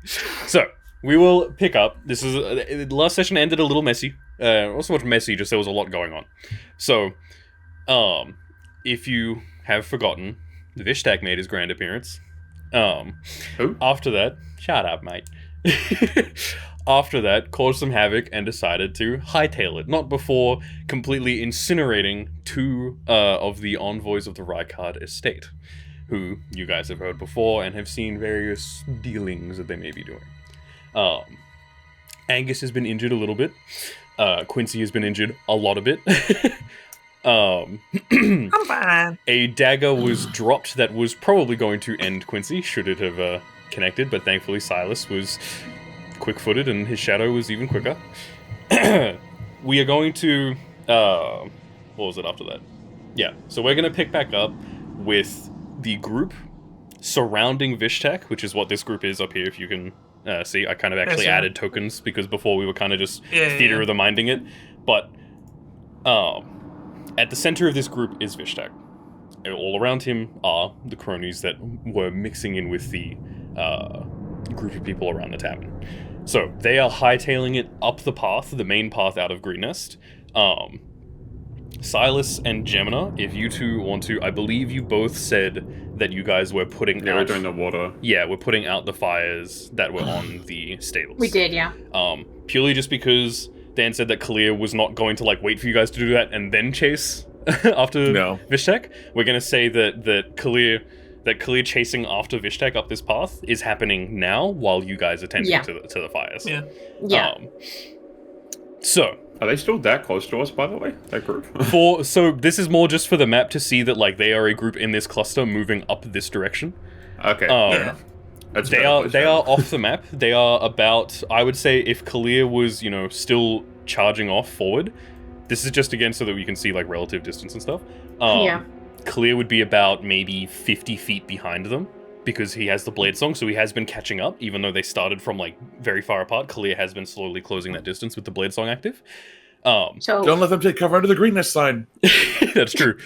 So we will pick up. This is the last session ended a little messy. Not so much messy, just there was a lot going on. So, if you have forgotten, the Vishtakk made his grand appearance. Who? After that, shut up, mate. After that, caused some havoc and decided to hightail it. Not before completely incinerating two of the envoys of the Rykard estate, who you guys have heard before and have seen various dealings that they may be doing. Angus has been injured a little bit. Quincy has been injured a lot of it. I'm fine. A dagger was dropped that was probably going to end Quincy, should it have connected, but thankfully Silas was quick-footed and his shadow was even quicker. We are going to... what was it after that? Yeah, so we're going to pick back up with the group surrounding Vishtakk, which is what this group is up here, if you can see. I kind of actually added tokens, because before we were kind of just theater of the minding it. But at the center of this group is Vishtakk. All around him are the cronies that were mixing in with the group of people around the tavern. So they are hightailing it up the path, the main path out of Green Nest. Silas and Gemina, if you two want to, I believe you both said that you guys were putting out... Yeah, we're doing the water. Yeah, we're putting out the fires that were on the stables. We did, yeah. Purely just because Dan said that Kalir was not going to, like, wait for you guys to do that and then chase after Vishtakk. We're going to say that Kalir chasing after Vishtakk up this path is happening now while you guys are tending to the fires. Yeah. So... Are they still that close to us, by the way? That group? So this is more just for the map to see that, like, they are a group in this cluster moving up this direction. Okay. They are off the map. They are about, I would say, if Kalir was, still charging off forward, this is just again so that we can see, like, relative distance and stuff. Kalir would be about maybe 50 feet behind them, because he has the blade song, so he has been catching up, even though they started from, like, very far apart. Kalir has been slowly closing that distance with the blade song active. So don't let them take cover under the Green Nest sign. That's true.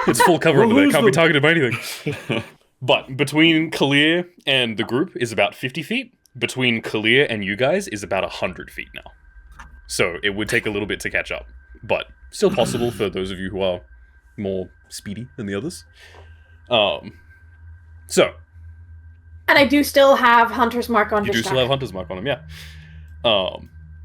It's full cover over there. Can't be targeted by anything. But between Kalir and the group is about 50 feet. Between Kalir and you guys is about 100 feet now. So it would take a little bit to catch up. But still possible for those of you who are more speedy than the others. So... And I do still have Hunter's Mark on Vishtakk. You do still have Hunter's Mark on him, yeah.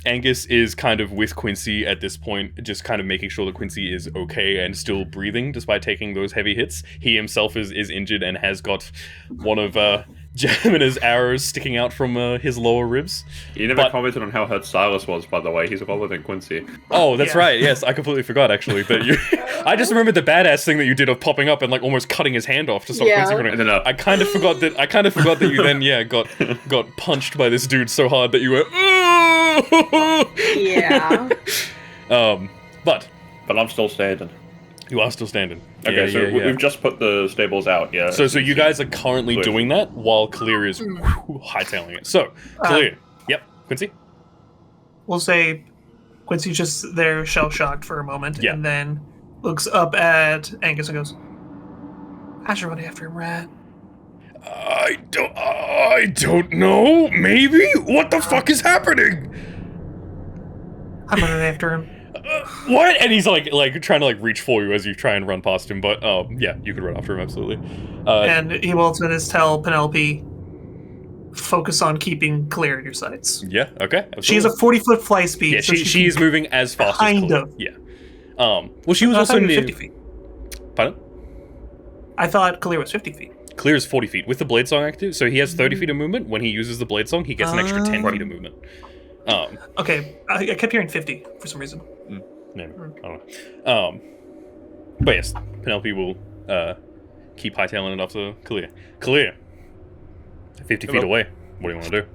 Angus is kind of with Quincy at this point, just kind of making sure that Quincy is okay and still breathing despite taking those heavy hits. He himself is injured and has got one of Jamina's arrows sticking out from his lower ribs. You never commented on how hurt Silas was, by the way. He's older than Quincy. Oh, that's right. Yes, I completely forgot, actually. That you. I just remembered the badass thing that you did of popping up and, like, almost cutting his hand off to stop Quincy from it. I kind of forgot that you then, got punched by this dude so hard that you were... Yeah. But I'm still standing. You are still standing. Okay, we've just put the stables out, yeah. So you guys are currently doing that while Kalir is hightailing it. So, Kalir. Yep, Quincy? We'll say Quincy's just there shell-shocked for a moment, and then looks up at Angus and goes, I should run after him, Rat. I don't know. Maybe? What the fuck is happening? I'm running after him. What? And he's like trying to, like, reach for you as you try and run past him, but yeah, you could run after him, absolutely. And he will tell Penelope, focus on keeping clear in your sights. Yeah, okay. Absolutely. She has a 40-foot fly speed. Yeah, so she is moving as fast as Kalir. Yeah. Well, she was also near... 50 feet. Pardon? I thought Kalir was 50 feet. Kalir is 40 feet with the blade song active, so he has 30 feet of movement. When he uses the blade song, he gets an extra 10 feet of movement. Okay, I kept hearing 50 for some reason. Maybe. I don't know. But yes, Penelope will keep hightailing it after Kalir. Kalir, 50 feet away. What do you want to do?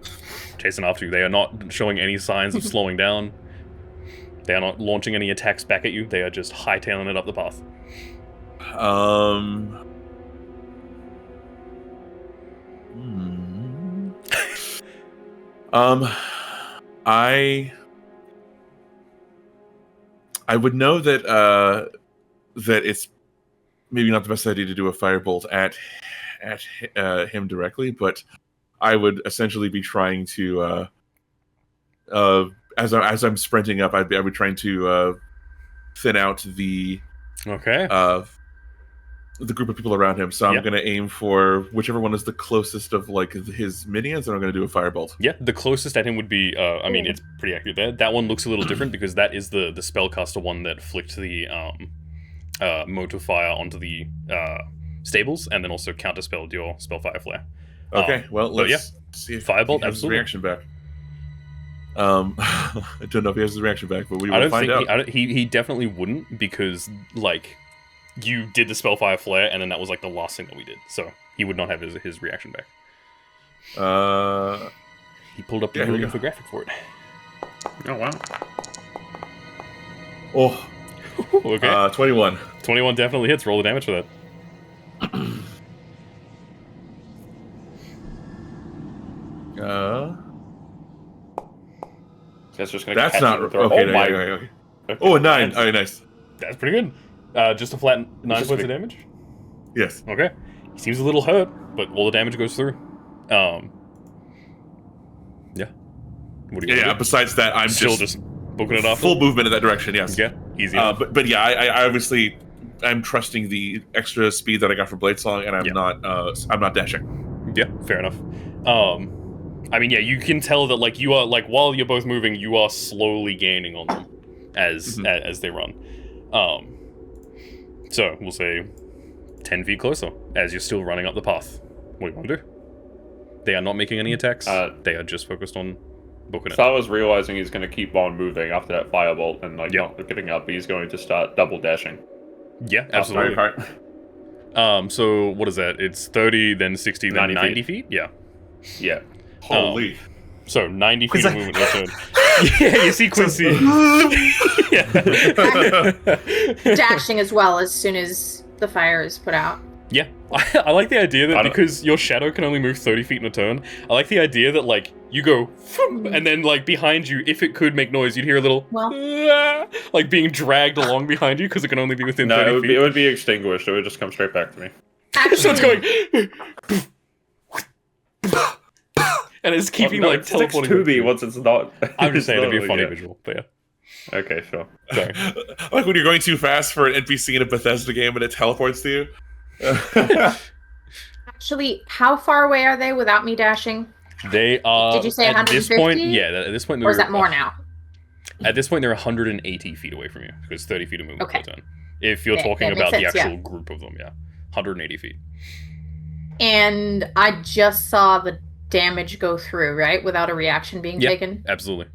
Chasing after you. They are not showing any signs of slowing down. They are not launching any attacks back at you. They are just hightailing it up the path. I would know that that it's maybe not the best idea to do a firebolt at him directly, but I would essentially be trying to, as I'm sprinting up, I would trying to thin out the group of people around him. So I'm going to aim for whichever one is the closest of like his minions, and I'm going to do a firebolt. Yeah, the closest at him would be. I mean, it's pretty accurate there. That one looks a little different because that is the spellcaster one that flicked the motor fire onto the stables, and then also counterspelled your spellfire flare. Okay, well let's see if firebolt. he has his reaction back. I don't know if he has his reaction back, but we will find out. He definitely wouldn't, because like you did the spellfire flare, and then that was like the last thing that we did, so he would not have his reaction back. He pulled up the infographic for it. Oh wow. Oh. Okay. 21. 21 definitely hits. Roll the damage for that. That's just gonna. That's not okay. Okay. Oh, a 9. All right, nice. That's pretty good. Just a flat 9 points of damage. Yes. Okay. He seems a little hurt, but all the damage goes through. Yeah. What do you do? Besides that, I'm still just booking it off. Full movement in that direction. Yes. Yeah. Easy. But yeah, I obviously I'm trusting the extra speed that I got from Bladesong, and I'm not dashing. Yeah. Fair enough. I mean, yeah, you can tell that like you are like while you're both moving, you are slowly gaining on them as they run. So we'll say 10 feet closer as you're still running up the path. What do you want to do? They are not making any attacks. They are just focused on booking it. Silas realizing he's going to keep on moving after that firebolt and like not getting up, he's going to start double dashing. Yeah, absolutely. So what is that? It's 30, then 60, then 90 feet? Yeah. Yeah. Holy. So 90 feet of movement return. Yeah, you see Quincy. Dashing as well as soon as the fire is put out. Yeah. I like the idea that because your shadow can only move 30 feet in a turn, I like the idea that like you go and then like behind you, if it could make noise, you'd hear a little like being dragged along behind you because it can only be within 30 feet. It would be extinguished. It would just come straight back to me. So it's going and it's keeping like teleporting to me once it's not. I'm just saying it'd be a funny visual, but yeah. Okay, sure. Sorry. Like when you're going too fast for an NPC in a Bethesda game and it teleports to you. Actually, how far away are they without me dashing? They are. Did you say 150? At this point, at this point, or is that more now? At this point, they're 180 feet away from you because 30 feet of movement per turn. If you're talking that about makes the sense, actual group of them, 180 feet. And I just saw the damage go through, right? Without a reaction being taken? Absolutely.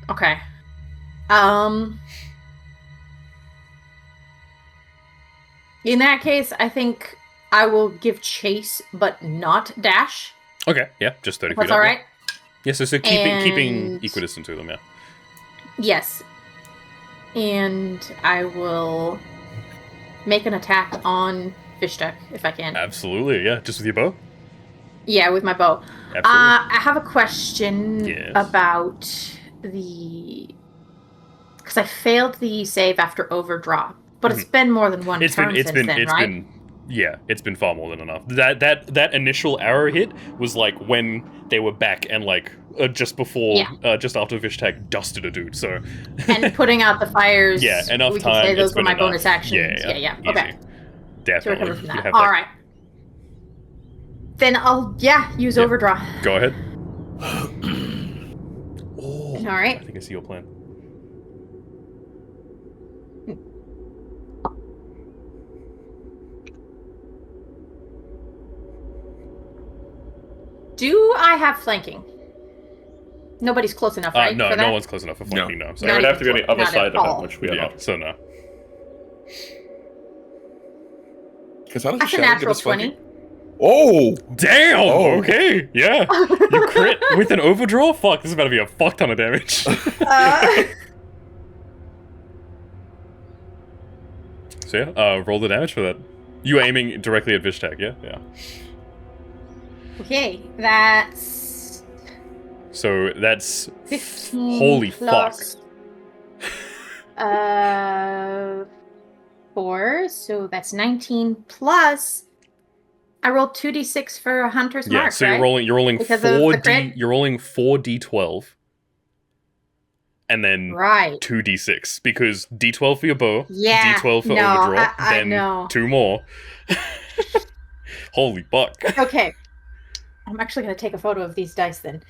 Okay. In that case, I think I will give chase, but not dash. Okay, yeah, just 30 feet. That's all right? Yeah, so keeping equidistant to them, yeah. Yes. And I will make an attack on Vishtakk, if I can. Absolutely, yeah. Just with your bow? Yeah, with my bow. Absolutely. I have a question about the... Because I failed the save after overdraw. But it's been more than one turn since then, right? It's been far more than enough. That initial arrow hit was like when they were back and like just before, just after Vishtakk dusted a dude. So and putting out the fires. Yeah, enough we time. Can say those were my enough. bonus actions. Yeah. Okay. Definitely. To recover from that. All right. Then I'll use overdraw. Go ahead. All right. I think I see your plan. Do I have flanking? Nobody's close enough, right? No, no one's close enough for flanking, no. So it would have to be on the other side of it, which we are not. So no. That's a natural 20. Oh! Damn! Oh. Okay, yeah. You crit with an overdraw? Fuck, this is about to be a fuck ton of damage. So yeah, roll the damage for that. You aiming directly at Vishtakk, yeah? Yeah. Okay, that's... So that's... 15 Holy plus, fuck. 4, so that's 19 plus I rolled 2d6 for a hunter's mark. Yeah, so right? you're rolling Because of the 4d. crit? You're rolling 4d12, and then Right. 2d6 because d12 for your bow, Yeah. d12 for no, overdraw, I then know. 2 more. Holy fuck! Okay, I'm actually gonna take a photo of these dice then,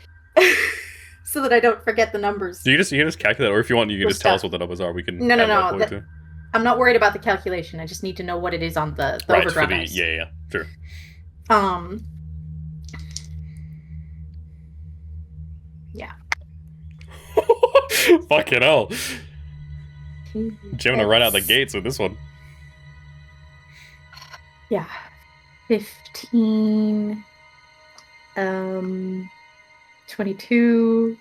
so that I don't forget the numbers. You can just calculate, or if you want, you can just tell us what the numbers are. We can. No. Too. I'm not worried about the calculation. I just need to know what it is on the right, overdraw for the, dice. Yeah, sure. Yeah. Fucking hell. Gemini right out the gates with this one. Yeah. 15. 22.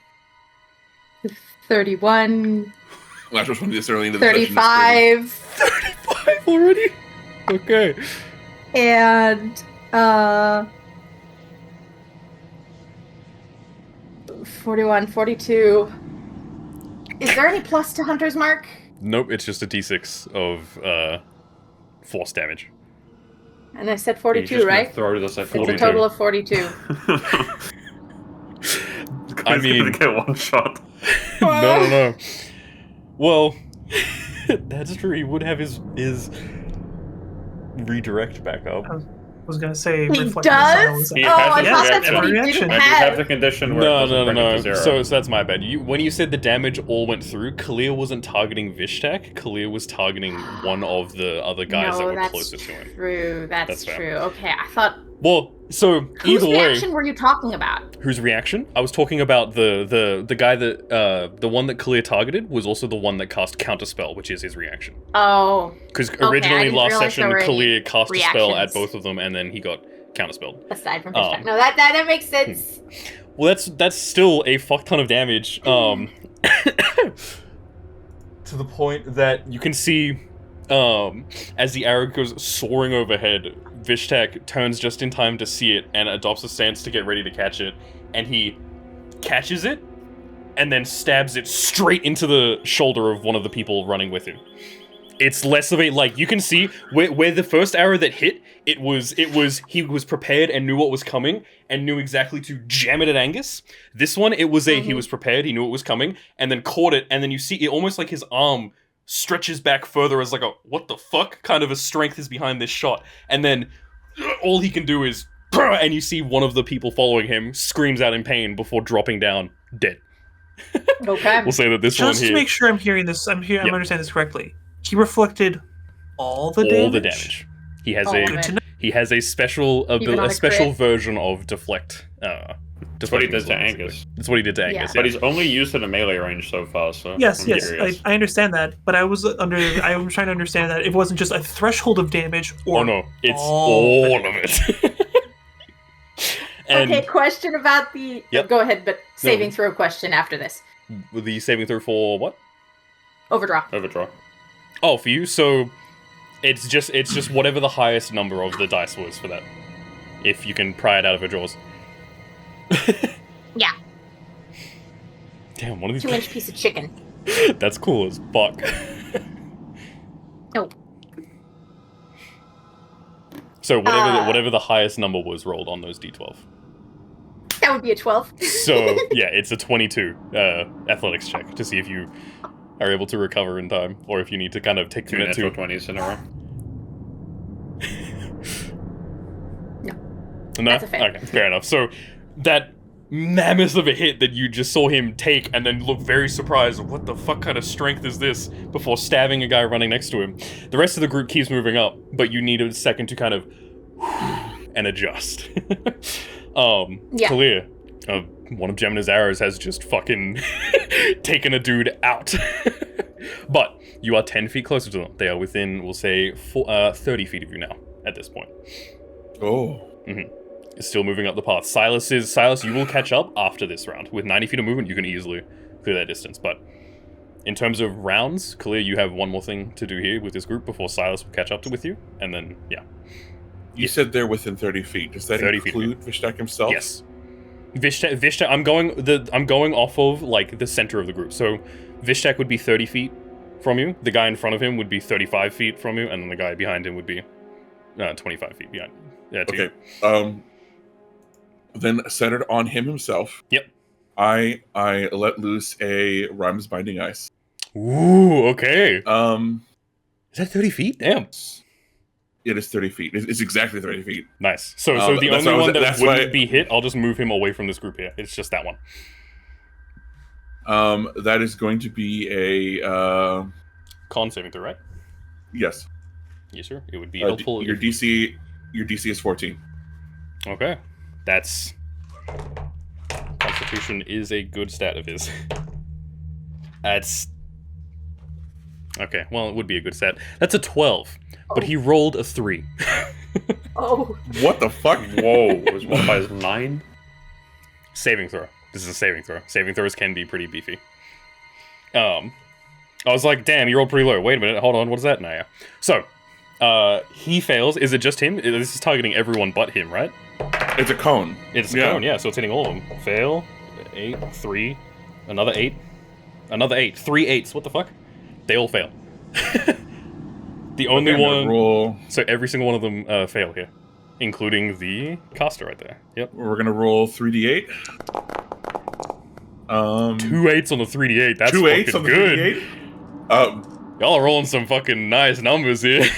31. Well, I just want this early into the 35. 35 already? Okay. And 41, 42. Is there any plus to Hunter's Mark? Nope, it's just a d6 of force damage. And I said 42, right? Throw this at It's 42. a total of 42. I mean, gonna get one shot. No. Well, that's true. He would have his redirect back up. I was gonna say. He reflect does? He Oh, has I his thought that's reaction. what he Reaction. didn't I do have have. the condition where it doesn't bring it to zero. So that's my bad. When you said the damage all went through, Kalir wasn't targeting Vishtakk. Kalir was targeting one of the other guys that were closer to him. True. That's fair. true. Okay, I thought. Well, so Whose either way, reaction were you talking about? whose reaction? I was talking about the guy that the one that Kalir targeted was also the one that cast counterspell, which is his reaction. Oh. Because I originally didn't last realize session there were Kalir cast a spell at reactions. both of them, and then he got counterspelled. Aside from Vishtakk. No, that makes sense. Well, that's still a fuck ton of damage. To the point that you can see, as the arrow goes soaring overhead, Vishtakk turns just in time to see it and adopts a stance to get ready to catch it, and he catches it, and then stabs it straight into the shoulder of one of the people running with him. It's less of a, like, you can see where the first arrow that hit, he was prepared and knew what was coming and knew exactly to jam it at Angus. This one, it was he was prepared, he knew it was coming, and then caught it, and then you see it almost like his arm stretches back further as like a, what the fuck kind of a strength is behind this shot. And then all he can do is, and you see one of the people following him screams out in pain before dropping down dead. Okay. We'll say that this one Just here. to make sure I'm hearing this, I'm understanding this correctly. He reflected all the damage. He has Good to know. he has a special Even on a a special crit? version of deflect. That's what he did to Angus. That's what he did to Angus. But he's only used it in melee range so far, so... Yes, I'm yes, curious. I understand that, but I was trying to understand that it wasn't just a threshold of damage, or Oh no, it's all all of it. And Okay, question about the... Yep. Go ahead, but saving throw question after this. the saving throw for what? Overdraw. Overdraw. Oh, for you. So it's just whatever the highest number of the dice was for that. If you can pry it out of her drawers. Yeah. Damn, one of these. 2-inch piece of chicken. That's cool as fuck. Oh. So whatever the highest number was rolled on those d12. That would be a 12. So yeah, it's a 22 athletics check to see if you are able to recover in time, or if you need to kind of take 2 minutes natural to. 20s in a row. No? That's a fair. Okay, fair enough. So that mammoth of a hit that you just saw him take, and then look very surprised, what the fuck kind of strength is this, before stabbing a guy running next to him. The rest of the group keeps moving up, but you need a second to kind of and adjust. Yeah. Kalir, one of Gemini's arrows has just fucking taken a dude out. But you are 10 feet closer to them. They are within, we'll say, 30 feet of you now, at this point. Oh. Still moving up the path. Silas, you will catch up after this round. With 90 feet of movement, you can easily clear that distance. But in terms of rounds, Kalir, you have one more thing to do here with this group before Silas will catch up with you. And then, yeah. You said they're within 30 feet. Does that 30 feet. include Vishtakk himself? Yes. Vishtakk, I'm going off of, like, the center of the group. So Vishtakk would be 30 feet from you. The guy in front of him would be 35 feet from you. And then the guy behind him would be 25 feet behind. Yeah, Okay. Then centered on him himself. Yep. I let loose a Rhymes Binding Ice. Ooh, okay. Is that 30 feet? Damn. It is 30 feet. It's exactly 30 feet. Nice. So the only one that wouldn't be hit, I'll just move him away from this group here. It's just that one. That is going to be a con saving throw, right? Yes. Yes, sir. It would be helpful. Your DC is 14. Okay. That's Constitution is a good stat of his. That's okay. Well, it would be a good stat. That's a 12, but he rolled a 3. Oh. What the fuck? Whoa. Was one by 9? Saving throw. This is a saving throw. Saving throws can be pretty beefy. I was like, damn, you rolled pretty low. Wait a minute. Hold on. What is that? Nah. So, he fails. Is it just him? This is targeting everyone but him, right? It's a cone. It's a cone, yeah. So it's hitting all of them. Fail. 8, 3, another 8, another 8. 3 8s. What the fuck? They all fail. The only one. Roll. So every single one of them fail here, including the caster right there. Yep. We're gonna roll 3d8. 2 8s on the 3d8. That's 2 8s on the good. 3d8. Y'all are rolling some fucking nice numbers here.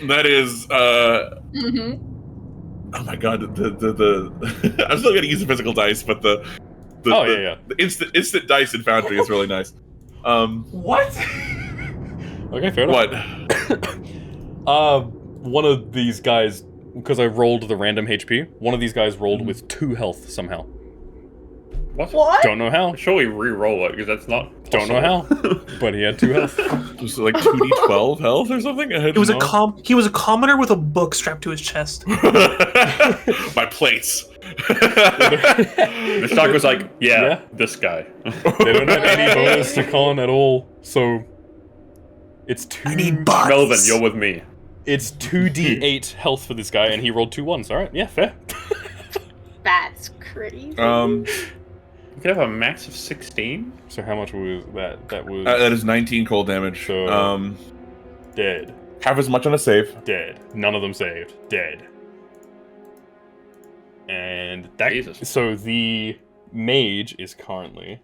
That is. Oh my god, the I'm still gonna use the physical dice, but the instant dice in Foundry is really nice. What? Okay, fair enough. What? One of these guys, because I rolled the random HP, one of these guys rolled with 2 health somehow. What? Don't know how. Surely re-roll it, because that's not possible. Don't know how, but he had 2 health. Was it like 2d12 health or something? He was a commoner with a book strapped to his chest. My plates. Vishtakk was like, yeah, this guy. They don't have any bonus to con at all, so it's 2. I need buts. Melvin, you're with me. It's 2d8 health for this guy, and he rolled 2 1s. All right, yeah, fair. That's crazy. You could have a max of 16. So how much was that? That was that is 19 cold damage. So dead. Half as much on a save. Dead. None of them saved. Dead. And that. Jesus. So the mage is currently.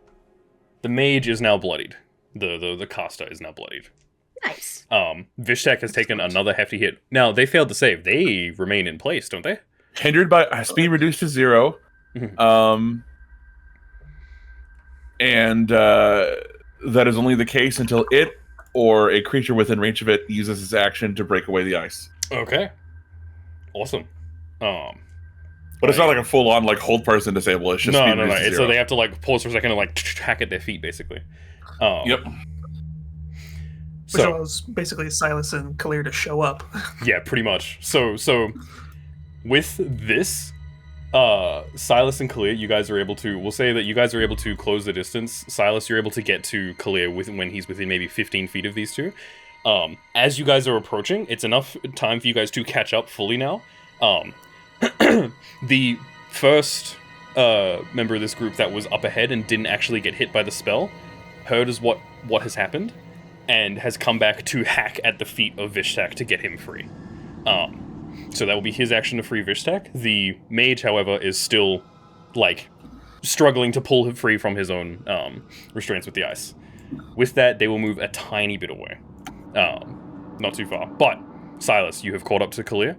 The mage is now bloodied. The caster is now bloodied. Nice. Vishtakk has taken another hefty hit. Now they failed to save. They remain in place, don't they? Hindered by speed reduced to 0. And that is only the case until it or a creature within range of it uses its action to break away the ice. Okay. Awesome. But it's not like a full-on like hold person disable. It's just no. to 0. So they have to like pause for a second and like hack at their feet, basically. Yep. Which allows basically Silas and Kalir to show up. Yeah, pretty much. So with this, Silas and Kalir, you guys are able to. We'll say that you guys are able to close the distance. Silas, you're able to get to Kalir when he's within maybe 15 feet of these two. As you guys are approaching, it's enough time for you guys to catch up fully now. The first member of this group that was up ahead and didn't actually get hit by the spell heard as what has happened and has come back to hack at the feet of Vishtakk to get him free. So that will be his action to free Vishtakk. The mage, however, is still, like, struggling to pull him free from his own restraints with the ice. With that, they will move a tiny bit away. Not too far. But, Silas, you have caught up to Kalir.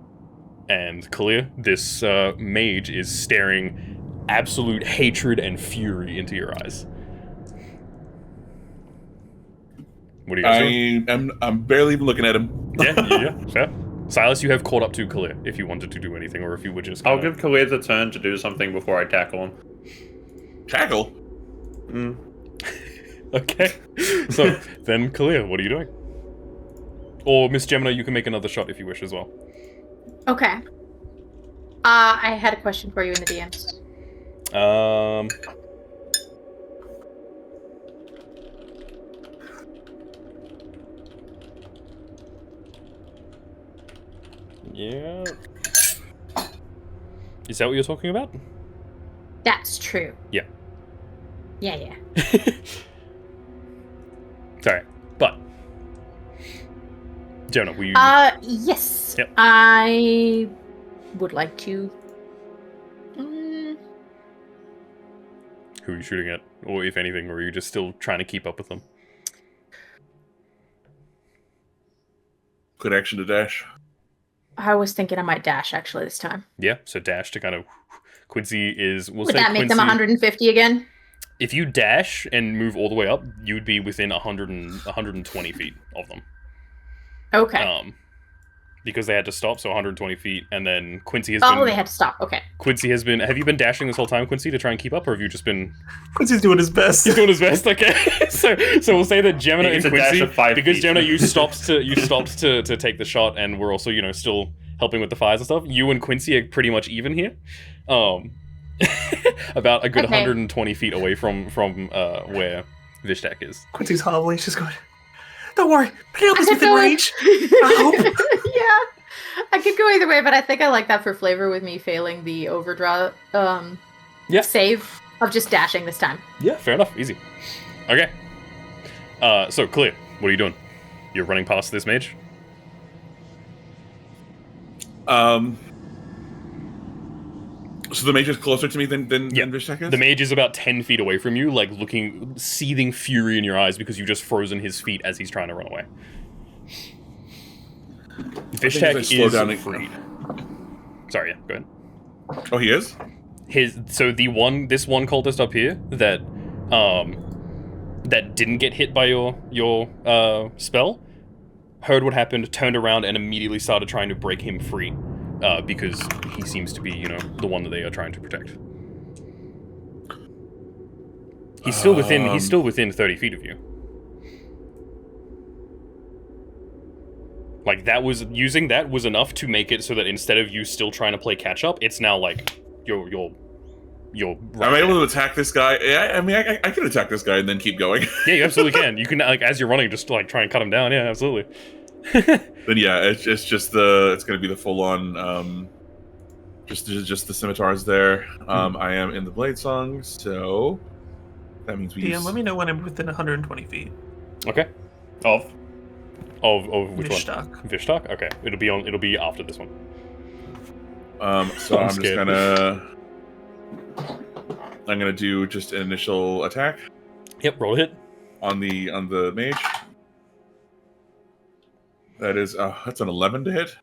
And Kalir, this mage is staring absolute hatred and fury into your eyes. What are you guys doing? I'm barely even looking at him. Yeah, fair. Silas, you have caught up to Kalir if you wanted to do anything, or if you would just. I'll give Kalir the turn to do something before I tackle him. Tackle? Okay. So, then Kalir, what are you doing? Or Miss Gemina, you can make another shot if you wish as well. Okay. I had a question for you in the DMs. Yeah. Is that what you're talking about? That's true. Yeah. Yeah. Sorry, but Jonah, were you? Yes. Yep. I would like to. Who are you shooting at, or if anything, or are you just still trying to keep up with them? Good action to dash. I was thinking I might dash actually this time. Yeah, so dash to kind of. Quincy is. Would that make them 150 again? If you dash and move all the way up, you would be within 120 feet of them. Okay. Because they had to stop, so 120 feet, and then Quincy has been... Oh, they had to stop, okay. Quincy has been... Have you been dashing this whole time, Quincy, to try and keep up, or have you just been... Quincy's doing his best. He's doing his best, okay. so we'll say that Gemina and Quincy... Because Gemina, you stopped to take the shot, and we're also, still helping with the fires and stuff. You and Quincy are pretty much even here. About a good 120 feet away from where Vishtakk is. Quincy's hobbling, she's going... Don't worry, Penelope's within range. I hope. Yeah, I could go either way, but I think I like that for flavor with me failing the overdraw save of just dashing this time. Yeah, fair enough. Easy. Okay. So, Clear, what are you doing? You're running past this mage? So the mage is closer to me than Vishtakk is? The mage is about 10 feet away from you, like looking, seething fury in your eyes because you've just frozen his feet as he's trying to run away. Vishtakk is freed. Sorry, yeah, go ahead. Oh, he is? This one cultist up here that didn't get hit by your spell, heard what happened, turned around, and immediately started trying to break him free. Because he seems to be, the one that they are trying to protect. He's still within 30 feet of you. Like using that was enough to make it so that instead of you still trying to play catch up, it's now like you're right. I'm able to attack this guy. I mean, I can attack this guy and then keep going. Yeah, you absolutely can. You can as you're running, just try and cut him down. Yeah, absolutely. Then yeah, it's gonna be the full on just the scimitars there. I am in the blade song, so that means we let me know when I'm within 120 feet. Okay. Of which Vishtakk. One? Vishtakk? Okay. It'll be after this one. So I'm gonna do just an initial attack. Yep, roll a hit. On the mage. That is, that's an 11 to hit.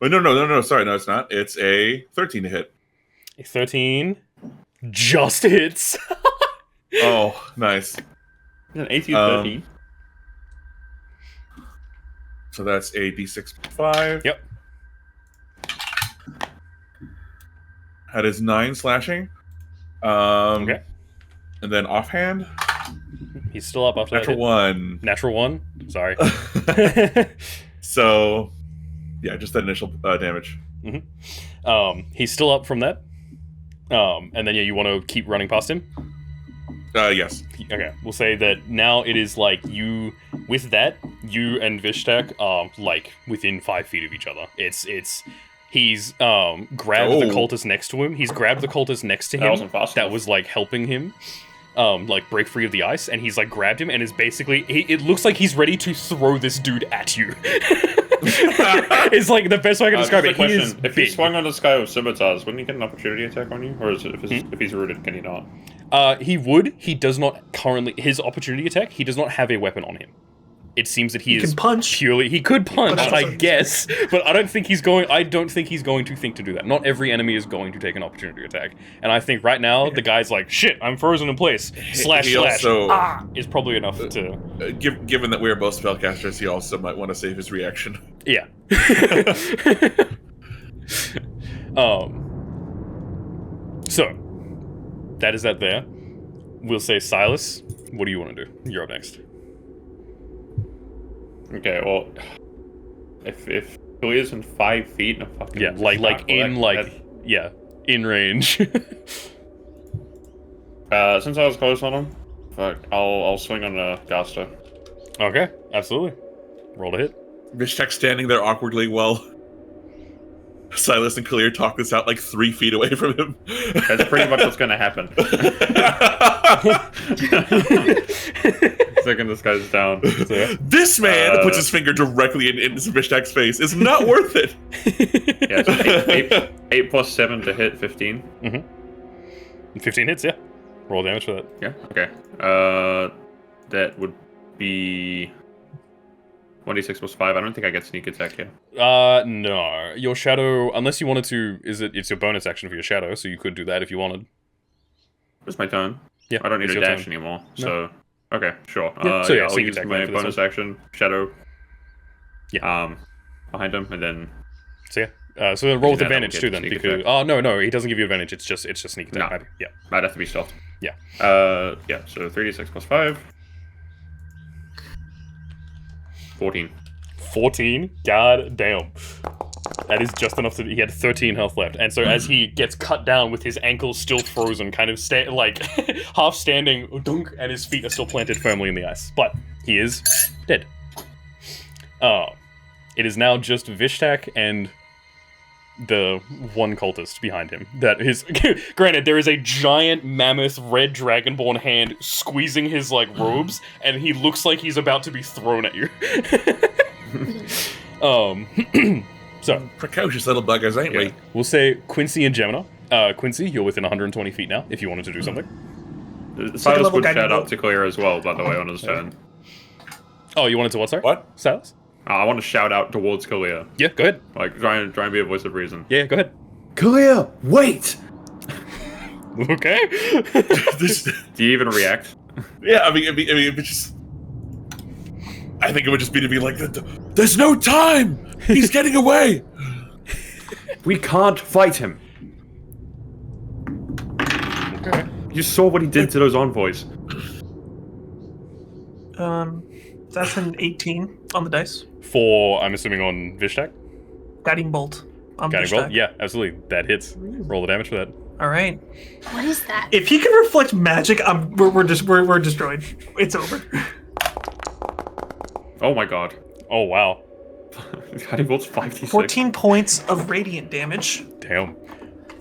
Oh, no, sorry, no, it's not. It's a 13 to hit. A 13 just hits. Oh, nice. An 18 13. So that's a d6 5. Yep. That is 9 slashing. Okay. And then offhand. He's still up after Natural 1. Natural 1? Sorry. So, yeah, just that initial damage. Mm-hmm. He's still up from that. And then, you want to keep running past him? Yes. Okay, we'll say that now it is like you and Vishtakk are like within 5 feet of each other. He's grabbed the cultist next to him. He's grabbed the cultist next to him that was like helping him like break free of the ice, and he's like grabbed him and is basically it looks like he's ready to throw this dude at you. It's like the best way I can describe it. If he swung on this guy with scimitars, wouldn't he get an opportunity attack on you? Or is it if he's rooted, can he not? He would. He does not currently. His opportunity attack, he does not have a weapon on him. It seems that he is can punch. Purely. He could punch, I guess, but I don't think he's going to think to do that. Not every enemy is going to take an opportunity attack, and I think right now the guy's like, "Shit, I'm frozen in place." Slash also, is probably enough to. Given that we are both spellcasters, he also might want to save his reaction. Yeah. So, that is that there. We'll say, Silas, what do you want to do? You're up next. Okay, well, if Billy is in 5 feet, and fucking in range. Since I was close on him, fuck, I'll swing on the Gasta. Okay, absolutely. Roll to hit. Vishtakk standing there awkwardly while Silas and Kalir talk this out like 3 feet away from him. That's pretty much what's gonna happen. taking this guy's down. This man puts his finger directly in Vishtakk's face. It's not worth it. Yeah, so 8 plus 7 to hit 15. Mm-hmm. 15 hits, yeah. Roll damage for that. Yeah, okay. That would be 1d6 plus 5. I don't think I get sneak attack here. No. Your shadow, unless you wanted to, it's your bonus action for your shadow, so you could do that if you wanted. It's my turn. Yeah. I don't need it's a your dash turn. anymore, so... Okay, sure. Yeah, so I'll sneak use attack my then for this bonus one. action, shadow. Yeah. Behind him, and then... So yeah. So then roll with That advantage will too get then, sneak because... attack. Oh, no, he doesn't give you advantage, it's just sneak attack. No. Yeah. I'd have to be stealth. Yeah. Yeah, so 3d6 plus 5. 14. 14? God damn. That is just enough to... He had 13 health left. And so as he gets cut down with his ankles still frozen, kind of half standing, dunk, and his feet are still planted firmly in the ice. But he is dead. It is now just Vishtakk and the one cultist behind him. That is... Granted, there is a giant, mammoth, red dragonborn hand squeezing his, robes, and he looks like he's about to be thrown at you. So, precocious little buggers, ain't we? We'll say Quincy and Gemina. Quincy, you're within 120 feet now, if you wanted to do something. Silas would shout out to Clear as well, by the way, on his turn. Oh, you wanted to what, sorry? What? Silas? I want to shout out towards Kalia. Yeah, go ahead. Try and be a voice of reason. Yeah, go ahead. Kalia, wait! Okay. Do you even react? Yeah, I mean, if it's just... I think it would just be to be like, there's no time! He's getting away! We can't fight him. Okay. You saw what he did to those envoys. That's an 18 on the dice. For, I'm assuming, on Vishtakk? Guiding bolt on Guiding Vishtakk. bolt? Yeah, absolutely. That hits. Roll the damage for that. All right. What is that? If he can reflect magic, we're destroyed. It's over. Oh my god. Oh, wow. Guiding bolt's 5d6. 14 points of radiant damage. Damn.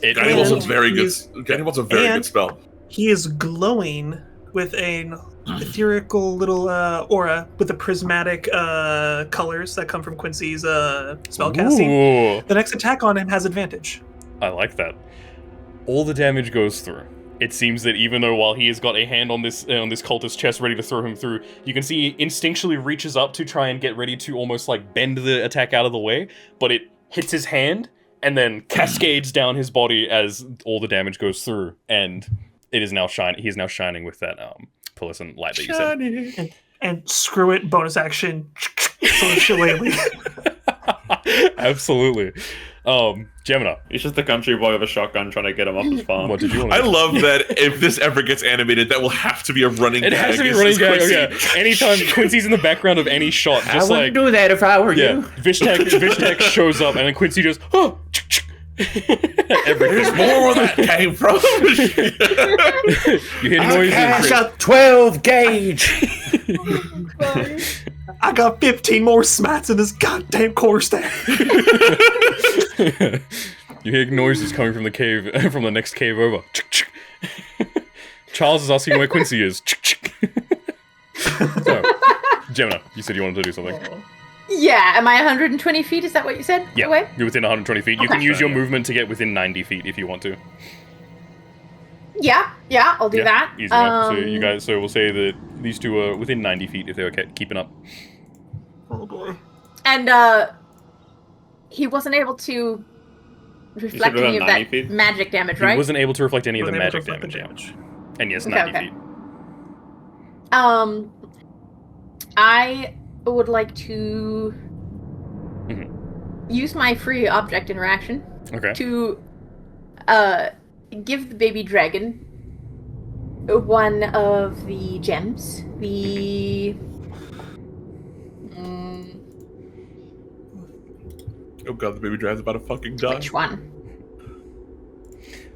Guiding bolt's a very good spell. He is glowing with an ethereal little aura with the prismatic colors that come from Quincy's spellcasting. Ooh. The next attack on him has advantage. I like that. All the damage goes through. It seems that even though while he has got a hand on this cultist's chest ready to throw him through, you can see he instinctually reaches up to try and get ready to almost bend the attack out of the way, but it hits his hand and then cascades down his body as all the damage goes through, and it is now he is now shining with that pearlescent light that you said. And screw it, bonus action. So shillelagh. Absolutely. Gemina. He's just the country boy with a shotgun trying to get him off his farm. What did you want to I do? love that if this ever gets animated, that will have to be a running gag. It has to be a running gag. Okay. Anytime Quincy's in the background of any shot, just I wouldn't do that if I were you. Vishtakk shows up, and then Quincy just, oh! There's more where that came from. You hear noises. Cash up 12 gauge. I got 15 more smats in this goddamn quarterstaff. You hear noises coming from the cave, from the next cave over. Charles is asking where Quincy is. So, Gemina, you said you wanted to do something. Yeah, am I 120 feet? Is that what you said? Yeah, Away? you're within 120 feet. You Okay. can use your movement to get within 90 feet if you want to. Yeah, I'll do that. Easy enough. So we'll say that these two are within 90 feet if they're okay, keeping up. Oh boy. And he wasn't able to reflect any of that feet? magic damage, right? He wasn't able to reflect any of the Wasn't able to magic reflect damage, the yeah. And yes, Okay, 90 okay. feet. I would like to use my free object interaction Okay. to give the baby dragon one of the gems. The Oh god, the baby drive's about to fucking die. which one?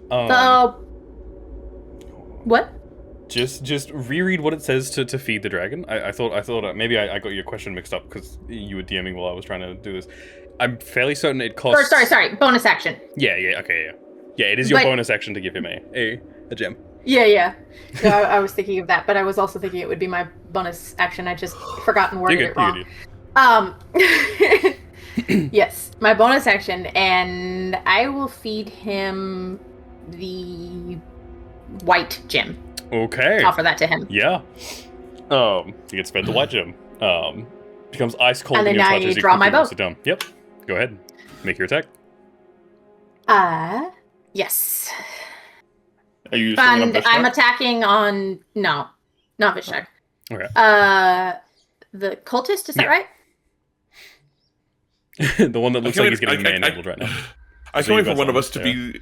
Um, What? Just reread what it says to feed the dragon. I thought maybe I got your question mixed up because you were DMing while I was trying to do this. I'm fairly certain it costs... Sorry. Bonus action. Yeah, okay. Yeah, it is your But- bonus action to give him a gem. Yeah. No, I was thinking of that, but I was also thinking it would be my bonus action. I just forgotten worded it wrong. Yes, my bonus action, and I will feed him the white gem. Okay. Offer that to him. Yeah. He gets fed the white gem. Becomes ice cold and in your then touch I as you draw my quickly bow. sit down. Yep. Go ahead. Make your attack. Yes. Are you And I'm attacking on not Vishtakk. Okay. The cultist, is that right? The one that looks like he's getting manhandled right now. I can't wait for one of us to be.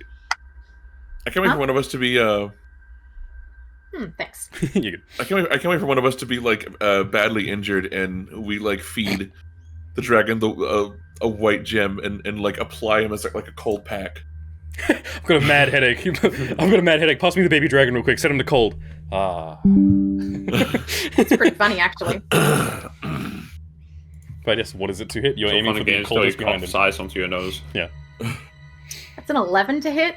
I can't wait for one of us to be. Thanks. You're good. I can't wait for one of us to be like badly injured, and we like feed the dragon a white gem and like apply him as like a cold pack. I've got a mad headache. Pass me the baby dragon real quick. Set him to cold. It's pretty funny, actually. But yes, what is it to hit? You're aiming for the coldest behind him. Size onto your nose. Yeah. That's an 11 to hit.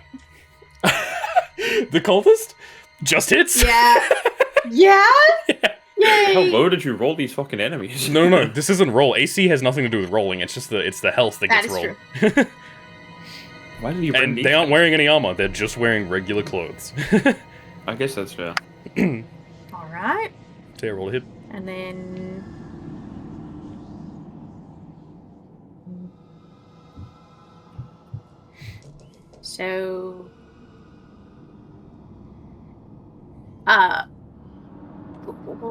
The cultist just hits. Yeah. Yeah. Yay. How low did you roll these fucking enemies? No. This isn't roll. AC has nothing to do with rolling. It's just the health that gets rolled. True. Why did you? And they aren't wearing any armor. They're just wearing regular clothes. I guess that's fair. All right. So yeah, roll a hit. And then. So.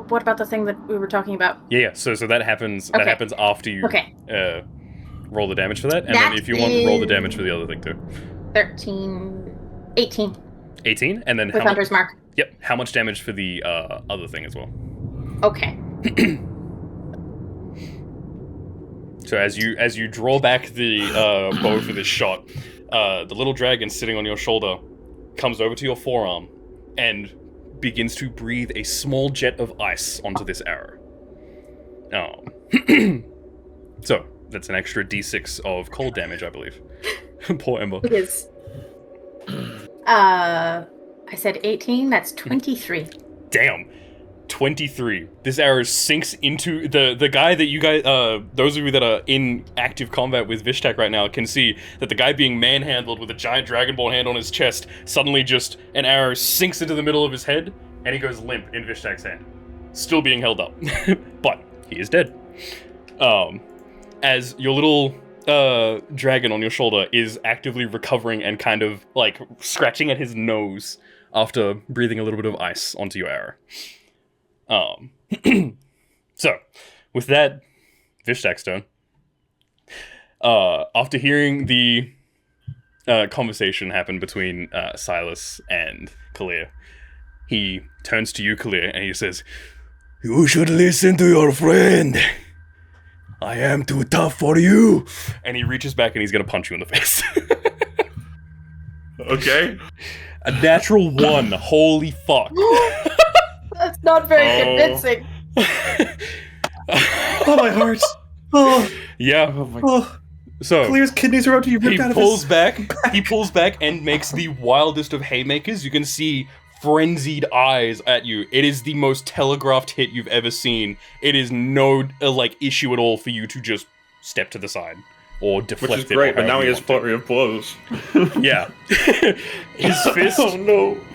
What about the thing that we were talking about? Yeah. So that happens. Okay. That happens after you. Okay. Roll the damage for that, and then if you want, roll the damage for the other thing too. 18. 18, and then With Hunter's Mark. Yep. How much damage for the other thing as well? Okay. So as you draw back the bow for this shot, the little dragon sitting on your shoulder comes over to your forearm and begins to breathe a small jet of ice onto this arrow. So that's an extra d6 of cold damage, I believe. Poor Ember. It is. I said 18. That's 23. Damn. 23. This arrow sinks into the guy that you guys, those of you that are in active combat with Vishtakk right now can see that the guy being manhandled with a giant dragonborn hand on his chest, suddenly just an arrow sinks into the middle of his head and he goes limp in Vishtakk's hand. Still being held up. But he is dead. As your little dragon on your shoulder is actively recovering and kind of like scratching at his nose after breathing a little bit of ice onto your arrow. So, with that, Vishtakk's turn. After hearing the conversation happen between Silas and Kalir, he turns to you, Kalir, and he says, "You should listen to your friend. I am too tough for you." And he reaches back and he's gonna punch you in the face. Okay. A natural 1. Holy fuck. That's not very convincing. Oh, my heart. Oh, Yeah. So Kalir's kidneys are about to be ripped out of his back. He pulls back and makes the wildest of haymakers. You can see frenzied eyes at you. It is the most telegraphed hit you've ever seen. It is no issue at all for you to just step to the side or deflect it. Which is great, but now he has flurry of blows. Yeah. His fist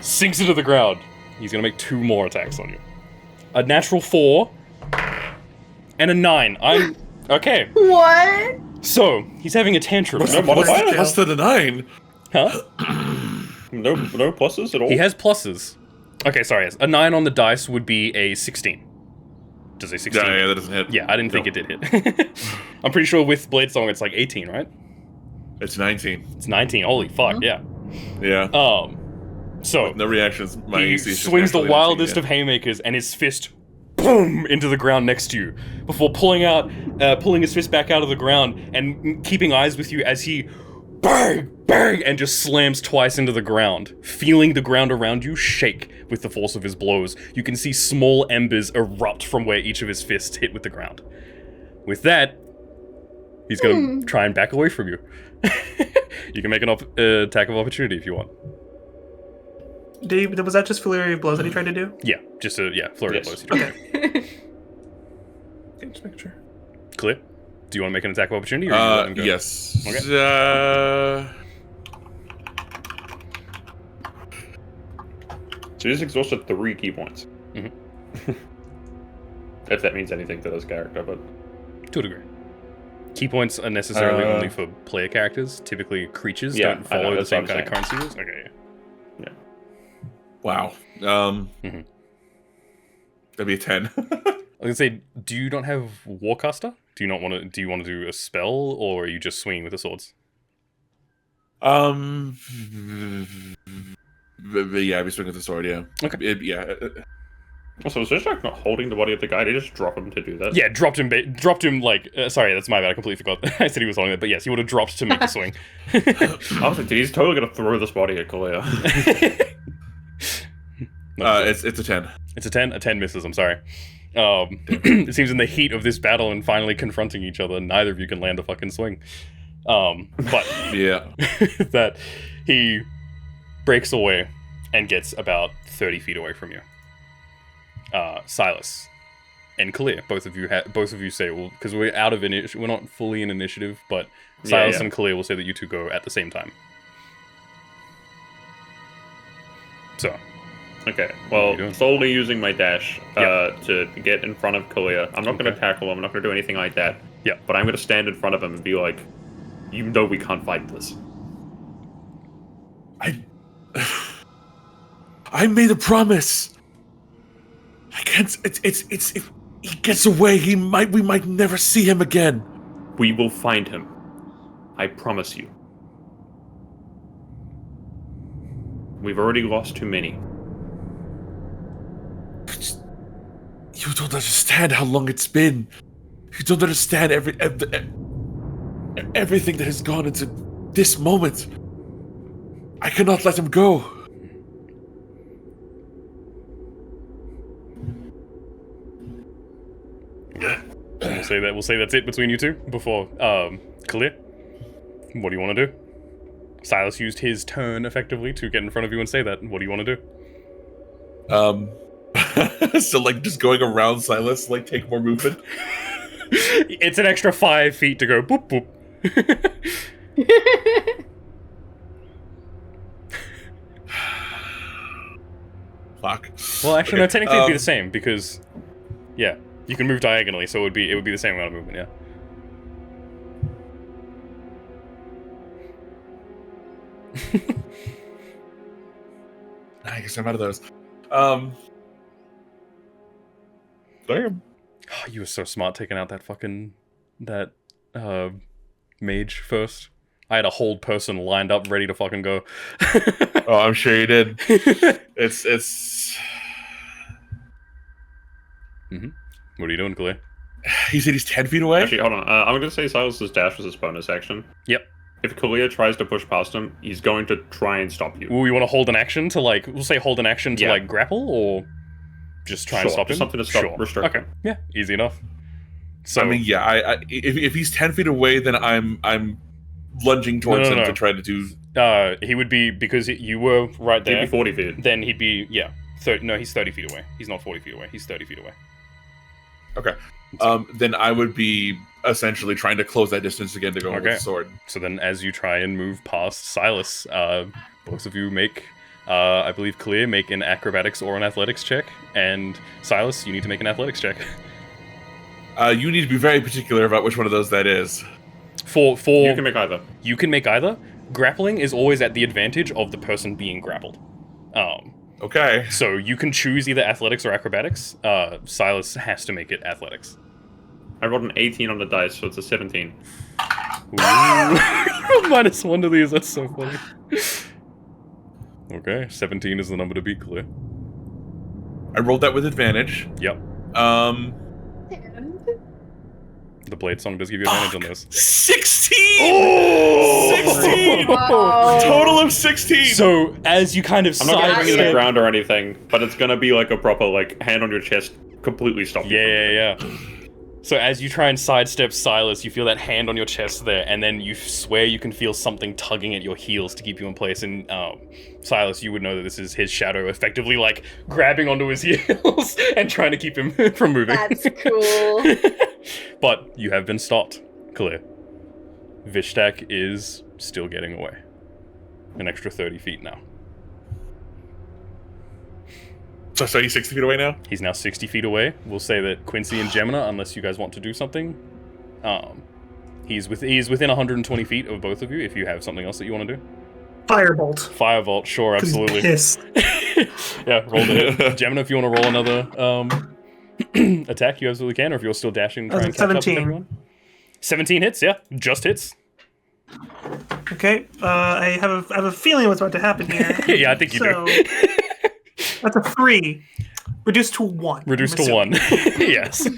sinks into the ground. He's gonna make 2 more attacks on you. A natural 4 and a 9. I'm okay. What? So he's having a tantrum. No modifier? Plus to the 9. Huh? No pluses at all? He has pluses. Okay, sorry. A 9 on the dice would be a 16. Does a 16? Yeah, that doesn't hit. Yeah, I didn't think it did hit. I'm pretty sure with Blade Song it's like 18, right? It's 19. It's 19. Holy fuck, yeah. Yeah. So No reactions. My he AC is just swings the naturally wildest 19, of haymakers, and his fist boom into the ground next to you before pulling his fist back out of the ground and keeping eyes with you as he bang, bang, and just slams twice into the ground, feeling the ground around you shake with the force of his blows. You can see small embers erupt from where each of his fists hit with the ground. With that, he's gonna try and back away from you. You can make an attack of opportunity if you want. Was that just flurry of blows that he tried to do? Yeah, just a flurry of blows. He tried to do. Okay. Just make sure. Clear. Do you want to make an attack of opportunity? Or you let him go? Yes. Okay. So he's exhausted 3 key points. Mm-hmm. If that means anything to this character, but To a degree. Key points are necessarily only for player characters. Typically, creatures don't follow the same kind of currency rules. Okay. Yeah. Wow. That'd be a 10. I was gonna say, do you not have Warcaster? Do you want to do a spell, or are you just swinging with the swords? Yeah, I'd be swinging with the sword. Yeah. Okay. Also, was Vishtakk not holding the body of the guy? Did he just drop him to do that? Yeah, dropped him like. Sorry, that's my bad. I completely forgot. I said he was holding it, but yes, he would have dropped to make a swing. I was like, dude, he's totally gonna throw this body at Kalia. It's a 10. It's a 10. A 10 misses. I'm sorry. It seems in the heat of this battle and finally confronting each other, neither of you can land a fucking swing. But Yeah. that he breaks away and gets about 30 feet away from you. Silas and Kalia, both of you say, well, because we're out of initiative, we're not fully in initiative, but Silas and Kalia will say that you two go at the same time. So. Okay, well, solely using my dash to get in front of Kalia. I'm not going to tackle him, I'm not going to do anything like that. Yeah. But I'm going to stand in front of him and be like, you know we can't fight this. I made a promise. I can't. It's. If he gets away, we might never see him again. We will find him. I promise you. We've already lost too many. But you don't understand how long it's been. You don't understand everything that has gone into this moment. I cannot let him go. We'll say that's it between you two before Kalia. What do you want to do? Silas used his turn effectively to get in front of you and say that. What do you want to do? So like just going around Silas, like take more movement. It's an extra 5 feet to go boop boop. Fuck. Well, actually, no. Technically, it'd be the same because, yeah, you can move diagonally, so it would be the same amount of movement. Yeah. I guess I'm out of those. Damn. Oh, you were so smart taking out that mage first. I had a hold person lined up ready to fucking go. Oh, I'm sure you did. It's. Mm-hmm. What are you doing, Kalia? He said he's 10 feet away? Actually, hold on. I'm going to say Silas's dash was his bonus action. Yep. If Kalia tries to push past him, he's going to try and stop you. Well, you want to hold an action to like grapple, or just try and stop him? Something to stop, restrict him. Yeah, easy enough. So I mean, yeah, if he's 10 feet away, then I'm lunging towards him to try to do. He would be, because you were right there. He'd be 40 feet. Then he'd be he's 30 feet away. He's not 40 feet away. He's 30 feet away. Okay. Then I would be essentially trying to close that distance again to go with the sword. So then, as you try and move past Silas, both of you make, I believe, Kalia, make an acrobatics or an athletics check, and Silas, you need to make an athletics check. You need to be very particular about which one of those that is. For you can make either. You can make either. Grappling is always at the advantage of the person being grappled. Okay. So you can choose either athletics or acrobatics. Silas has to make it athletics. I rolled an 18 on the dice, so it's a 17. -1 to these, that's so funny. Okay, 17 is the number to beat, Kalia. I rolled that with advantage. Yep. The blade song does give you advantage on this. 16! Oh! 16! Whoa. Total of 16! So, as you kind of I'm not gonna bring it to the sidestep... ground or anything, but it's gonna be like a proper, like, hand on your chest, completely stop you. Yeah. So as you try and sidestep Silas, you feel that hand on your chest there, and then you swear you can feel something tugging at your heels to keep you in place. And Silas, you would know that this is his shadow effectively, like, grabbing onto his heels and trying to keep him from moving. That's cool. But you have been stopped. Clear. Vishtakk is still getting away. An extra 30 feet now. So he's 60 feet away now? He's now 60 feet away. We'll say that Quincy and Gemina, unless you guys want to do something, he's within 120 feet of both of you if you have something else that you want to do. Firebolt. Firebolt, sure, absolutely. He's pissed. Yeah, roll the hit. Gemina, if you want to roll another attack, you absolutely can, or if you're still dashing, try and catch 17. up with everyone. 17 hits, yeah. Just hits. Okay, I have a feeling what's about to happen here. Yeah, I think you do. That's a 3. Reduced to 1. Reduced to 1. Yes.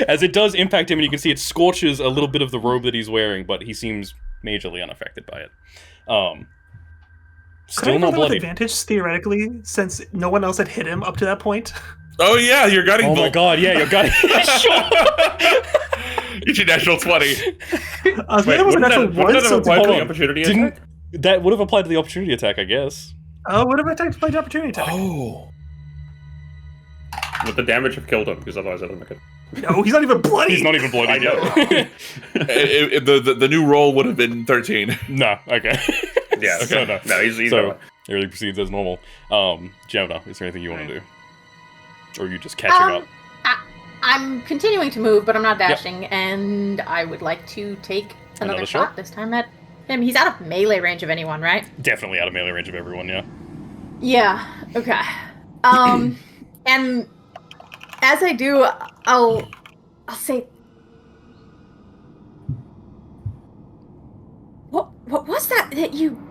As it does impact him, and you can see it scorches a little bit of the robe that he's wearing, but he seems majorly unaffected by it. Still not bloodied. Advantage, theoretically, since no one else had hit him up to that point. Oh yeah, you're gutting bolt. Oh my god, yeah, you're gutting. Get your natural 20. Wait, wouldn't that have applied to the opportunity attack? That would have applied to the opportunity attack, I guess. Oh, what if I played the opportunity attack? Oh. Would the damage have killed him? Because otherwise I don't make it. No, he's not even bloody. He's not even bloody yet. The new roll would have been 13. No, okay. Yeah, okay. No, he's so everything proceeds as normal. Gemina, is there anything you want to do? Or are you just catching up? I'm continuing to move, but I'm not dashing, and I would like to take another shot this time at him. He's out of melee range of anyone, right? Definitely out of melee range of everyone, yeah. Yeah, okay. And as I do, I'll say, what was that you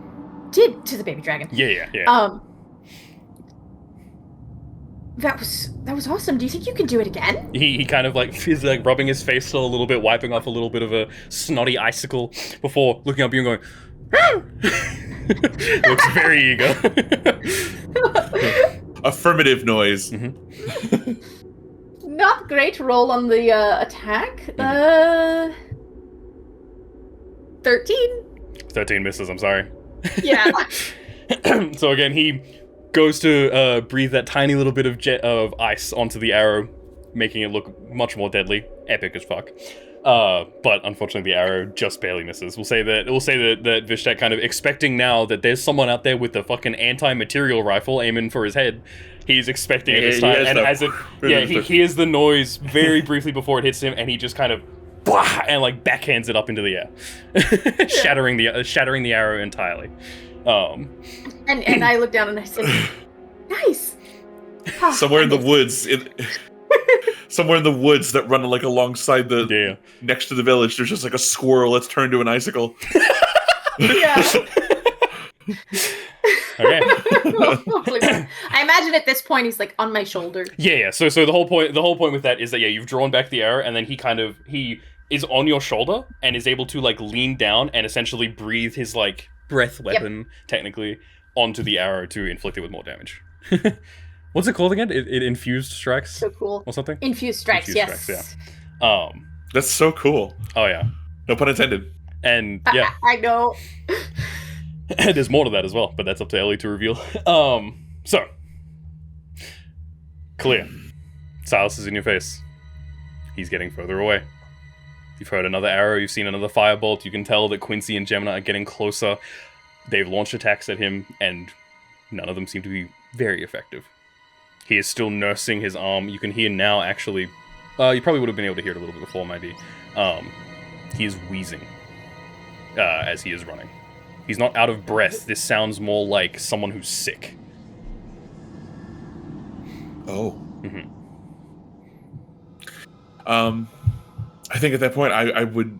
did to the baby dragon? Yeah. That was awesome. Do you think you can do it again? He kind of like is like rubbing his face still a little bit, wiping off a little bit of a snotty icicle before looking up at you and going, looks very eager. Affirmative noise. Mm-hmm. Not great roll on the attack. 13? 13 misses, I'm sorry. Yeah. So again, he goes to breathe that tiny little bit of jet of ice onto the arrow, making it look much more deadly. Epic as fuck. But unfortunately, the arrow just barely misses. We'll say that Vishtakk kind of expecting now that there's someone out there with the fucking anti-material rifle aiming for his head. He's expecting it this time, and as he hears the noise very briefly before it hits him, and he just kind of and like backhands it up into the air, shattering the arrow entirely. And I look down and I said, "Nice." Somewhere in the woods, somewhere in the woods that run like alongside the next to the village, there's just like a squirrel that's turned to an icicle. Yeah. Okay. I imagine at this point he's like on my shoulder. Yeah. So the whole point with that is that you've drawn back the arrow, and then he is on your shoulder and is able to like lean down and essentially breathe his like breath weapon technically onto the arrow to inflict it with more damage. What's it called again? It infused strikes. So cool. Or something. Infused strikes. Yes. Strikes, yeah. That's so cool. Oh yeah. No pun intended. And yeah. I know. There's more to that as well, but that's up to Ellie to reveal. So clear. Silas is in your face. He's getting further away. You've heard another arrow, you've seen another firebolt. You can tell that Quincy and Gemina are getting closer. They've launched attacks at him, and none of them seem to be very effective. He is still nursing his arm. You can hear now, actually, you probably would have been able to hear it a little bit before, maybe. He is wheezing as he is running. He's not out of breath. This sounds more like someone who's sick. Oh. Mm-hmm. I think at that point I would.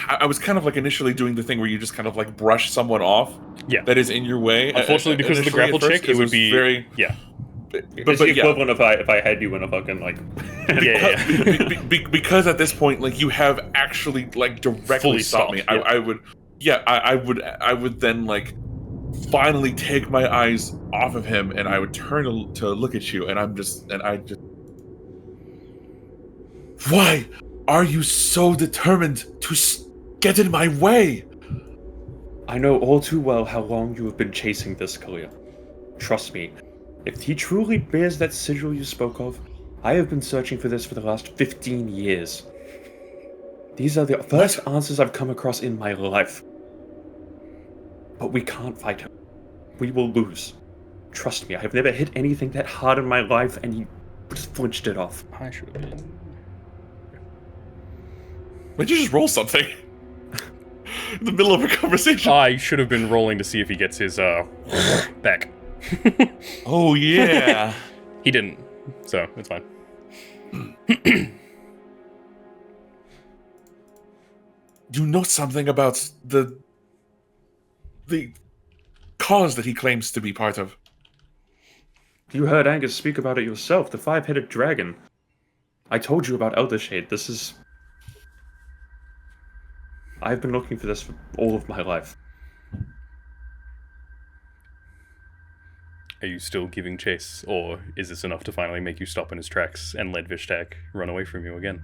I was kind of like initially doing the thing where you just kind of like brush someone off. Yeah. That is in your way. Unfortunately, because of the grapple check, it would be very. Yeah. It's the equivalent if I had you in a fucking like. Because at this point, like you have actually like directly fully stopped me. Yeah. I would then like finally take my eyes off of him, and I would turn to look at you, and I just Why are you so determined to get in my way? I know all too well how long you have been chasing this, Kalia. Trust me, if he truly bears that sigil you spoke of, I have been searching for this for the last 15 years. These are the first answers I've come across in my life. But we can't fight him. We will lose. Trust me, I have never hit anything that hard in my life, and he just flinched it off. I should have been. Why'd you just roll something? In the middle of a conversation. I should have been rolling to see if he gets his back. Oh yeah. He didn't, so it's fine. You know something about the cause that he claims to be part of. You heard Angus speak about it yourself, the five-headed dragon. I told you about Eldershade. This is... I've been looking for this for all of my life. Are you still giving chase, or is this enough to finally make you stop in his tracks and let Vishtakk run away from you again?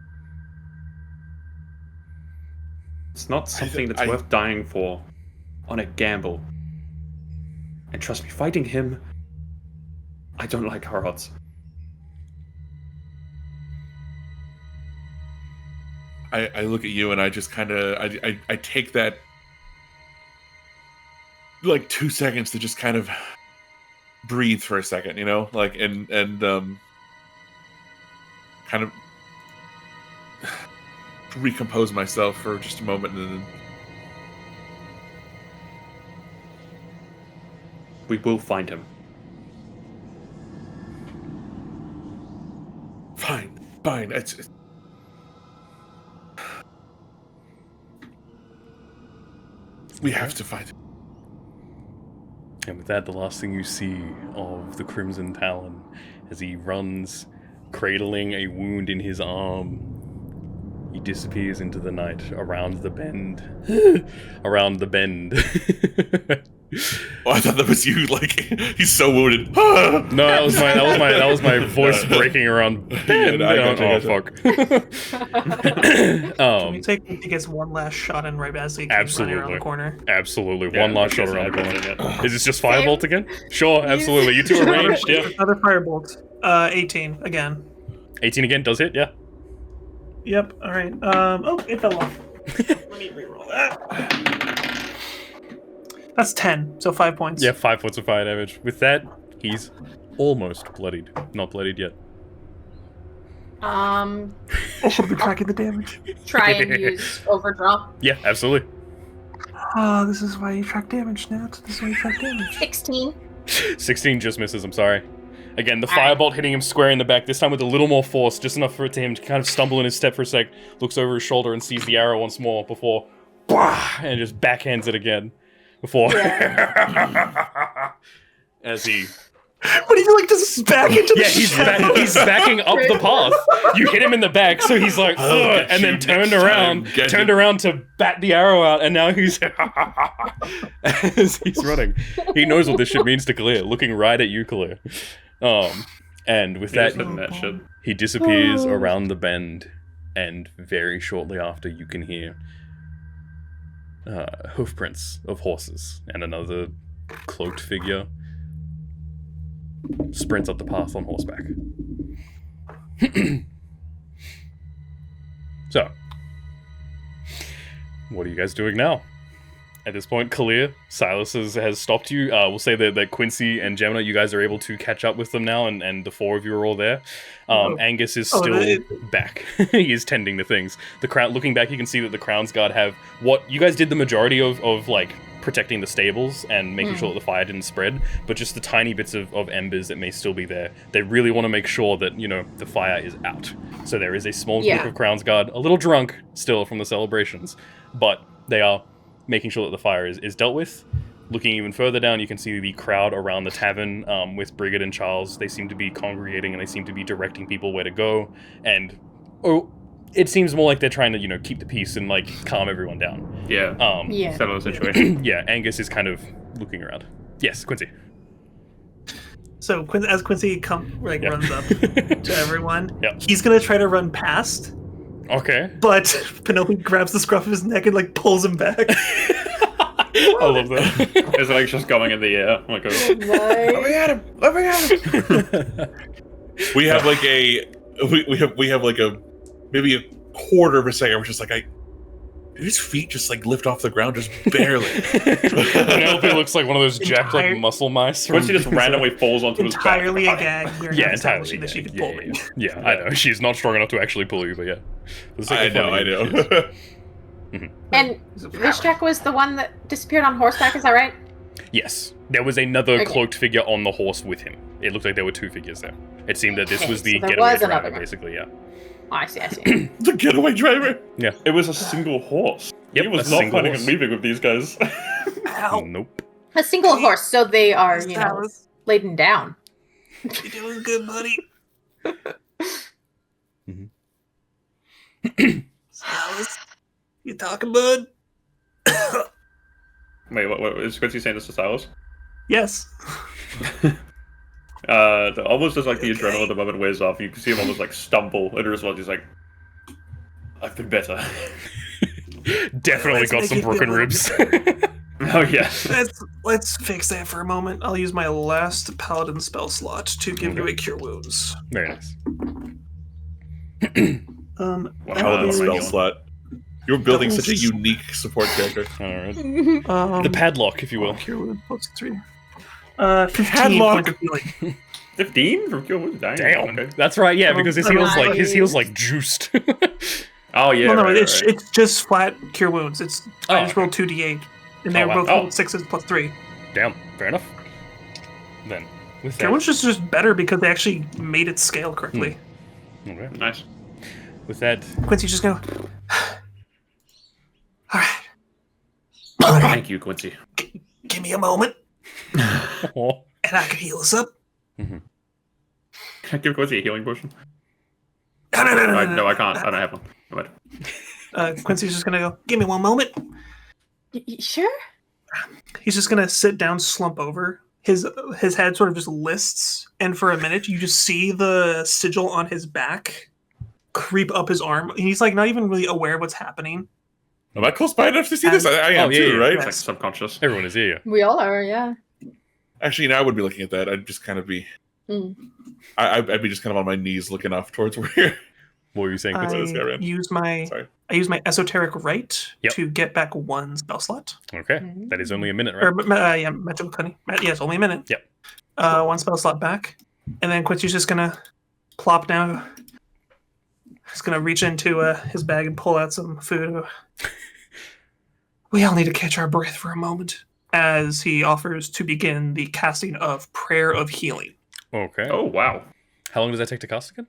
It's not something that's worth dying for on a gamble. And trust me, fighting him, I don't like our odds. I look at you and I just kind of I take that like 2 seconds to just kind of breathe for a second, you know, like and kind of recompose myself for just a moment, and then we will find him. Fine. It's we have to fight him. And with that, the last thing you see of the Crimson Talon as he runs, cradling a wound in his arm, he disappears into the night around the bend. Around the bend. Oh, I thought that was you. Like, he's so wounded. No, that was my voice breaking around. Fuck. Can we take he gets one last shot in right as he keeps running around the corner? Absolutely, one last shot around the corner. Is this just firebolt again? Sure, absolutely. You two are ranged, yeah. Another firebolt. 18 again. 18 again does hit, yeah. Yep. All right. Oh, it fell off. Let me reroll that. That's 10, so 5 points. Yeah, 5 points of fire damage. With that, he's almost bloodied. Not bloodied yet. I should be tracking the damage. Try and use overdraw. Yeah, absolutely. Oh, this is why you track damage, Nat. This is why you track damage. 16. 16 just misses, I'm sorry. Again, the firebolt hitting him square in the back, this time with a little more force, just enough for it to him to kind of stumble in his step for a sec, looks over his shoulder and sees the arrow once more before, and just backhands it again. Before, as he... What do you like to back into the he's backing up the path. You hit him in the back, so he's like, and then turned around to bat the arrow out, and now he's as he's running. He knows what this shit means to Kalia, looking right at you, Kalia. And with that, he disappears around the bend, and very shortly after, you can hear hoofprints of horses, and another cloaked figure sprints up the path on horseback. So, what are you guys doing now? At this point, Kalia, Silas has stopped you. We'll say that Quincy and Gemina, you guys are able to catch up with them now, and the four of you are all there. Angus is still back. He is tending to things. The crown. Looking back, you can see that the Crown's Guard have what you guys did the majority of like protecting the stables and making sure that the fire didn't spread, but just the tiny bits of embers that may still be there. They really want to make sure that, you know, the fire is out. So there is a small group of Crown's Guard, a little drunk still from the celebrations, but they are making sure that the fire is dealt with. Looking even further down, you can see the crowd around the tavern with Brigid and Charles. They seem to be congregating and they seem to be directing people where to go. And it seems more like they're trying to, you know, keep the peace and like calm everyone down. Settle the situation. Angus is kind of looking around. Yes, Quincy. So as Quincy runs up to everyone, he's gonna try to run past Okay. But Penelope grabs the scruff of his neck and like pulls him back. I love that. It's like just going in the air. Like, Let me at him! Let me at him! We have like we have like a maybe a quarter of a second. We're just like his feet just like lift off the ground just barely. Penelope looks like one of those jacked like muscle mice. Once he just randomly falls onto his back. Entirely a gag. Yeah, entirely. That she could pull me. Yeah, I know. She's not strong enough to actually pull you, but yeah. I know. And Vishtakk was the one that disappeared on horseback, is that right? Yes. There was another cloaked figure on the horse with him. It looked like there were two figures there. It seemed that this was the getaway driver, basically, yeah. Oh, I see. The getaway driver? Yeah. It was a single horse. Yep, he was not planning on leaving with these guys. Ow. Nope. A single horse, so they are, laden down. You're doing good, buddy. Silas, you talking, bud? Wait, what is Quincy saying this to Silas? Yes. Almost as like the adrenaline at the moment wears off, you can see him almost like stumble, and as well he's like, I've been better. Definitely got some broken ribs. Oh yeah. Let's fix that for a moment. I'll use my last paladin spell slot to give you a cure wounds. Very nice. Paladin spell slot. You're building such a unique support character. Alright. The padlock, if you will. Cure wound plus 3. 15 Padlock. points of healing. 15 from Cure Wounds? Damn. Okay. That's right, yeah, because his heal's like juiced. Oh yeah. Well, no, right, it's just flat cure wounds. I just rolled 2d8, and they were both rolled 6s plus 3. Damn, fair enough. Then, with Cure wounds just better because they actually made it scale correctly. Okay. Nice. With that, Quincy's just gonna. All right. Thank you, Quincy. Give me a moment, oh, and I can heal us up. Can I give Quincy a healing potion? No, No, I can't. I don't have one. Go ahead. Quincy's just gonna go. Give me one moment. Sure. He's just gonna sit down, slump over. His head sort of just lists, and for a minute, you just see the sigil on his back creep up his arm. And he's like not even really aware of what's happening. Am I close by enough to see this? I am too, right? It's like subconscious. everyone is here. We all are, yeah. Actually, now I would be looking at that. I'd just kind of be. I'd be just kind of on my knees looking off towards where. What were you saying? I use my esoteric right to get back one spell slot. Okay, that is only a minute, right? Or magical cunning. Yeah, it's only a minute. Yep. One spell slot back, and then Quincy's just gonna plop down. He's gonna reach into his bag and pull out some food. We all need to catch our breath for a moment, as he offers to begin the casting of Prayer of Healing. Okay. Oh wow. How long does that take to cast again?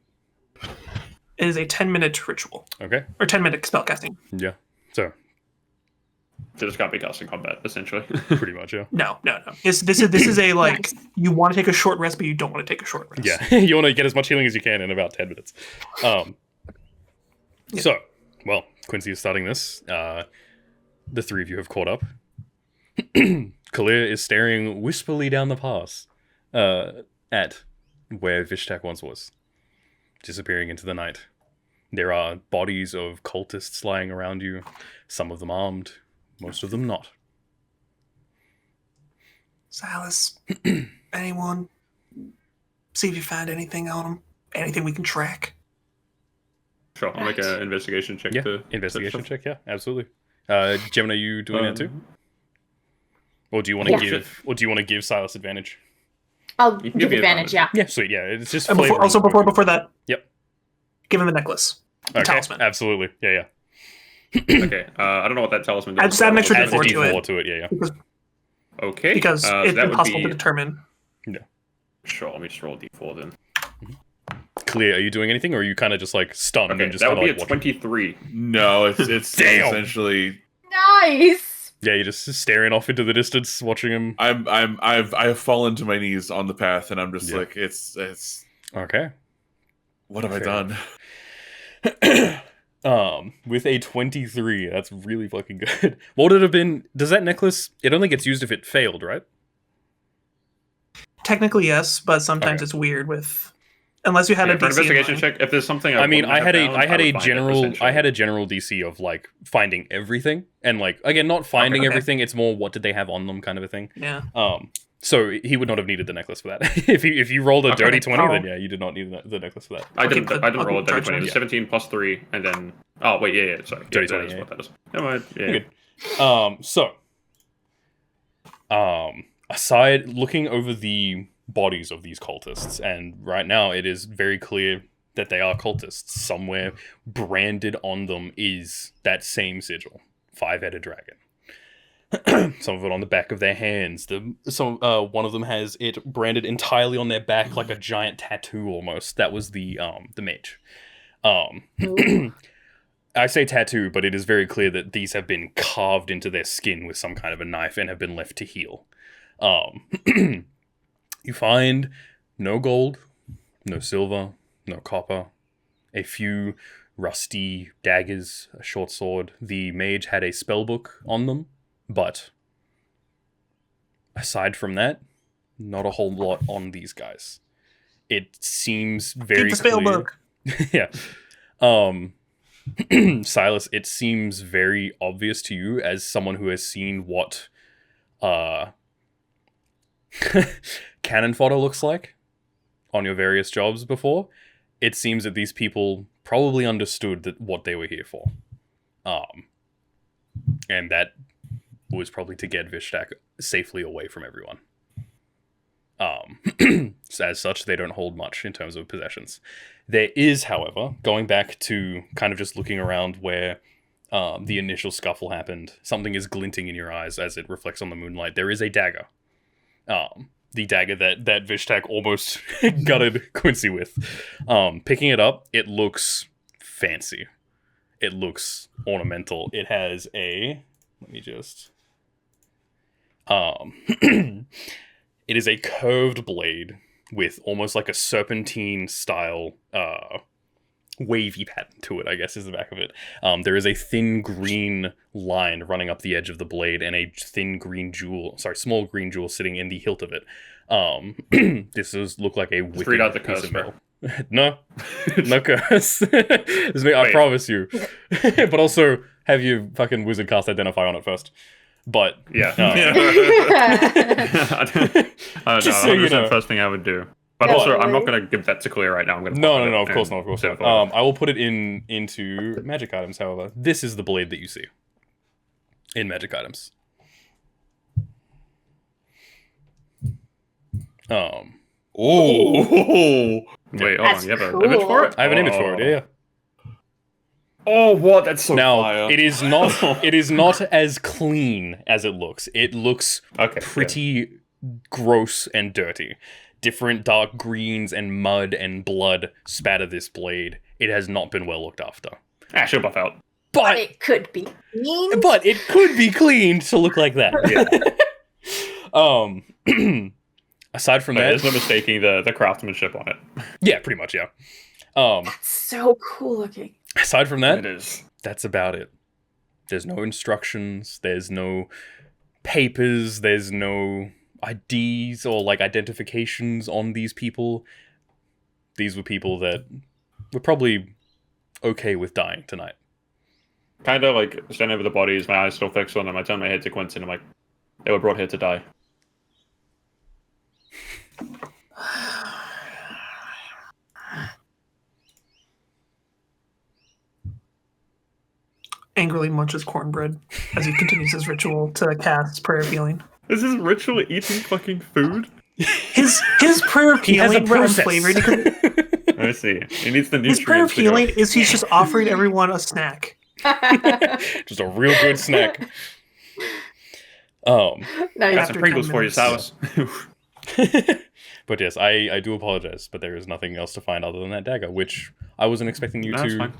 It is a 10-minute ritual. Okay. Or 10-minute spell casting. Yeah. So. They just can't be cast in combat, essentially. Pretty much, yeah. No. This is a like you want to take a short rest, but you don't want to take a short rest. Yeah, you want to get as much healing as you can in about 10 minutes. So, well, Quincy is starting this. The three of you have caught up. Kalia is staring wistfully down the pass at where Vishtakk once was, disappearing into the night. There are bodies of cultists lying around you, some of them armed, most of them not. Silas, anyone? See if you find anything on them. Anything we can track. Sure, I'll make an investigation check. Yeah, investigation check, yeah, absolutely. Gemini, are you doing that too? Or do you want to give? Or do you want to give Silas advantage? I'll give advantage. Yeah. Yeah, sweet. Yeah, it's just before that. Yep. Give him the necklace. The talisman. Absolutely. Yeah. Okay. I don't know what that talisman does. I just add an extra Adds a D4 to it. Yeah. Okay. Because so it's that would impossible be... to determine. Yeah. Sure. Let me just roll a D4 then. Clear. Are you doing anything, or are you kind of just like stunned and just? That would be like a 23. No, it's essentially. Nice. Yeah, you're just staring off into the distance, watching him. I have fallen to my knees on the path, and I'm just like, it's okay. What have I done? With a 23, that's really fucking good. What would it have been? Does that necklace? It only gets used if it failed, right? Technically, yes, but sometimes it's weird with Unless you had a for an DC investigation check, if there's something I mean, wouldn't have found, I had would a find it, general essentially. DC of like finding everything, and like again, not finding Okay. everything. It's more what did they have on them, kind of a thing. Yeah. So he would not have needed the necklace for that. if you rolled a Okay. dirty 20, Oh. then yeah, you did not need the necklace for that. I didn't but roll a I'll dirty charge 20. It was him. 17 plus 3, and then... Oh, wait, yeah, sorry. Dirty Yeah, 20, that is yeah. what that is. Never mind, yeah. Good. Aside, looking over the bodies of these cultists, and right now it is very clear that they are cultists. Somewhere branded on them is that same sigil, 5-headed dragon. Some of it on the back of their hands. One of them has it branded entirely on their back, like a giant tattoo almost. That was the mage. I say tattoo, but it is very clear that these have been carved into their skin with some kind of a knife and have been left to heal. You find no gold, no silver, no copper, a few rusty daggers, a short sword. The mage had a spellbook on them, but aside from that, not a whole lot on these guys. It seems very Keep the spellbook. Yeah. Silas, it seems very obvious to you as someone who has seen what cannon fodder looks like on your various jobs before. It seems that these people probably understood that what they were here for. And that was probably to get Vishtakk safely away from everyone. So as such, they don't hold much in terms of possessions. There is, however, going back to kind of just looking around where the initial scuffle happened, something is glinting in your eyes as it reflects on the moonlight. There is a dagger. The dagger that Vishtakk almost gutted Quincy with. Picking it up, it looks fancy. It looks ornamental. It has a... Let me just... It is a curved blade with almost like a serpentine style wavy pattern to it, I guess is the back of it. There is a thin green line running up the edge of the blade and a thin green jewel, small green jewel sitting in the hilt of it. This does look like a wicked read out the piece curse, of metal. No curse. I promise you. But also, have you fucking wizard cast Identify on it first. But Yeah. Just so you know. First thing I would do. But Definitely. also, I'm not going to give that to Clea right now. I'm going to No, of course not. I will put it into magic items, however. This is the blade that you see in magic items. Oh. Wait, hold That's on. You have an cool. image for it? I have an image for it, yeah. Oh, what? That's so Now, fire. it is not as clean as it looks. It looks pretty gross and dirty. Different dark greens and mud and blood spatter this blade. It has not been well looked after. She'll buff out. But it could be clean. But it could be cleaned to look like that. Yeah. Aside from But that, there's no mistaking the craftsmanship on it. yeah, pretty much, yeah. That's so cool looking. Aside from that, It is. that's about it. There's no instructions, there's no papers, there's no IDs or like identifications on these people. These were people that were probably okay with dying tonight. Kind of like standing over the bodies, my eyes still fixed on them. I turn my head to Quincy and I'm like, they were brought here to die. Angrily munches cornbread as he continues his ritual to cast Prayer of Healing. Is this ritual eating fucking food? His Prayer of He has a Healing process. flavored. I see. He needs the His Prayer of nutrients. to go. Healing is he's just offering everyone a snack. Just a real good snack. No, Got After some Pringles 10 for you, minutes. Silas. But yes, I do apologize, but there is nothing else to find other than that dagger, which I wasn't expecting you No, that's to, fine.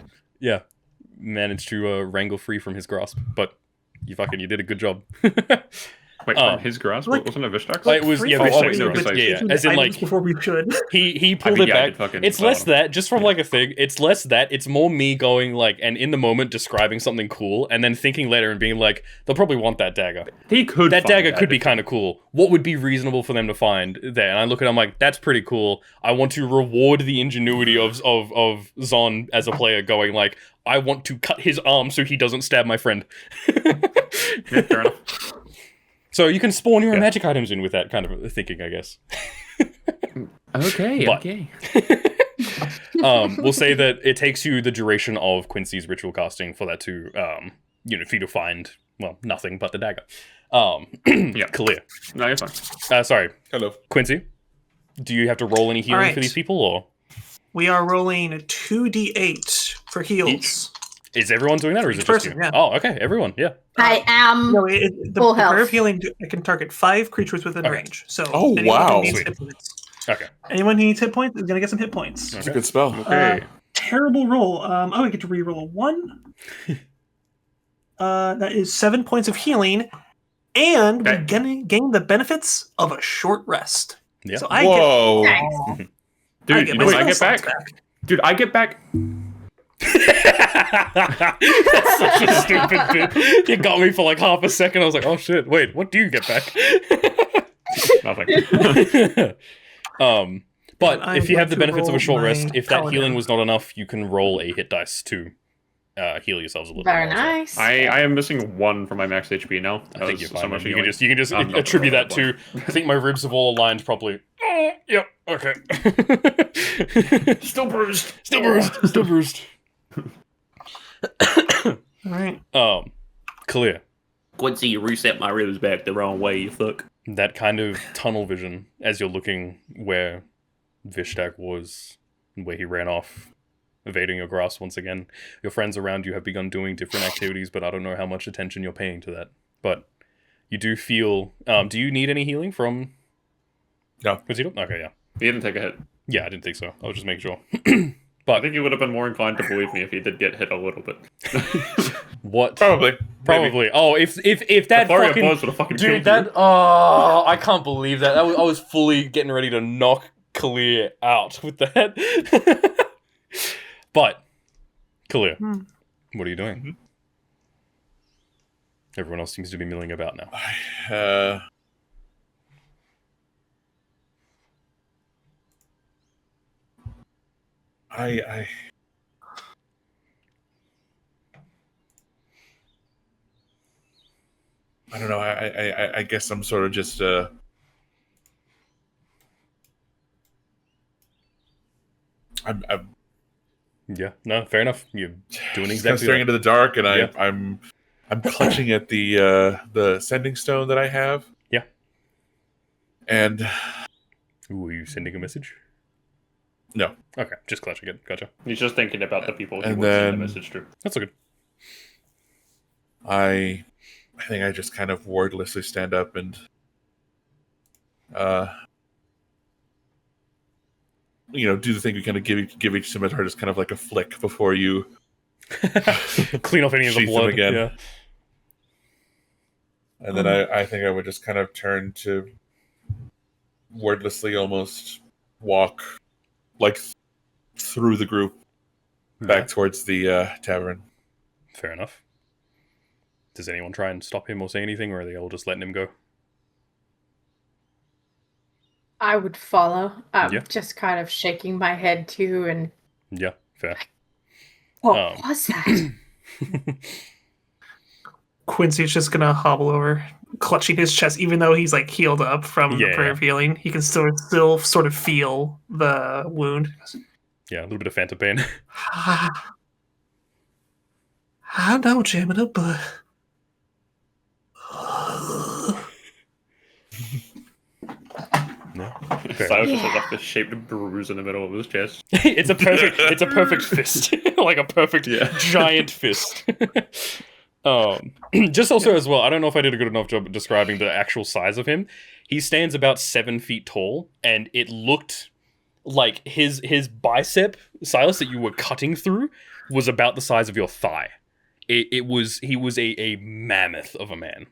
manage to wrangle free from his grasp. But you did a good job. Wait, from his grasp? like- Wasn't it Vishtakk? It was Vishtakk's no, grasp. sorry. Yeah. As in like before we should. he pulled it back. It's less follow. that just from like a thing. It's less that. It's more me going like and in the moment describing something cool and then thinking later and being like they'll probably want that dagger. He could. That find dagger that could be if- kind of cool. What would be reasonable for them to find there? And I look at it, I'm like, that's pretty cool. I want to reward the ingenuity of Zhon as a player going like, I want to cut his arm so he doesn't stab my friend. Yeah, fair enough. So you can spawn your own magic items in with that kind of thinking, I guess. Okay. But- Okay. We'll say that it takes you the duration of Quincy's ritual casting for that to, for you to find, well, nothing but the dagger. Yeah. Clear. No, you're fine. Sorry, Hello. Quincy. Do you have to roll any healing Alright. for these people, or We are rolling 2d8 for heals. is everyone doing that, or is it Each just person, you? yeah. Oh, okay, everyone, yeah. I am. No, the Full prayer health. of healing, I can target 5 creatures within Okay. range. So Oh, anyone wow. who needs Sweet. hit points. Okay. Anyone who needs hit points is going to get some hit points. It's a good spell. Okay. Terrible roll. I get to reroll a 1. That is 7 points of healing. And we Okay. gain the benefits of a short rest. Yeah. So I Whoa. get, Dude, you know what I my get spell back? slots Dude, I get back. That's such a stupid bit. You got me for like half a second. I was like, oh shit, wait, what do you get back? Nothing. But I'm if you have the going to benefits of a roll short my rest, if that paladin. healing was not enough, you can roll a hit dice to heal yourselves a little Very bit more. nice. I am missing 1 from my max HP now. I think you're fine. Man. So You can just I'm not attribute gonna that roll to. I think my ribs have all aligned properly. Oh, yep. Okay. Still bruised. Still bruised. Still bruised. All right. Clear. Quincy, you reset my ribs back the wrong way, you fuck. That kind of tunnel vision as you're looking where Vishtakk was, where he ran off, evading your grasp once again. Your friends around you have begun doing different activities, but I don't know how much attention you're paying to that. But you do feel... do you need any healing from... No. Quincy? Okay, yeah. He didn't take a hit. Yeah, I didn't think so. I was just making sure. I think you would have been more inclined to believe me if he did get hit a little bit. What? Probably. Probably. Oh, if that Flurry of fucking... blows would have fucking Dude, killed that... Oh, I can't believe that. I was fully getting ready to knock Khalil out with that. But, Khalil, what are you doing? Mm-hmm. Everyone else seems to be milling about now. I don't know. I guess I'm sort of just I'm Yeah, no, fair enough. You're doing kind of exactly staring that. into the dark, and Yeah. I'm clutching at the sending stone that I have. Yeah. And Ooh, are you sending a message? no, Okay, just clutching it. Gotcha. He's just thinking about the people he And would send then- a message to. That's all good. I think I just kind of wordlessly stand up and do the thing we kind of give each scimitar just kind of like a flick before you Clean off any of the sheath them blood. again. Yeah. And then I think I would just kind of turn to wordlessly almost walk like through the group back towards the tavern. Fair enough. Does anyone try and stop him or say anything, or are they all just letting him go? I would follow. Yeah. Just kind of shaking my head too, and Yeah, fair. what was that? Quincy's just going to hobble over, clutching his chest, even though he's like healed up from the prayer of healing. He can still sort of feel the wound. Yeah, a little bit of phantom pain. I know, Gemini, but No. Silas just has a fish-shaped bruise in the middle of his chest. It's a perfect fist. Like a perfect giant fist. Just also as well, I don't know if I did a good enough job at describing the actual size of him. He stands about 7 feet tall, and it looked like his bicep, Silas, that you were cutting through, was about the size of your thigh. He was a mammoth of a man.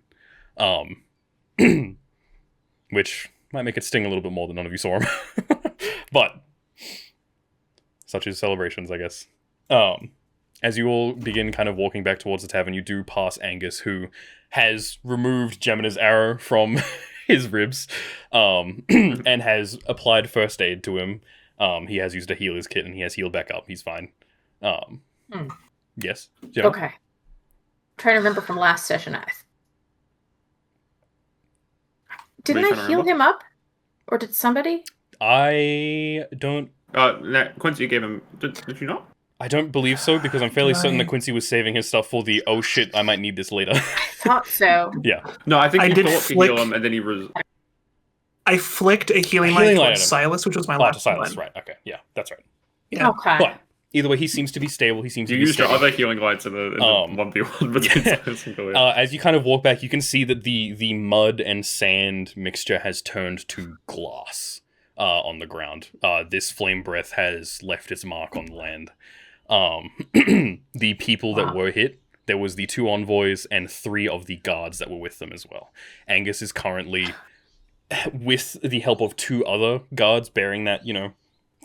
which might make it sting a little bit more than none of you saw him. But such is celebrations, I guess. As you all begin kind of walking back towards the tavern, you do pass Angus, who has removed Gemina's arrow from his ribs, and has applied first aid to him. He has used a healer's kit, and he has healed back up. He's fine. Yes? Gemma? Okay. Trying to remember from last session. Didn't I heal him up? Or did somebody? I don't... Quincy gave him... Did you not? I don't believe so, because I'm fairly certain that Quincy was saving his stuff for the, oh shit, I might need this later. I thought so. Yeah. No, I think I he did thought to heal him, and then he was... I flicked a healing light towards Silas, which was my last Silas, one. right, okay, yeah, that's right. Yeah. Okay. But, either way, he seems to be stable, he seems to be You used your stable. other healing lights in the 1v1 between Silas and Galea. As you kind of walk back, you can see that the mud and sand mixture has turned to glass on the ground. This flame breath has left its mark on the land. The people that were hit, there was the 2 envoys and 3 of the guards that were with them as well. Angus is currently, with the help of 2 other guards bearing that,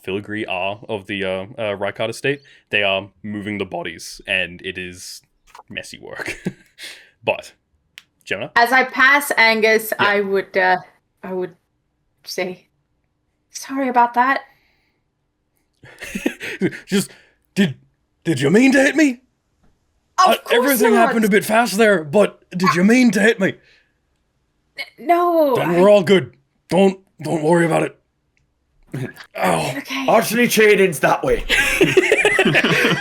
filigree R of the Rykard estate, they are moving the bodies, and it is messy work. But, Gemma? As I pass Angus, yeah. I would say, sorry about that. Just, did you mean to hit me? Of course everything not. happened a bit fast there, but did you mean to hit me? No. Then we're all good. Don't worry about it. Oh. Okay. Archery training's that way.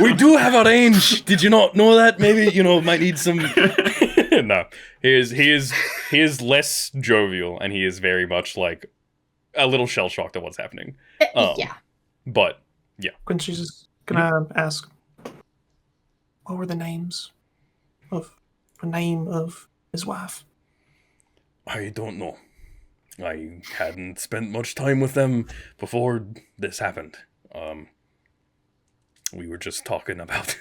We do have a range. Did you not know that? Maybe, might need some... No. He is less jovial, and he is very much like a little shell-shocked at what's happening. Yeah. But, yeah. Quincy's just gonna ask, what were the names of his wife? I don't know. I hadn't spent much time with them before this happened. We were just talking about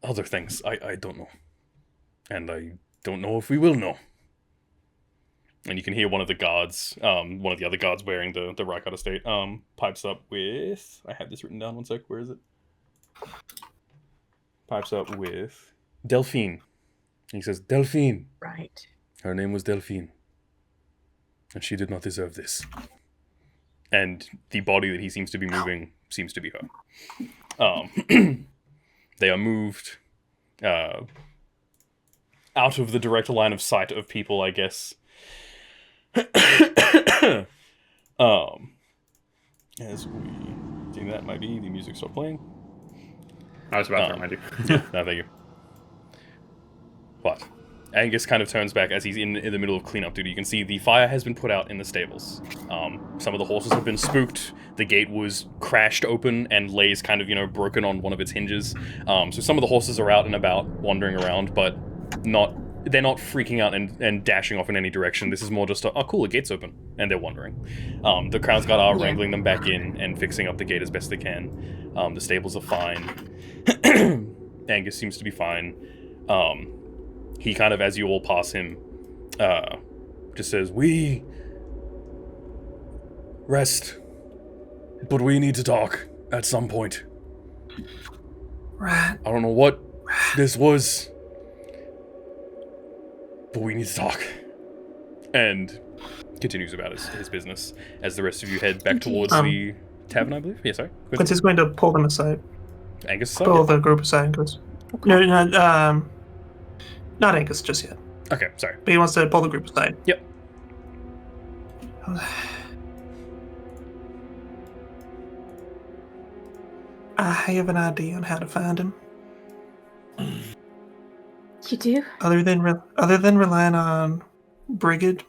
other things. I don't know. And I don't know if we will know. And you can hear one of the guards, one of the other guards wearing the Rykard estate, pipes up with... I have this written down, one sec, where is it? Pipes up with Delphine. He says, Delphine. Right. Her name was Delphine. And she did not deserve this. And the body that he seems to be moving seems to be her. They are moved out of the direct line of sight of people, I guess. As we think that might be, the music stopped playing. I was about to remind you. No, thank you. What? Angus kind of turns back as he's in the middle of cleanup duty. You can see the fire has been put out in the stables. Some of the horses have been spooked. The gate was crashed open and lays kind of, broken on one of its hinges. So some of the horses are out and about, wandering around, but they're not freaking out and dashing off in any direction. This is more just oh cool, the gate's open, and they're wandering. The Crown's Guard are wrangling them back in and fixing up the gate as best they can. The stables are fine. Angus seems to be fine. He kind of, as you all pass him, just says, we rest, but we need to talk at some point. Right. I don't know what this was, but we need to talk. And continues about his business as the rest of you head back towards the tavern, I believe. Yeah, sorry. Quincy's going to pull them aside. Angus aside? Pull the group aside and goes, no, not Angus just yet. Okay, sorry. But he wants to pull the group aside. Yep. I have an idea on how to find him. You do? Other than relying on Brigid,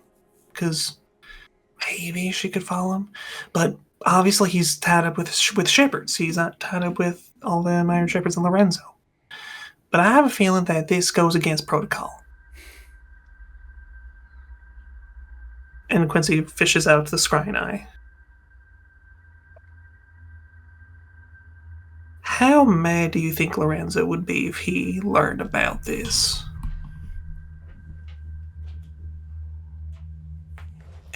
because maybe she could follow him. But obviously he's tied up with shepherds. He's not tied up with all the Iron Shepherds and Lorenzo. But I have a feeling that this goes against protocol. And Quincy fishes out the scrying eye. How mad do you think Lorenzo would be if he learned about this?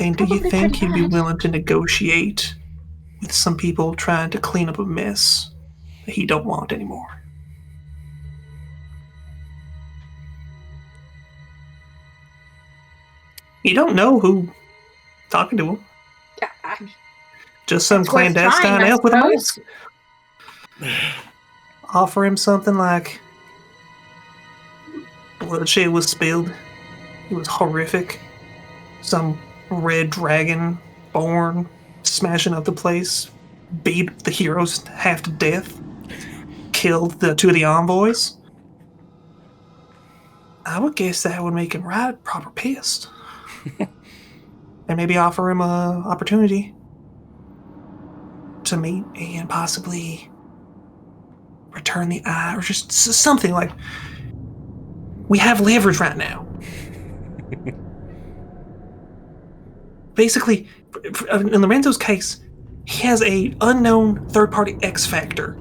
And do you think he'd be willing to negotiate with some people trying to clean up a mess that he don't want anymore? You don't know who talking to him. Just some clandestine elf with a mask. Offer him something like bloodshed was spilled. It was horrific. Some red dragon born, smashing up the place, beat the heroes half to death, killed the two of the envoys. I would guess that would make him right proper pissed. And maybe offer him a opportunity to meet and possibly return the eye, or just something like, we have leverage right now. Basically, in Lorenzo's case, he has a unknown third-party X factor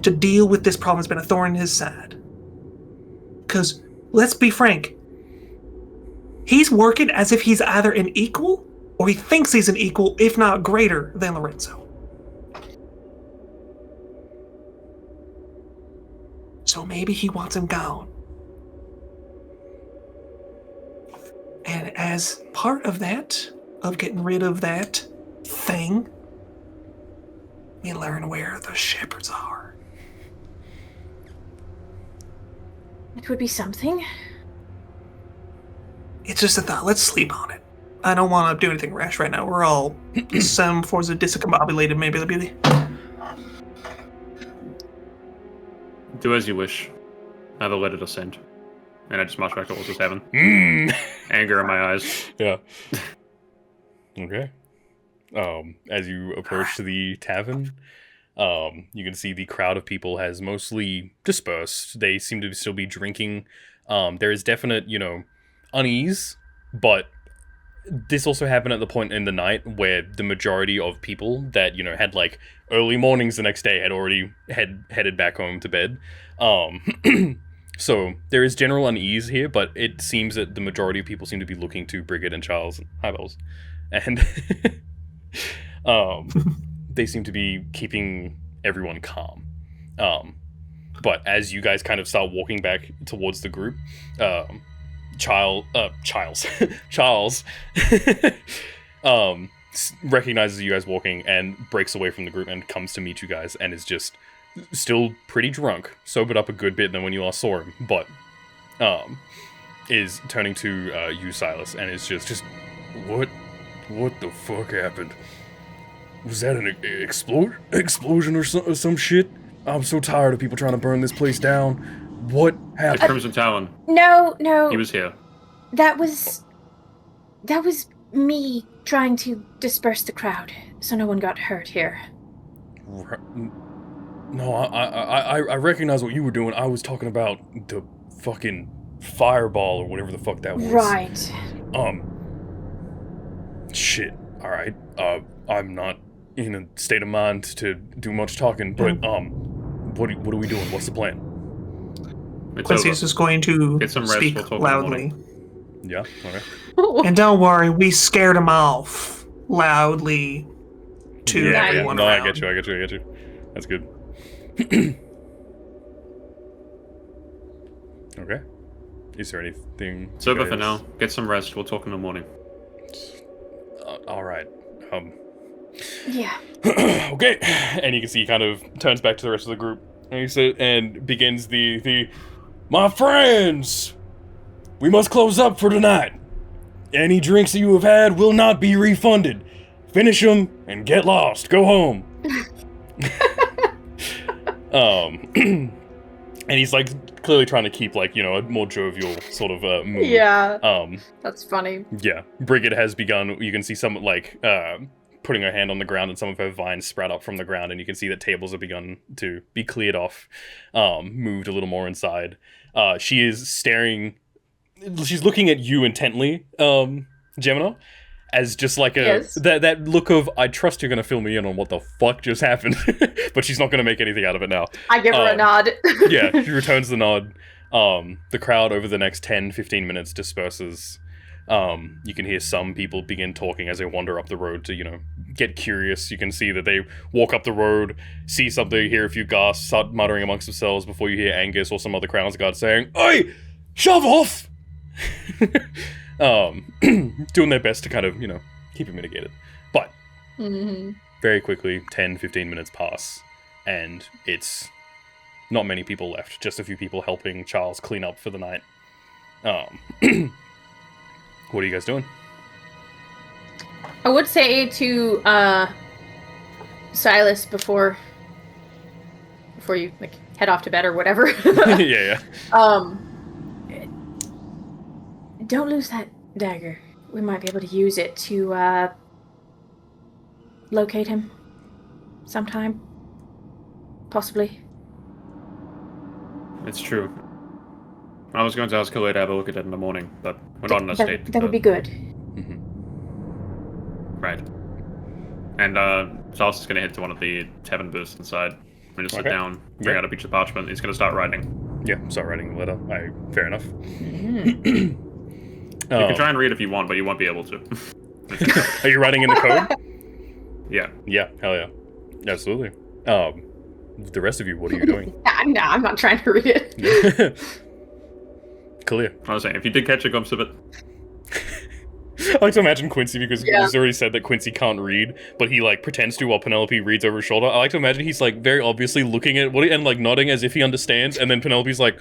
to deal with this problem that's been a thorn in his side. Because, let's be frank, he's working as if he's either an equal, or he thinks he's an equal, if not greater, than Lorenzo. So maybe he wants him gone. And as part of that, of getting rid of that thing, we learn where the shepherds are. It would be something. It's just a thought. Let's sleep on it. I don't want to do anything rash right now. We're all some forms of discombobulated, maybe. Do as you wish. I have a letter to send. And I just march back to Elloxus Heaven. Anger in my eyes. Yeah. Okay. As you approach the tavern, you can see the crowd of people has mostly dispersed. They seem to still be drinking. There is definite, unease, but this also happened at the point in the night where the majority of people that, had like early mornings the next day had already headed back home to bed. So there is general unease here, but it seems that the majority of people seem to be looking to Brigid and Charles and Highbells. And they seem to be keeping everyone calm. But as you guys kind of start walking back towards the group, Charles recognizes you guys walking and breaks away from the group and comes to meet you guys and is just still pretty drunk, sobered up a good bit than when you last saw him, but is turning to you, Silas, and is just what the fuck happened? Was that an explosion or some shit? I'm so tired of people trying to burn this place down. What happened? The Crimson Talon. No. He was here. That was me trying to disperse the crowd, so no one got hurt here. No, I recognize what you were doing. I was talking about the fucking fireball or whatever the fuck that was. Right. Shit. All right. I'm not in a state of mind to do much talking, but what are we doing? What's the plan? Quincy is just going to speak loudly. Yeah. Okay. And don't worry, we scared him off loudly to everyone around. I get you. That's good. Okay. Is there anything? Sober for now. Get some rest. We'll talk in the morning. All right. Yeah. Okay. And you can see he kind of turns back to the rest of the group and begins the my friends, we must close up for tonight. Any drinks that you have had will not be refunded. Finish them and get lost. Go home. And he's like clearly trying to keep like, a more jovial sort of mood. Yeah. That's funny. Yeah. Brigid has begun, you can see some like putting her hand on the ground and some of her vines sprout up from the ground, and you can see that tables have begun to be cleared off, moved a little more inside. She is she's looking at you intently, Gemini, as just like that look of, I trust you're going to fill me in on what the fuck just happened, but she's not going to make anything out of it now. I give her a nod. Yeah, she returns the nod. The crowd over the next 10-15 minutes disperses. You can hear some people begin talking as they wander up the road to, get curious. You can see that they walk up the road, see something, hear a few gasps, start muttering amongst themselves before you hear Angus or some other Crown's Guard saying, "Oi! Shove off!" Doing their best to kind of, keep it mitigated. But very quickly, 10, 15 minutes pass, and it's not many people left. Just a few people helping Charles clean up for the night. What are you guys doing? I would say to Silas before you head off to bed or whatever. Yeah. Don't lose that dagger. We might be able to use it to locate him sometime. Possibly. It's true. I was going to ask Khalid to have a look at it in the morning, but we're not in a state. That would be good. Mm-hmm. Right. And Silas is going to head to one of the tavern booths inside. We're going to sit down, bring out a piece of parchment. He's going to start writing. Yeah, start writing the letter. Fair enough. You can try and read if you want, but you won't be able to. Are you writing in the code? Yeah. Yeah, hell yeah. Absolutely. The rest of you, what are you doing? No, I'm not trying to read it. Clear. I was saying, if you did catch a glimpse of it. I like to imagine Quincy, because he's already said that Quincy can't read, but he pretends to while Penelope reads over his shoulder. I like to imagine he's very obviously looking at what and nodding as if he understands, and then Penelope's like,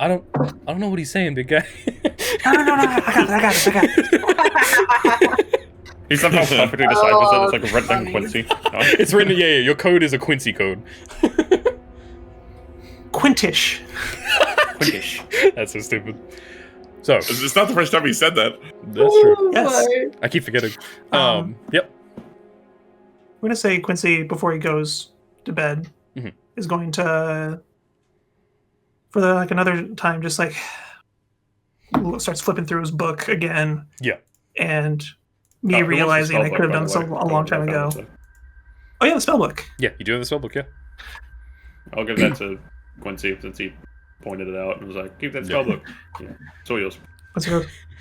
I don't know what he's saying, big guy. No, I got it. He somehow perfectly deciphers it. It's written on Quincy. It's written, your code is a Quincy code. Quintish. Quintish. That's so stupid. So it's not the first time he said that. That's true. Yes. I keep forgetting. Yep. I'm going to say Quincy, before he goes to bed, is going to, for another time, just starts flipping through his book again. Yeah. And me realizing I could have done so a long time ago. Oh yeah, the spell book. Yeah, you do have the spell book, yeah. I'll give that to Quincy since he pointed it out and was like, keep that spell book. Yeah, it's all yours.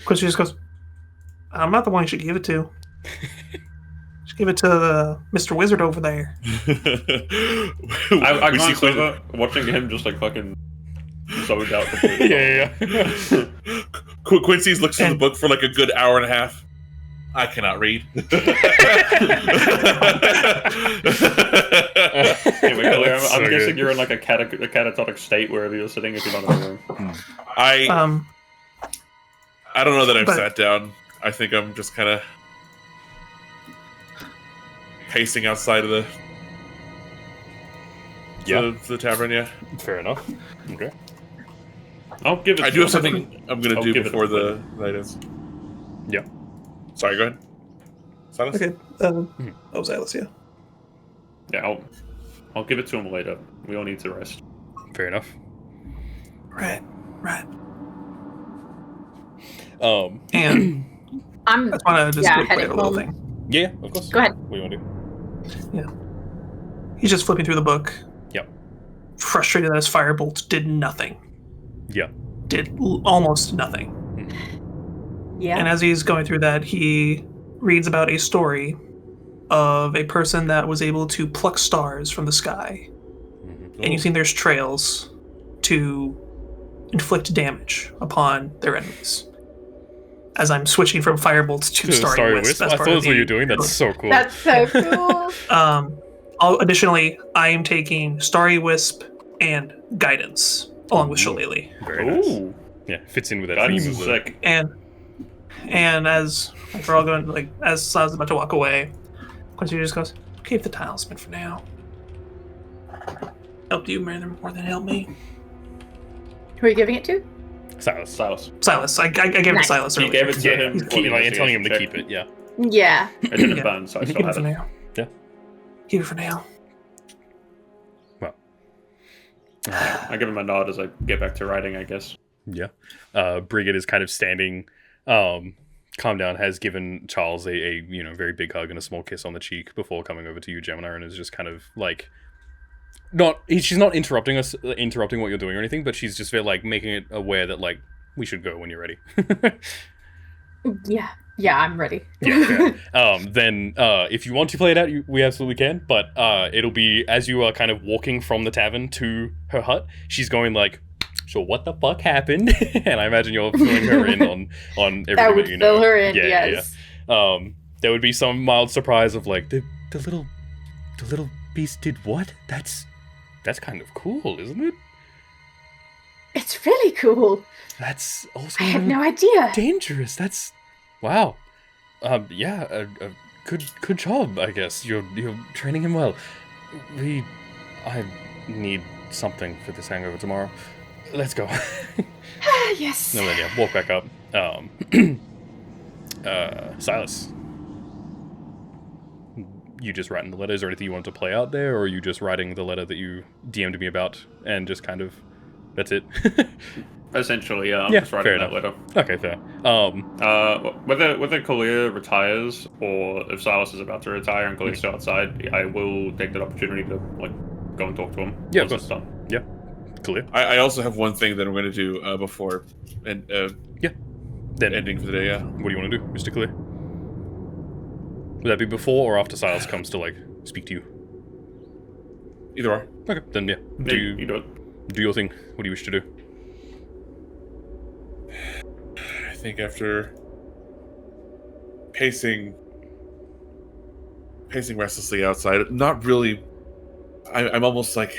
Quincy just goes, I'm not the one you should give it to. Just give it to Mr. Wizard over there. I glanced over, watching him just fucking zoned out completely. Yeah. Quincy looks through the book for a good hour and a half. I cannot read. Anyway, I'm guessing you're in a catatonic state wherever you're sitting if you're not in the room. I don't know that I've sat down. I think I'm just kind of pacing outside of the tavern. Yeah, fair enough. Okay. I'll give it. I do have something I'm gonna do before the night ends. Yeah. Sorry, go ahead. Silas? Okay. Silas, yeah. Yeah, I'll give it to him later. We all need to rest. Fair enough. Right. And I just want to play heading a little home. thing. Yeah, of course. Go ahead. What do you want to do? Yeah. He's just flipping through the book. Yep. Frustrated that his firebolt did nothing. Yeah. Did almost nothing. Yeah. And as he's going through that, he reads about a story of a person that was able to pluck stars from the sky. And using their trails to inflict damage upon their enemies. As I'm switching from firebolts to Starry Wisp. I thought that's what you're doing. That's so cool. That's so cool. Additionally, I am taking Starry Wisp and Guidance along with Shillelagh. Very nice. Yeah, fits in with that Guidance theme is of sick. And as we're all going, as Silas is about to walk away, Quincy just goes, keep the talisman for now. Helped you more than help me. Who are you giving it to? Silas. Silas. I gave it to Silas earlier. He gave it to him. And telling him to keep it, yeah. Yeah. It didn't burn, so I still Keep it have for it. now. Yeah. Keep it for now. Well. I give him a nod as I get back to writing, I guess. Yeah. Brigid is kind of standing. Calm Down has given Charles a very big hug and a small kiss on the cheek before coming over to you, Gemini, and is just kind of she's not interrupting what you're doing or anything, but she's just making it aware that we should go when you're ready. Yeah, I'm ready. Then if you want to play it out, we absolutely can. But it'll be as you are kind of walking from the tavern to her hut. She's going like, "So what the fuck happened?" And I imagine you're filling her in on everything That would you know. fill her in. Yes. Yeah. There would be some mild surprise of like the little beast did what? That's kind of cool, isn't it? It's really cool. That's also I had no idea. dangerous. That's wow. Good job. I guess you're training him well. I need something for this hangover tomorrow. Let's go. Yes. No, then walk back up. Silas, you just writing the letters or anything you want to play out there, or are you just writing the letter that you DM'd me about and just kind of that's it? Essentially, I'm yeah, just writing that enough. letter. Okay, fair. Whether Kalia retires or if Silas is about to retire and Kalia's still outside, I will take that opportunity to go and talk to him. Yeah, of course. Yeah, Kalia. I also have one thing that I'm going to do before and then ending for the day. Yeah. What do you want to do, Mr. Kalia? Would that be before or after Silas comes to speak to you? Either or. Okay, then yeah. You do it. Do your thing. What do you wish to do? I think after pacing restlessly outside, not really. I'm almost like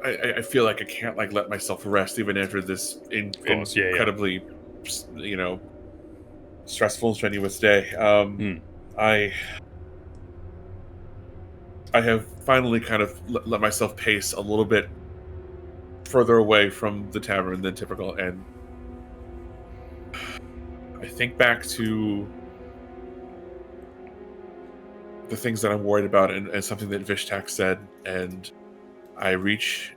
I feel like I can't let myself rest even after this incredibly, stressful and strenuous day. I have finally kind of let myself pace a little bit further away from the tavern than typical, and I think back to the things that I'm worried about and something that Vishtakk said, and I reach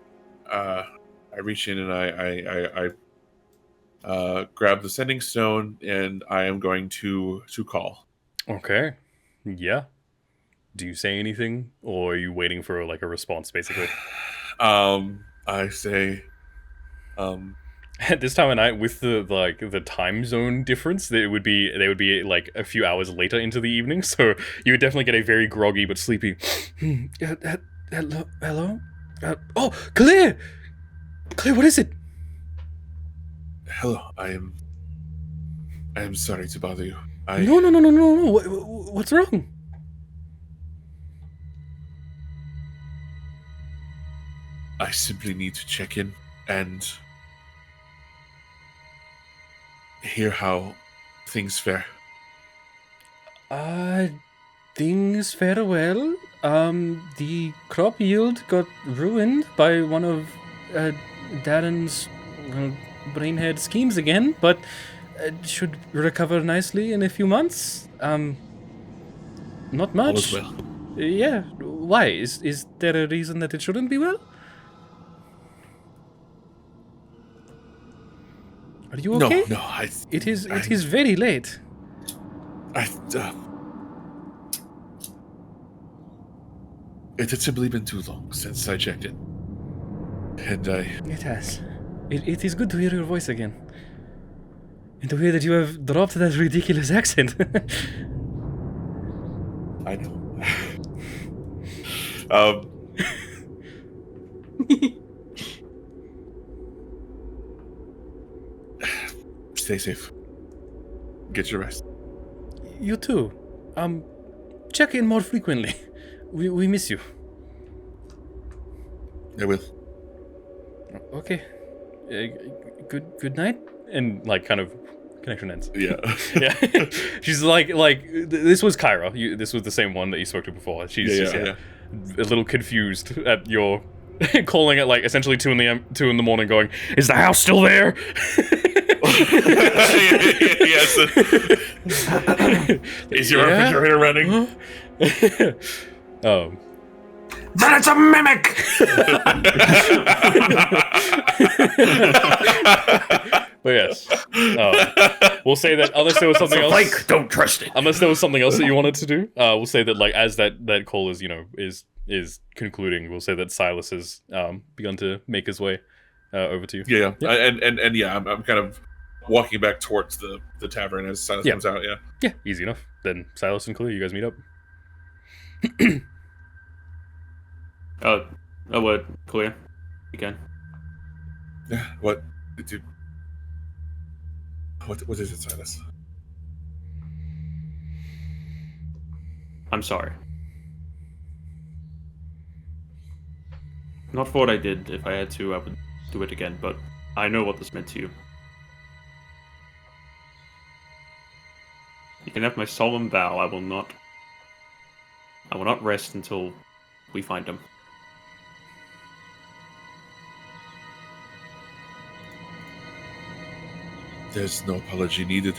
in and I grab the sending stone, and I am going to call. Okay. Yeah. Do you say anything, or are you waiting for a response, basically? I say, at this time of night, with the time zone difference, they would be a few hours later into the evening, so you would definitely get a very groggy but sleepy. Hello. Oh, Claire, what is it? Hello, I am sorry to bother you. No. What's wrong? I simply need to check in and hear how things fare. Things fare well. The crop yield got ruined by one of Darren's brainhead schemes again, but should recover nicely in a few months. Not much. All is well. Yeah. Why? Is there a reason that it shouldn't be well? Are you okay? No. It is very late. It had simply been too long since I checked in. And It has. It is good to hear your voice again. And to hear that you have dropped that ridiculous accent. I know. Stay safe. Get your rest. You too. Check in more frequently. We miss you. I will. Okay. Good night. And kind of connection ends. Yeah. Yeah. She's like this was Kyra. This was the same one that you spoke to before. She's just a little confused at your calling at essentially 2 in the morning, going, "Is the house still there?" Yes. Is your refrigerator running? Then it's a mimic! But yes, we'll say that unless there was something else, don't trust it. Unless there was something else that you wanted to do, we'll say that as that call is is concluding, we'll say that Silas has begun to make his way over to you. Yeah. And I'm kind of walking back towards the tavern as Silas comes out. Yeah. Yeah, easy enough. Then Silas and Kalia, you guys meet up. A word, Kalia. Again. Yeah. What? Dude. What is it, Silas? I'm sorry. Not for what I did. If I had to, I would do it again, but I know what this meant to you. You can have my solemn vow. I will not rest until we find him. There's no apology needed.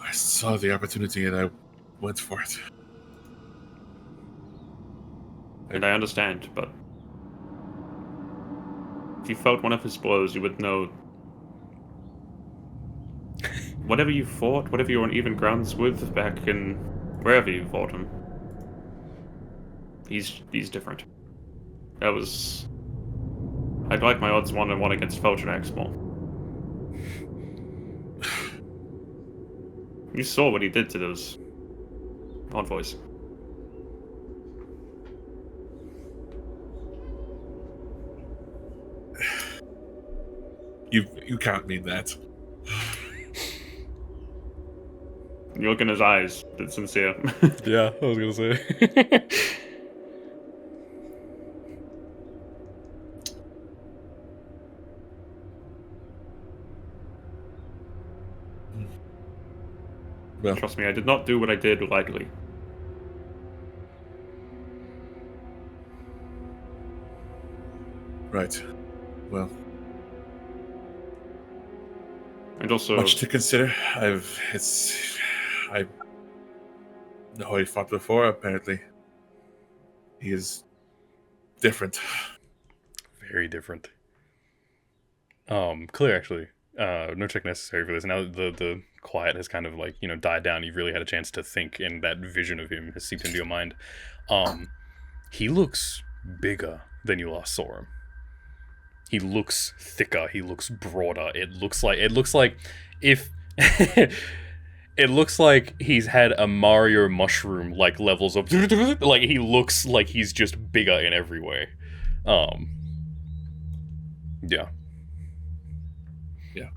I saw the opportunity and I went for it. And I understand, but if you felt one of his blows, you would know whatever you fought, whatever you were on even grounds with back in wherever you fought him, he's different. I'd like my odds 1-1 against Fel'Drunaxx more. You saw what he did to those envoys. You can't mean that. You look in his eyes, it's sincere. Yeah, I was gonna say. Well, Trust me, I did not do what I did lightly. right. Well, And also, much to consider. I know how he fought before. Apparently, he is different. Very different. Clear actually. No check necessary for this. Now that the quiet has kind of like, died down, you've really had a chance to think, and that vision of him has seeped into your mind. He looks bigger than you last saw him. He looks thicker, he looks broader. It looks like if it looks like he's had a Mario mushroom like levels of like he looks like he's just bigger in every way. Yeah. Yeah.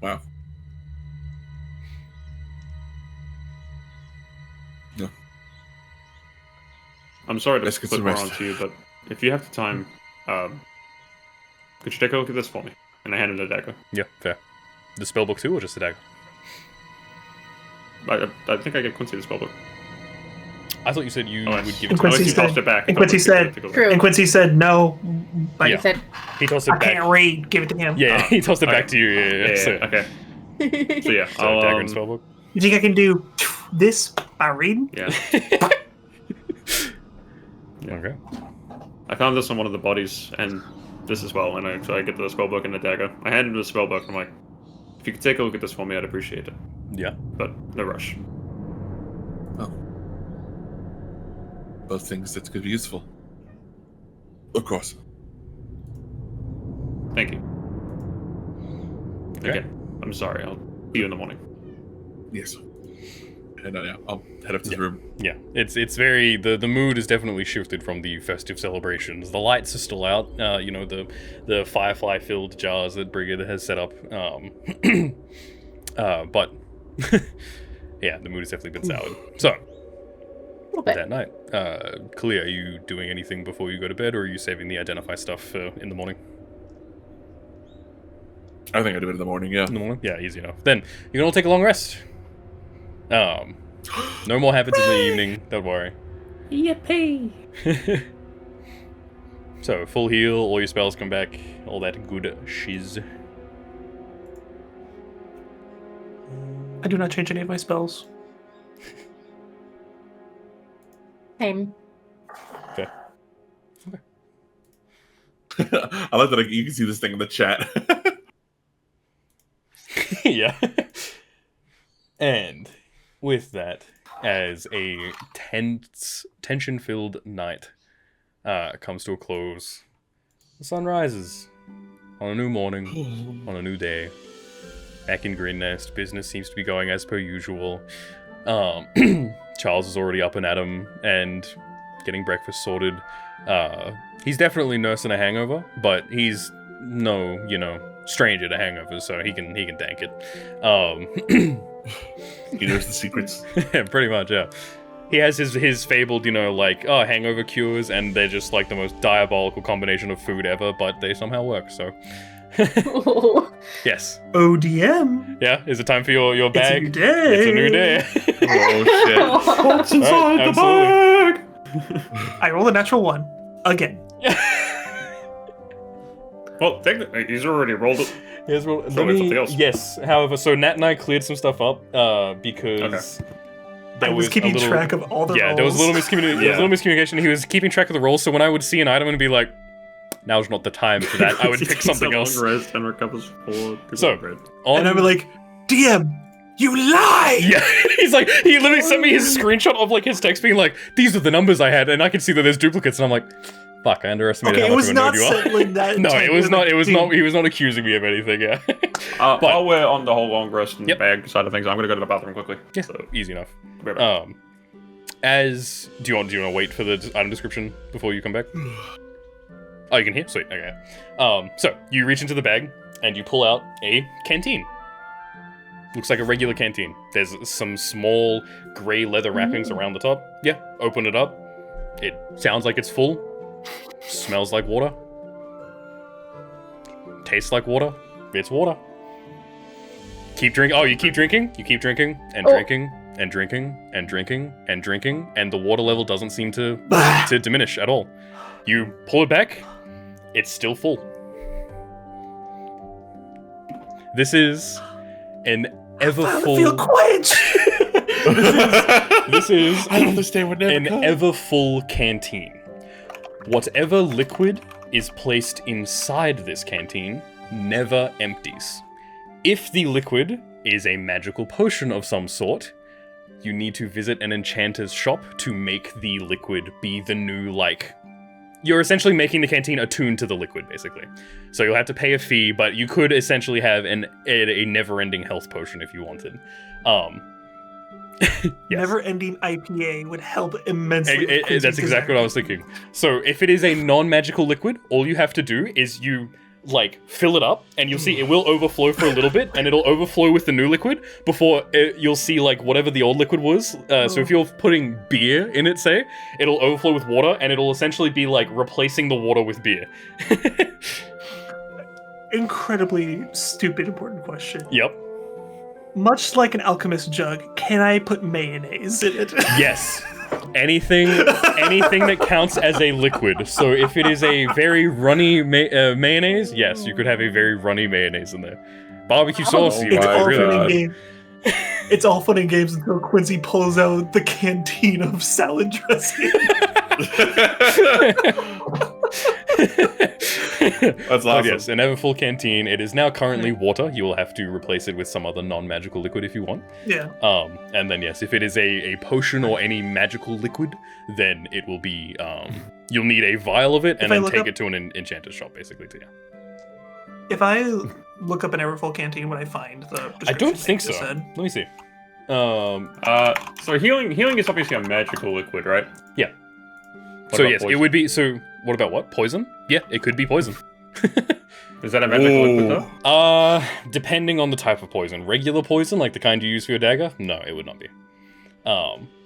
Wow. No. I'm sorry to Let's get put some more rest. onto you, but if you have the time, could you take a look at this for me? And I hand him the dagger. Yeah, fair. The spellbook too, or just the dagger? I think I get Quincy the spellbook. I thought you said you would give it And to Quincy me. you said- tossed it back. and Quincy said- True. And Quincy said no. Like, Yeah. He said, He tossed it I back. can't read. Give it to him. Yeah, he tossed it back okay. to you. Yeah. So, Okay. So yeah, so I'll dagger and spellbook. You think I can do this by reading? Yeah. Okay. I found this on one of the bodies, and this as well, and I get the spellbook and the dagger. I handed him the spellbook, I'm like, if you could take a look at this for me, I'd appreciate it. Yeah. But no rush. Oh. Both things that could be useful. Of course. Thank you. Okay. Again, I'm sorry. I'll see you in the morning. Yes. And yeah, I'll head up to the room. Yeah, it's very the mood has definitely shifted from the festive celebrations. The lights are still out. The firefly filled jars that Brigid has set up. But yeah, the mood has definitely been soured. So a little bit. that night, Kalia, are you doing anything before you go to bed, or are you saving the identify stuff for in the morning? I think I do it in the morning, yeah. In the morning, yeah, easy enough. Then you can all take a long rest. No more happens in the evening. Don't worry. Yippee! So, full heal, all your spells come back, all that good shiz. I do not change any of my spells. Same. Okay. I like that you can see this thing in the chat. Yeah. And with that, as a tense, tension-filled night comes to a close, the sun rises on a new morning, on a new day. Back in Green Nest, business seems to be going as per usual. Charles is already up and at 'em and getting breakfast sorted. He's definitely nursing a hangover, but he's no, stranger to hangovers, so he can tank it. He knows the secrets. Pretty much, yeah. He has his fabled, hangover cures, and they're just like the most diabolical combination of food ever, but they somehow work, so. Yes. ODM. Yeah, is it time for your bag? It's a new day. It's a new day. Oh shit. What's inside the bag? I rolled a natural 1. Again. Well, technically, he's already rolled it. Yes, however, so Nat and I cleared some stuff up because I was keeping track of all the rolls. Yeah, there was a little miscommunication. He was keeping track of the rolls, so when I would see an item and be like, now's not the time for that, I would pick something else. Rest and recovers 4 So, and I would like, DM, you lie! Yeah, he literally sent me his screenshot of like his text being like, these are the numbers I had, and I can see that there's duplicates, and I'm like, fuck, I underestimated how much of a nerd you are. Settling that. No, it was not, he was not accusing me of anything, yeah. While we're on the whole long rest and bag side of things, I'm gonna go to the bathroom quickly. Yeah, so, easy enough. Do you want to wait for the item description before you come back? Oh, you can hear? Sweet, okay. So, you reach into the bag, and you pull out a canteen. Looks like a regular canteen. There's some small grey leather wrappings around the top. Yeah, open it up. It sounds like it's full. Smells like water. Tastes like water. It's water. Keep drinking. Oh, you keep drinking? You keep drinking, and drinking, and drinking, and drinking, and drinking, and the water level doesn't seem to diminish at all. You pull it back. It's still full. This is an ever-full... feel quench! This is I don't understand what never an comes. ever-full canteen. Whatever liquid is placed inside this canteen never empties. If the liquid is a magical potion of some sort, you need to visit an enchanter's shop to make the liquid be the new, you're essentially making the canteen attuned to the liquid, basically. So you'll have to pay a fee, but you could essentially have a never-ending health potion if you wanted. Yes. Never-ending IPA would help immensely. That's exactly what I was thinking. So if it is a non-magical liquid, all you have to do is you fill it up, and you'll see it will overflow for a little bit, and it'll overflow with the new liquid before you'll see whatever the old liquid was. So if you're putting beer in it, say, it'll overflow with water, and it'll essentially be replacing the water with beer. Incredibly stupid, important question. Yep. Much like an alchemist jug, can I put mayonnaise in it? Yes. Anything that counts as a liquid. So if it is a very runny mayonnaise, yes, you could have a very runny mayonnaise in there. Barbecue sauce, you really. It's all fun and games until Quincy pulls out the canteen of salad dressing. That's awesome. Yes, an ever full canteen. It is now currently water. You will have to replace it with some other non-magical liquid if you want. Yeah. And then yes, if it is a potion or any magical liquid, then it will be you'll need a vial of it and then take it to an enchanter's shop, basically. To If I look up an Everfull canteen, would I find the? I don't think so. Let me see. So healing is obviously a magical liquid, right? Yeah. What so about yes, poison? it would be. So what about what? Poison? Yeah, it could be poison. Is that a magical liquid though? Depending on the type of poison. Regular poison, like the kind you use for your dagger? No, it would not be.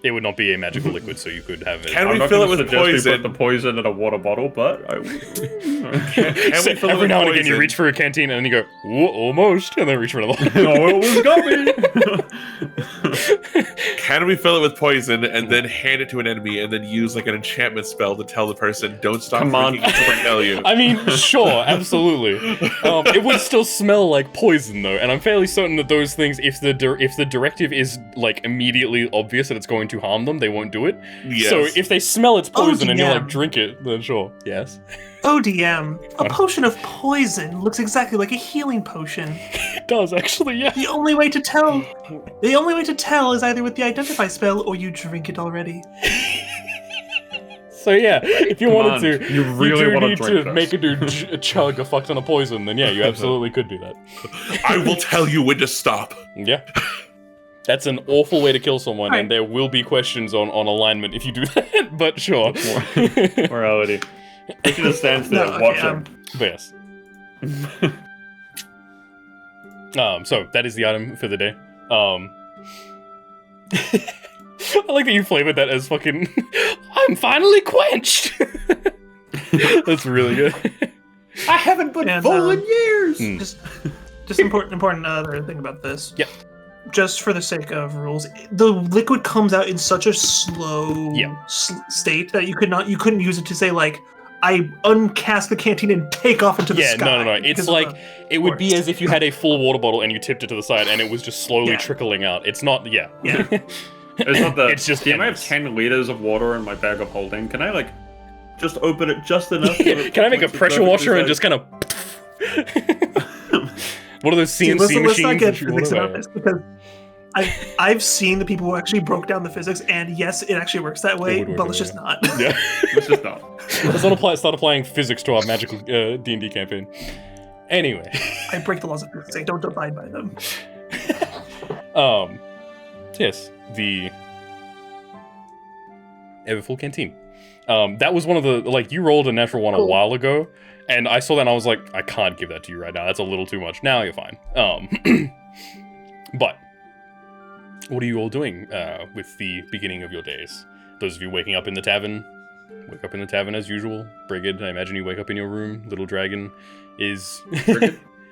It would not be a magical liquid, so you could have it. Can we fill it with poison? Put the poison in a water bottle, but Can we fill it every with now and again, you poison? reach for a canteen and then you go, "Whoa, almost," and then reach for another. No, it was gummy. Can we fill it with poison and then hand it to an enemy and then use an enchantment spell to tell the person, "Don't stop drinking until I tell you"? I mean, sure, absolutely. It would still smell like poison though, and I'm fairly certain that those things, if the directive is immediately obvious that it's going to harm them, they won't do it. Yes. So if they smell it's poison and you're ODM. drink it, then sure. Yes. ODM, a potion of poison looks exactly like a healing potion. does actually. Yeah. The only way to tell is either with the identify spell or you drink it already. So yeah, if you wanted to, you really do want need to to drink make a dude chug a fuck ton of poison, then yeah, you absolutely could do that. I will tell you when to stop. Yeah. That's an awful way to kill someone, Right. and there will be questions on alignment if you do that, but sure. Morality. He just stands there watching. But yes. So that is the item for the day. I like that you flavored that as fucking I'm finally quenched. That's really good. I haven't been full in years. Just important other thing about this. Yep. Just for the sake of rules, the liquid comes out in such a slow Yeah. state that you couldn't use it to say like I uncast the canteen and take off into the sky. No. It's like it would be as if you had a full water bottle and you tipped it to the side and it was just slowly trickling out. It's not. Yeah. It's not that. It's just. I have 10 liters of water in my bag of holding. Can I just open it just enough? Can I make a pressure washer and just kind of? What are those CNC let's not machines? get physics about this because I've seen the people who actually broke down the physics, and yes, it actually works that way, but let's just not. Yeah. Let's just not. Let's not start applying physics to our magical D&D campaign. Anyway. I break the laws of physics. I don't abide by them. Yes, the Everfull Canteen. That was one of the, like, you rolled a natural one a while ago, and I saw that and I was like, I can't give that to you right now. That's a little too much. Now you're fine. But what are you all doing with the beginning of your days? Those of you waking up in the tavern, wake up in the tavern as usual. Brigid, I imagine you wake up in your room. Little Dragon is...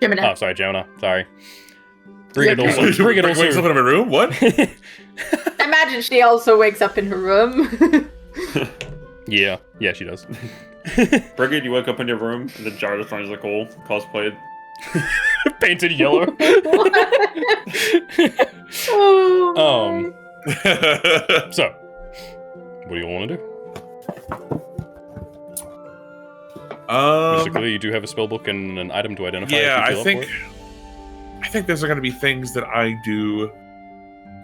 Gemini. Oh, sorry, Gemini. Sorry. Brigid also wakes up in my room? What? I imagine she also wakes up in her room. Yeah, she does. Brigid, you wake up in your room, and the jar is like all cosplayed. Painted yellow. Oh, So, what do you want to do? Basically, you do have a spellbook and an item to identify. Yeah, if you feel up for I think there's going to be things that I do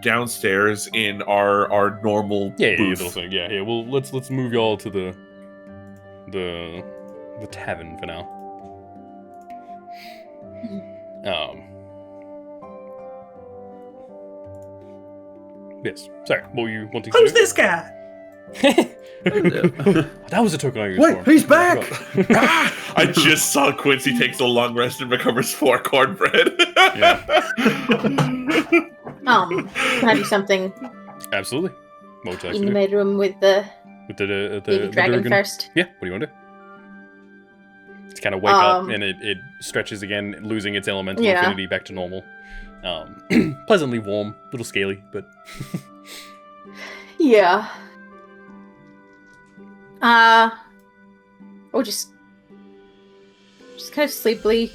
downstairs in our normal booth. little thing. Yeah. Well, let's move y'all to the tavern for now. Yes. Sorry. What were you wanting to Who's do? this guy? That was a token I used Wait, for. he's back! I just saw Quincy takes a long rest and recovers 4 cornbread. can I do something Absolutely. What would you like in to do? my room with the The dragon Durgan? first? Yeah. What do you want to do? To kind of wake up and it stretches again, losing its elemental affinity back to normal. Pleasantly warm, a little scaly, but Yeah. Just kind of sleepily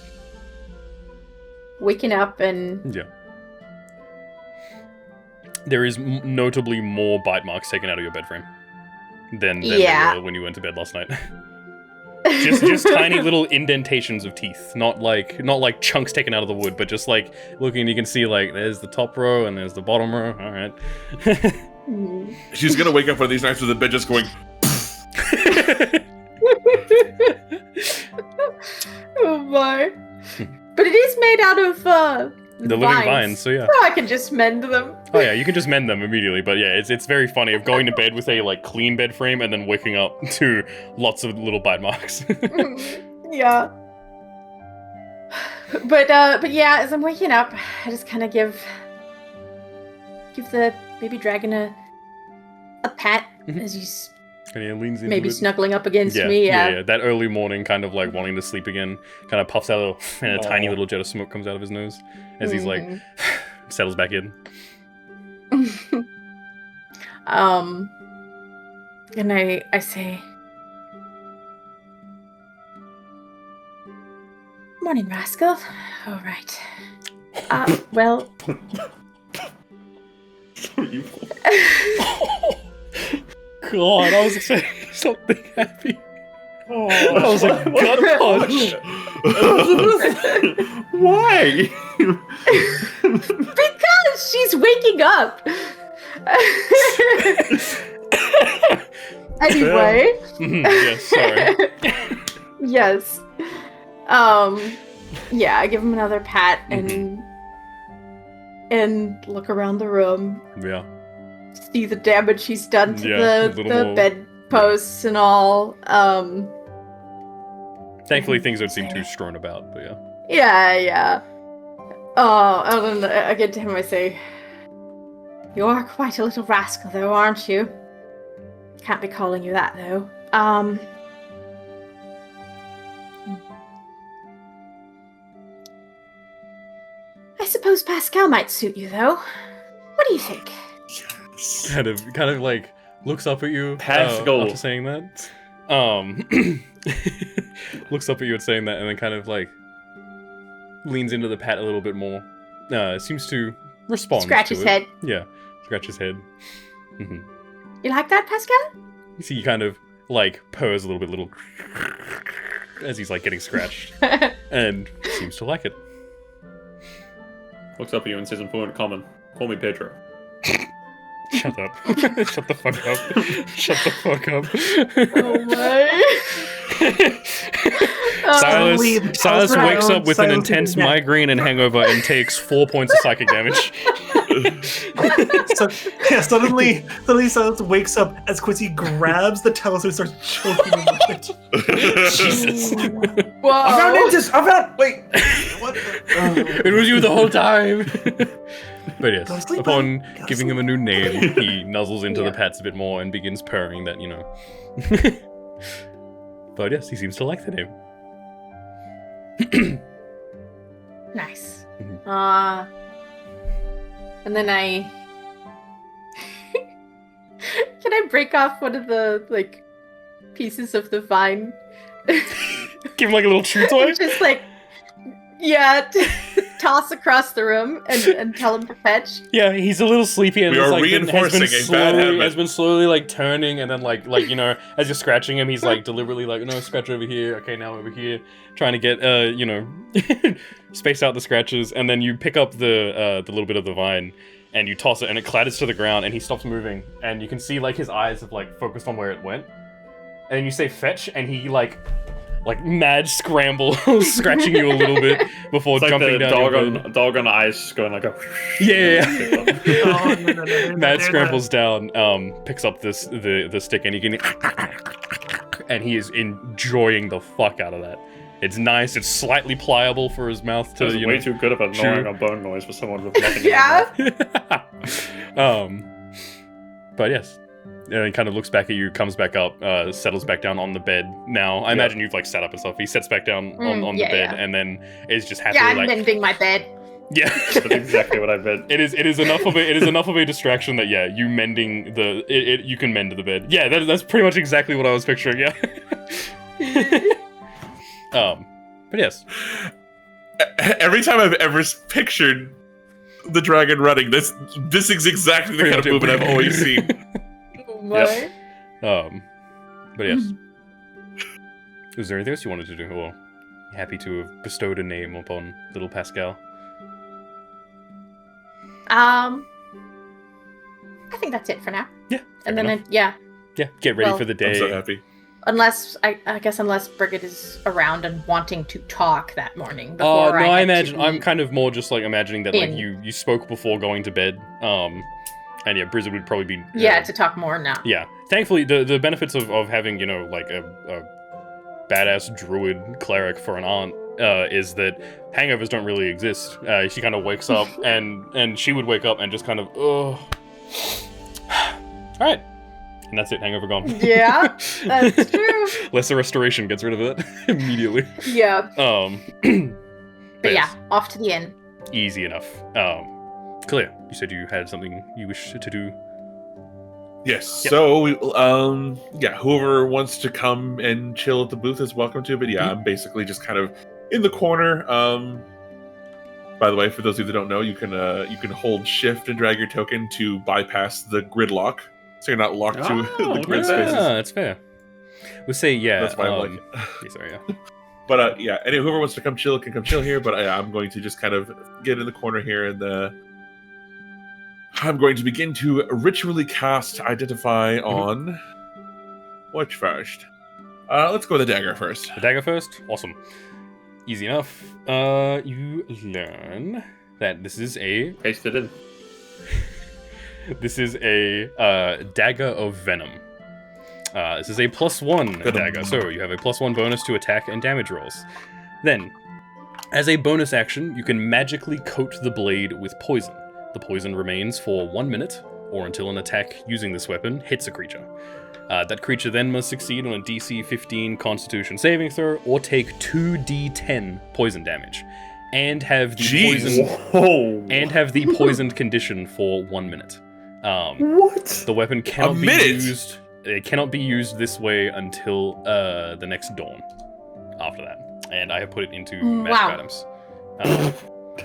waking up and yeah. There is notably more bite marks taken out of your bed frame than there were when you went to bed last night. just tiny little indentations of teeth, not like chunks taken out of the wood, but just like looking, you can see like there's the top row and there's the bottom row. All right. She's gonna wake up one of these nights with the bed just going. oh my! But it is made out of the living vines, so yeah. So I can just mend them. Oh yeah, you can just mend them immediately, but yeah, it's very funny of going to bed with a like clean bed frame and then waking up to lots of little bite marks. Yeah. But yeah, as I'm waking up, I just kind of give the baby dragon a pat as he's and he leans into maybe it. snuggling up against me. Yeah. That early morning kind of like wanting to sleep again, kind of puffs out and a tiny little jet of smoke comes out of his nose as he's like settles back in. And I say, "Morning, rascal." All right. Well. God, I was expecting something happy. That was a gut punch. Why? Because she's waking up. Anyway. Yes, sorry. Yes. Yeah, I give him another pat and look around the room. Yeah. See the damage he's done to the more, bedposts and all. Thankfully, things don't seem too strewn about, but yeah. Yeah. Oh, and then I get to him, I say, "You are quite a little rascal, though, aren't you? Can't be calling you that, though. I suppose Pascal might suit you, though. What do you think?" Yes. Kind of like looks up at you Pascal. after saying that. Looks up at you and saying that, and then kind of like leans into the pat a little bit more. Seems to respond. Scratch to his it. head. Yeah, scratch his head. You like that, Pascal? You see, he kind of like purrs a little as he's like getting scratched, and seems to like it. Looks up at you and says in fluent common, "Call me Pedro." Shut up. Shut the fuck up. Shut the fuck up. Oh my. Silas wakes up with an intense migraine and hangover and takes 4 points of psychic damage. Suddenly Silas wakes up as Quincy grabs the towel and starts choking him with it. Jesus. Whoa. Wait. What the? It was you the whole time. But yes, Go to sleep, upon buddy. Go to giving him a new name, he nuzzles into the pats a bit more and begins purring that, But yes, he seems to like the name. Nice. And then can I break off one of the pieces of the vine? Give him like a little chew toy? Just toss across the room and tell him to fetch. Yeah, he's a little sleepy and We are reinforcing a bad habit. has been slowly turning, and then as you're scratching him, he's deliberately no, scratch over here, okay, now over here, trying to get space out the scratches, and then you pick up the little bit of the vine and you toss it and it clatters to the ground and he stops moving, and you can see his eyes have focused on where it went, and you say fetch and he mad scramble, scratching you a little bit before It's jumping like the down. dog on ice going like a... Yeah. Oh, no, Mad scrambles down, picks up the stick, and he is enjoying the fuck out of that. It's nice. It's slightly pliable for his mouth to. That's way too good of a chew. gnawing on bone noise for someone with nothing. Yeah. But yes. And he kind of looks back at you, comes back up, settles back down on the bed. Now, I imagine you've sat up and stuff. He sits back down on the bed, and then is just happily I'm mending my bed. Yeah, That's exactly what I meant. It is enough of a distraction that you mending you can mend the bed. Yeah, that's pretty much exactly what I was picturing. Yeah. But yes. Every time I've ever pictured the dragon running, this is exactly the kind of movement I've always seen. What? But yes. Was there anything else you wanted to do? Or happy to have bestowed a name upon little Pascal? I think that's it for now. Yeah. And then Yeah, get ready for the day. I'm so happy. Unless Brigitte is around and wanting to talk that morning. Before I imagine I'm kind of more just imagining that you spoke before going to bed. And yeah, Brigitte would probably be to talk more now. Yeah, thankfully the benefits of having a badass druid cleric for an aunt is that hangovers don't really exist. She kind of wakes up and she would wake up and just kind of all right. And that's it, hangover gone. Yeah, that's true. Lesser restoration gets rid of it immediately. Yeah. But yeah, off to the inn. Easy enough. Clear, you said you had something you wish to do. Yes. Yep. So, whoever wants to come and chill at the booth is welcome to. But I'm basically just kind of in the corner. By the way, for those of you that don't know, you can hold shift and drag your token to bypass the gridlock, so you're not locked to the grid spaces. Yeah, that's fair. We'll say yeah. That's why I'm like. Yeah, sorry, yeah. But yeah, and whoever wants to come chill can come chill here. But I'm going to just kind of get in the corner here, and I'm going to begin to ritually cast Identify on which first. Let's go with the dagger first. The dagger first? Awesome. Easy enough. You learn that this is a... Paste it in. This is a dagger of venom. This is a +1 dagger, so you have a +1 bonus to attack and damage rolls. Then, as a bonus action, you can magically coat the blade with poison. The poison remains for 1 minute, or until an attack using this weapon hits a creature. That creature then must succeed on a DC 15 Constitution saving throw, or take 2d10 poison damage, and have the poisoned condition for 1 minute. What? The weapon cannot be used. It cannot be used this way until the next dawn. After that, and I have put it into magic items.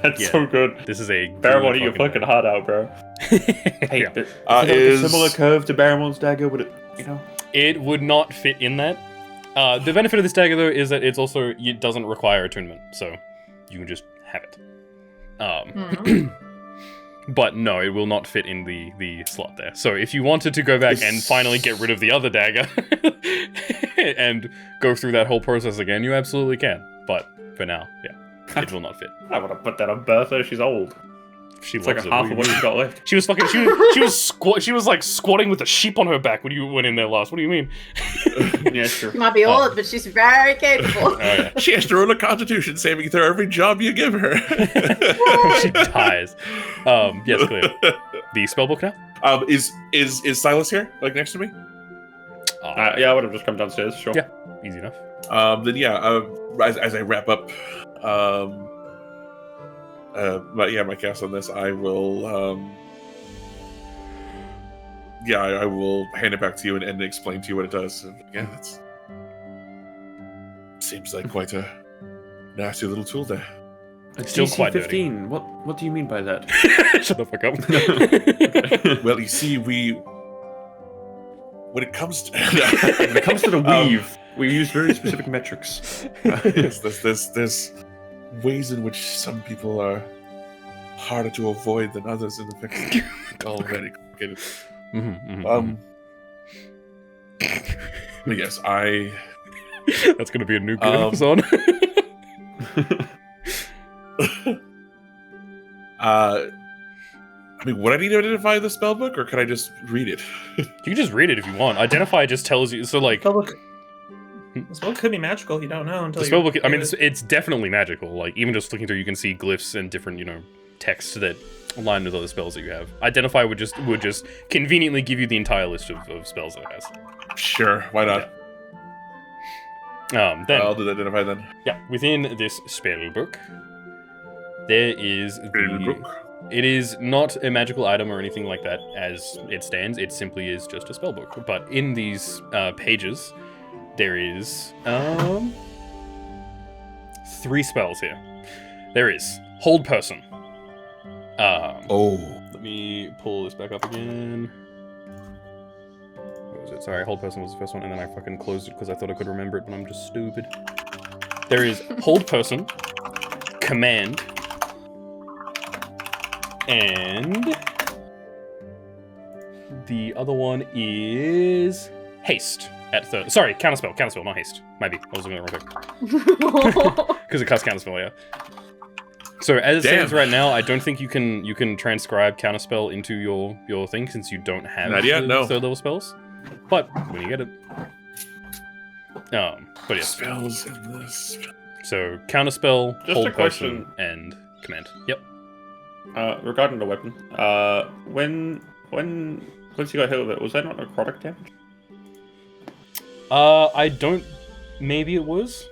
That's so good. This is a Barrymore, you fucking heart out, bro. Hey, yeah. Is a similar curve to Barrymore's dagger? Would it, It would not fit in that. The benefit of this dagger, though, is that it doesn't require attunement, so you can just have it. But no, it will not fit in the slot there. So if you wanted to go back and finally get rid of the other dagger and go through that whole process again, you absolutely can. But for now, yeah, it will not fit. I want to put that on Bertha. She's old. It's like half of what she's got left. She was fucking. She was like squatting with a sheep on her back when you went in there last. What do you mean? Yeah, sure. She might be old, but she's very capable. Yeah. She has to roll a Constitution saving throw every job you give her. She dies. Yes, clear. The spellbook now. Is Silas here? Like next to me? Yeah, I would have just come downstairs. Sure. Yeah, easy enough. Then yeah. As I wrap up. My cast on this, I will, I will hand it back to you and explain to you what it does. And yeah, that seems like quite a nasty little tool there. It's still quite 15. Dirty. What do you mean by that? Shut the fuck up. Well, you see, when it comes to the weave, we use very specific metrics. Yes, there's ways in which some people are harder to avoid than others in the fiction. All very complicated. But yes, That's gonna be a new good Zhon. I mean, would I need to identify the spellbook, or could I just read it? You can just read it if you want. Identify just tells you. So like. The spell could be magical. You don't know until the spellbook. I mean, it's definitely magical. Like even just looking through, you can see glyphs and different, text that align with other spells that you have. Identify would just conveniently give you the entire list of spells that it has. Sure, why not? Then I'll do the identify then. Yeah, within this spellbook, there is It is not a magical item or anything like that as it stands. It simply is just a spellbook. But in these pages. There is 3 spells here. There is Hold Person. Let me pull this back up again. What was it? Sorry, Hold Person was the first one, and then I fucking closed it because I thought I could remember it, but I'm just stupid. There is Hold Person, Command, and the other one is Haste. Sorry, counterspell, not haste. Might be. I was looking at it real quick. Because it casts counterspell, yeah. So as it stands right now, I don't think you can transcribe counterspell into your thing since you don't have third level spells. But when you get it, but yeah. Spells in this. So counterspell, Just hold a question. person, and command. Yep. Regarding the weapon, when Quincy got hit with it, was that not necrotic damage? I don't. Maybe it was.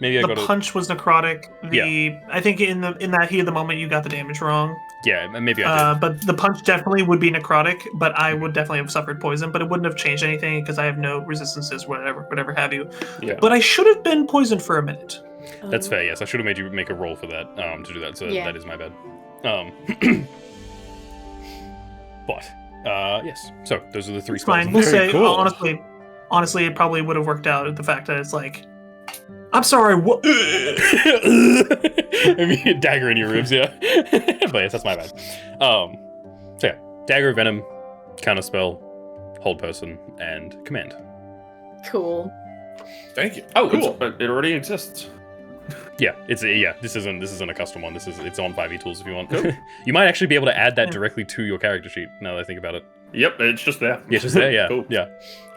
Maybe I got the punch was necrotic. Yeah. I think in that heat of the moment you got the damage wrong. Yeah, maybe I did. But the punch definitely would be necrotic. But I would definitely have suffered poison. But it wouldn't have changed anything because I have no resistances, whatever have you. Yeah. But I should have been poisoned for a minute. That's fair. Yes, I should have made you make a roll for that. To do that. So that is my bad. But yes. So those are the 3 spells. Fine. We'll say cool. honestly. honestly, it probably would have worked out at the fact that it's like, I'm sorry, what? I mean, dagger in your ribs, yeah. But yes, that's my bad. So yeah, dagger, venom, counterspell, hold person, and command. Cool. Thank you. Oh, cool. But it already exists. Yeah, this isn't a custom one. It's on 5e tools if you want. Cool. You might actually be able to add that directly to your character sheet. Now that I think about it. Yep, it's just there. Yeah, it's just there. Yeah, Cool. Yeah.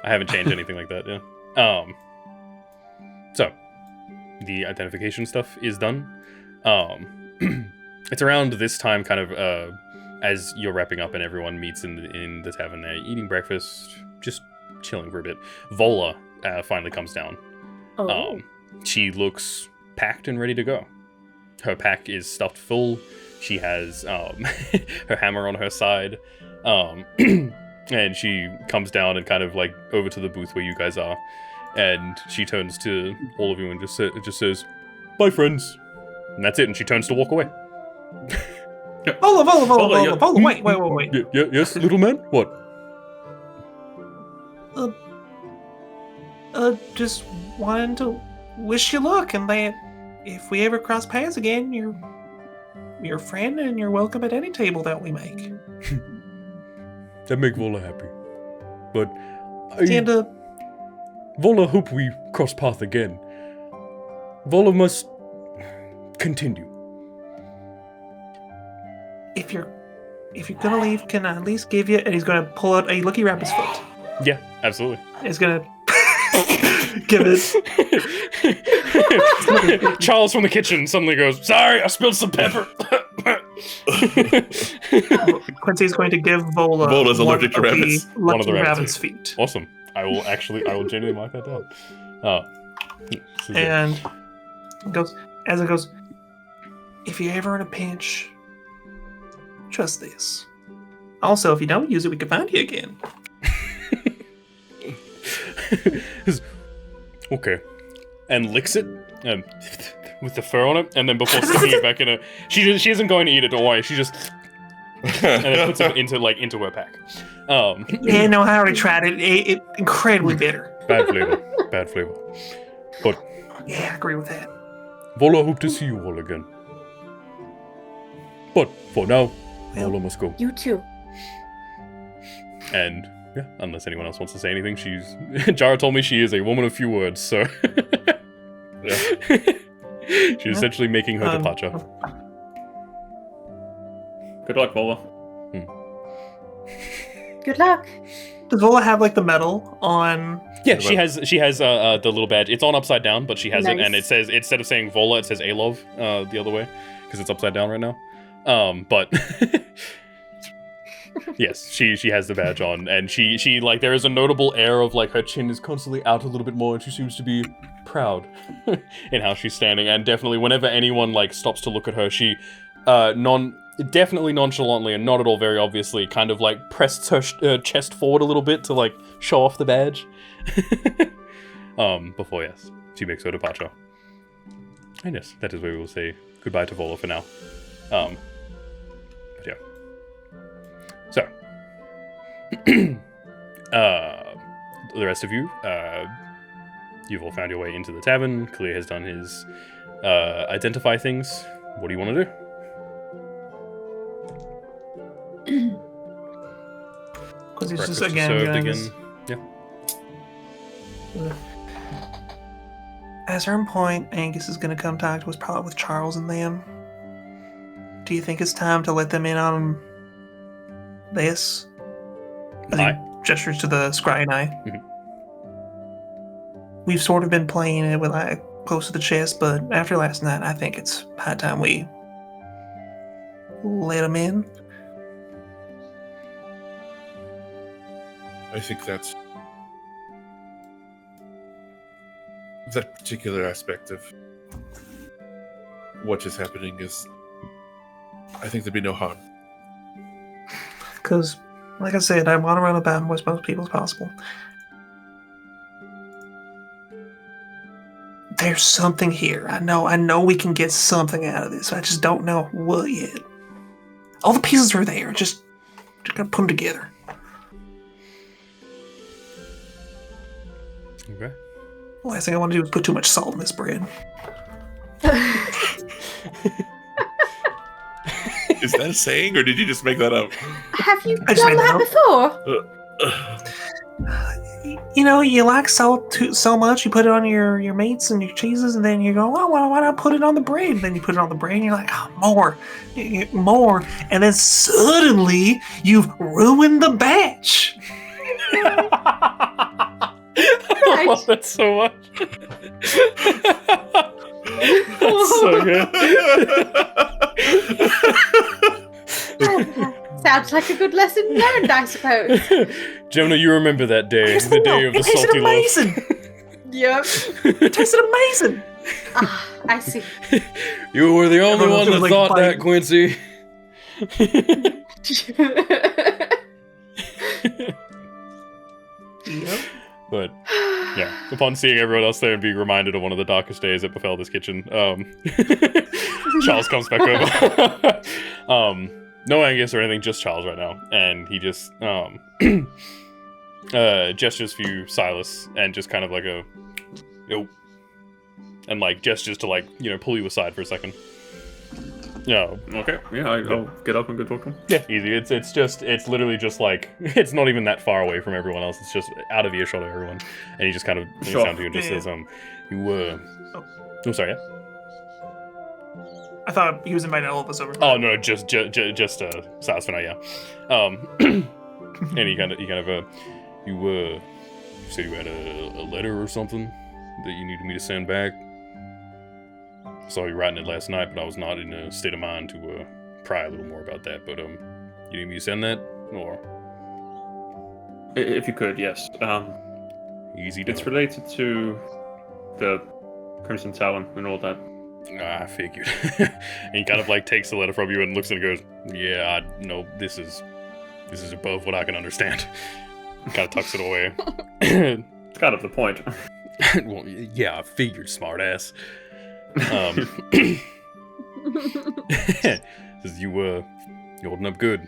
I haven't changed anything like that. Yeah. So the identification stuff is done. It's around this time, kind of as you're wrapping up and everyone meets in the tavern there, eating breakfast, just chilling for a bit. Vola finally comes down. Oh. She looks packed and ready to go. Her pack is stuffed full. She has her hammer on her side. And she comes down and kind of like over to the booth where you guys are. And she turns to all of you and just says, "Bye, friends." And that's it. And she turns to walk away. Vola, wait. Yes, little man? What? Just wanted to wish you luck, and that if we ever cross paths again, you're your friend, and you're welcome at any table that we make. That make Vola happy. But Vola hope we cross path again. Vola must continue. If you're gonna leave, can I at least give you? And he's gonna pull out a Lucky Rabbit's foot. Yeah, absolutely. He's gonna give it. Charles from the kitchen suddenly goes, "Sorry, I spilled some pepper." Quincy's going to give Vola's allergic to rabbits. One of the rabbit's feet. Awesome. I will genuinely mark that down. And it goes, if you're ever in a pinch, trust this. Also, if you don't use it, we can find you again. Okay. And licks it with the fur on it, and then before sticking it back in her, she isn't going to eat it. Don't worry. She just and then puts it into her pack. Yeah, no, I already tried it. It incredibly bitter. Bad flavor. But yeah, I agree with that. Vola hope to see you all again. But for now, Vola must go. You too. And yeah, unless anyone else wants to say anything, Jara told me she is a woman of few words, so she's essentially making her departure. Good luck, Vola. Good luck. Does Vola have like the medal on? Yeah, she has the little badge. It's on upside down, but she has it, and it says, instead of saying Vola, it says Alov the other way because it's upside down right now. But yes, she has the badge on, and she like there is a notable air of like her chin is constantly out a little bit more, and she seems to be proud in how she's standing. And definitely, whenever anyone like stops to look at her, she definitely nonchalantly and not at all very obviously kind of like pressed her chest forward a little bit to like show off the badge. Before yes, she makes her departure. And yes, that is where we will say goodbye to Vola for now. But yeah. So, the rest of you, you've all found your way into the tavern. Clear has done his identify things. What do you want to do? Because he's just Breakfast is again. served Yeah. Yeah. At a certain point, Angus is going to come talk to us, probably with Charles and them. Do you think it's time to let them in on this? As he gestures to the scrying eye. Mm-hmm. We've sort of been playing it with close to the chest, but after last night, I think it's high time we let them in. I think that particular aspect of what is happening is, I think there'd be no harm. Because, like I said, I want to run about with as most people as possible. There's something here. I know we can get something out of this. I just don't know what yet. All the pieces are there. Just gotta put them together. Okay. The last thing I want to do is put too much salt in this bread. Is that a saying, or did you just make that up? Have you I just done made that that before? You know, you like salt so much, you put it on your meats and your cheeses, and then you go, oh, well, why not put it on the bread? And then you put it on the bread, and you're like, oh, more. And then suddenly, you've ruined the batch. I love that so much. That's so good. Sounds like a good lesson learned, I suppose. Jonah, you remember that day, the day of the salty loaf. Yep. It tasted amazing. Ah, I see. You were the only Everyone one that was, like, thought that, biting. Quincy. Yep. But yeah, upon seeing everyone else there and being reminded of one of the darkest days that befell this kitchen, Charles comes back over. No Angus or anything, just Charles right now, and he just gestures for you, Silas, and just kind of like a yo, and like gestures to like pull you aside for a second. Yeah. Okay. Yeah, I'll get up and go talk to him. Yeah, easy. It's literally just like it's not even that far away from everyone else. It's just out of earshot of everyone, and he just kind of looks down to you and just says, "You oh, sorry, yeah." I thought he was inviting all of us over. Oh no, just Silas for now, yeah. And he kind of you said you had a letter or something that you needed me to send back. Saw you writing it last night, but I was not in a state of mind to pry a little more about that. But you need me to send that, or If you could, yes. easy? It's related to the Crimson Talon and all that. I figured. And he kind of like takes the letter from you and looks at it and goes, "Yeah, I know this is above what I can understand." Kind of tucks it away. It's kind of the point. Well, yeah, I figured, smartass. Says you holding up good.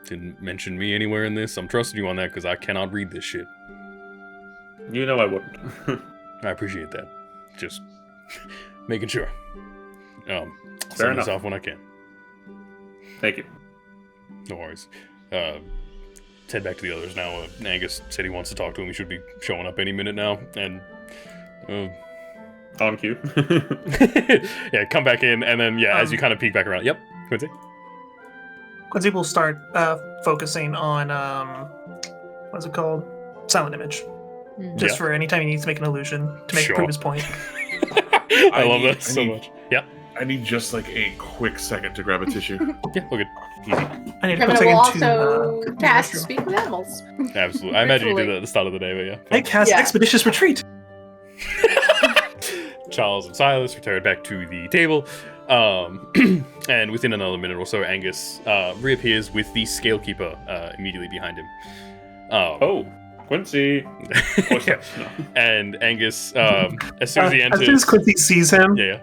Didn't mention me anywhere in this. I'm trusting you on that because I cannot read this shit. You know I wouldn't. I appreciate that. Just making sure. Fair Send enough. this off when I can. Thank you. No worries. Head back to the others now. Angus said he wants to talk to him. He should be showing up any minute now. And On cue. yeah, come back in, and then as you kind of peek back around. Yep, Quincy. Quincy will start focusing on what's it called? Silent image. Just for any time he needs to make an illusion to prove his point. I love that so much. Yeah. I need just like a quick second to grab a tissue. Yeah, look good. Easy. I need a And quick then we'll second also to cast Speak with Animals. Absolutely. I imagine you did that at the start of the day, but yeah. I cast Expeditious Retreat. Charles and Silas return back to the table. And within another minute or so, Angus reappears with the Scalekeeper immediately behind him. Oh, Quincy. Yeah. And Angus, as soon as he enters... As soon as Quincy sees him, Yeah.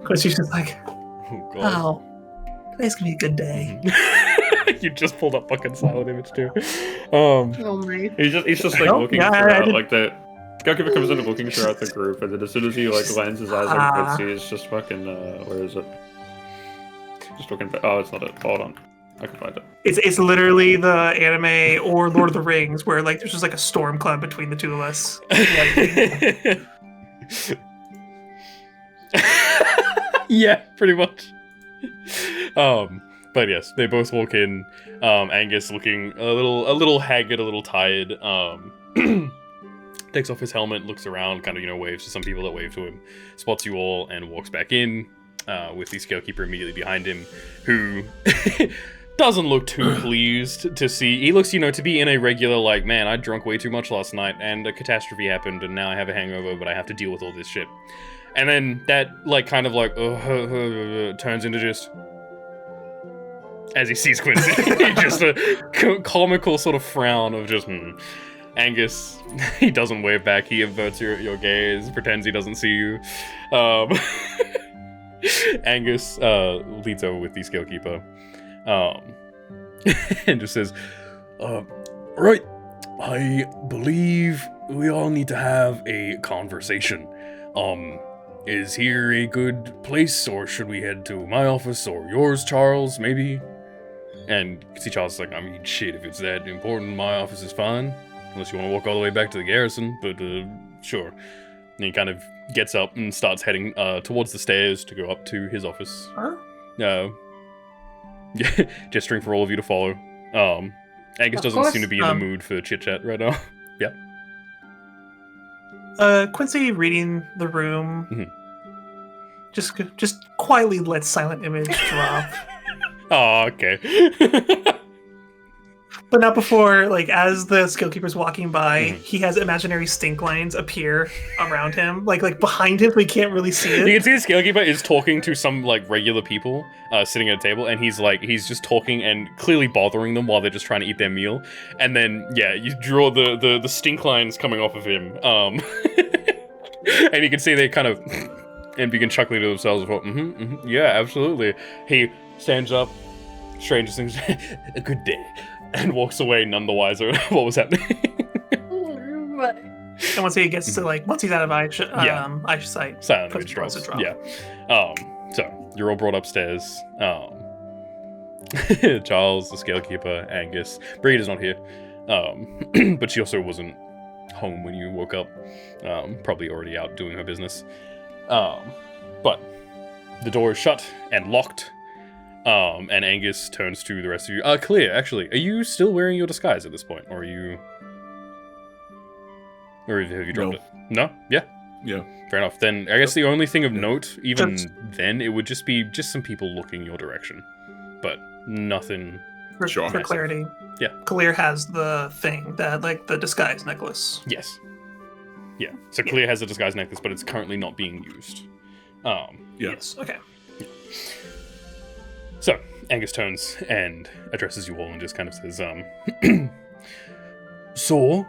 Quincy's just like, Oh, God. oh, today's gonna be a good day. You just pulled up fucking silent image, too. Oh my. He's just like Oh, looking yeah, I throughout, did- like the Scalekeeper comes in and looking throughout the group, and then as soon as he like lands his eyes on Quincy, it's just fucking where is it? Just looking for, oh, it's not it. Hold on. I can find it. It's literally the anime or Lord of the Rings where like there's just like a storm cloud between the two of us. Yeah, pretty much. But yes, they both walk in. Angus looking a little haggard, a little tired. Takes off his helmet, looks around, kind of waves to some people that wave to him, spots you all, and walks back in. With the Scalekeeper immediately behind him, who doesn't look too pleased to see. He looks, to be in a regular, like, man, I drank way too much last night, and a catastrophe happened, and now I have a hangover, but I have to deal with all this shit. And then that, like, kind of like, turns into just... As he sees Quincy, just a comical sort of frown of just, Angus, he doesn't wave back, he averts your gaze, pretends he doesn't see you. Angus leads over with the Scalekeeper and just says, right, I believe we all need to have a conversation. Is here a good place, or should we head to my office or yours, Charles, maybe? And you can see Charles is like, I mean, shit, if it's that important, my office is fine. Unless you want to walk all the way back to the garrison, but, sure. And he kind of gets up and starts heading, towards the stairs to go up to his office. Huh? Gesturing for all of you to follow. Angus doesn't seem to be in the mood for chit-chat right now. Yeah. Quincy reading the room, Mm-hmm. just quietly lets Silent Image drop. Oh, okay. But not before, like, as the Skillkeeper's walking by, he has imaginary stink lines appear around him, like behind him, so he can't really see it. You can see the Skillkeeper is talking to some, like, regular people sitting at a table, and he's just talking and clearly bothering them while they're just trying to eat their meal. And then, yeah, you draw the stink lines coming off of him. And you can see they kind of and begin chuckling to themselves. Yeah, absolutely. He stands up, strangest things, a good day. And walks away none the wiser what was happening. And once he gets to, like, once he's out of eyesight, Silent Image drops. Yeah. So you're all brought upstairs. Charles, the Scalekeeper, Angus. Breeda's not here. But she also wasn't home when you woke up. Probably already out doing her business. But the door is shut and locked. And Angus turns to the rest of you. Clear, actually, are you still wearing your disguise at this point? Or are you... Or have you dropped it? No? Yeah? Yeah. Fair enough. Then, I guess the only thing of note, even then, it would just be some people looking your direction. But nothing... For clarity. Yeah. Clear has the thing, the disguise necklace. Yes. Yeah. So Clear has a disguise necklace, but it's currently not being used. Yes. Okay. So, Angus turns and addresses you all and just kind of says, So,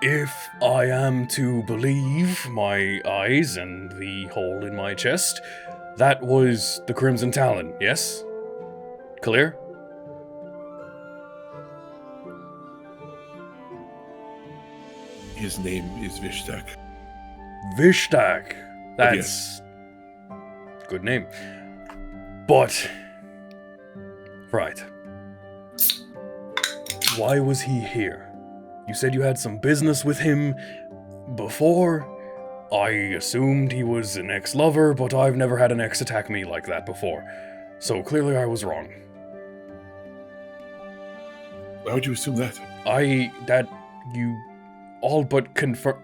if I am to believe my eyes and the hole in my chest, that was the Crimson Talon, yes? Clear? His name is Vishtakk. Vishtakk. That's... good name. But... right. Why was he here? You said you had some business with him before? I assumed he was an ex-lover, but I've never had an ex attack me like that before. So clearly I was wrong. Why would you assume that? That you all but confirm...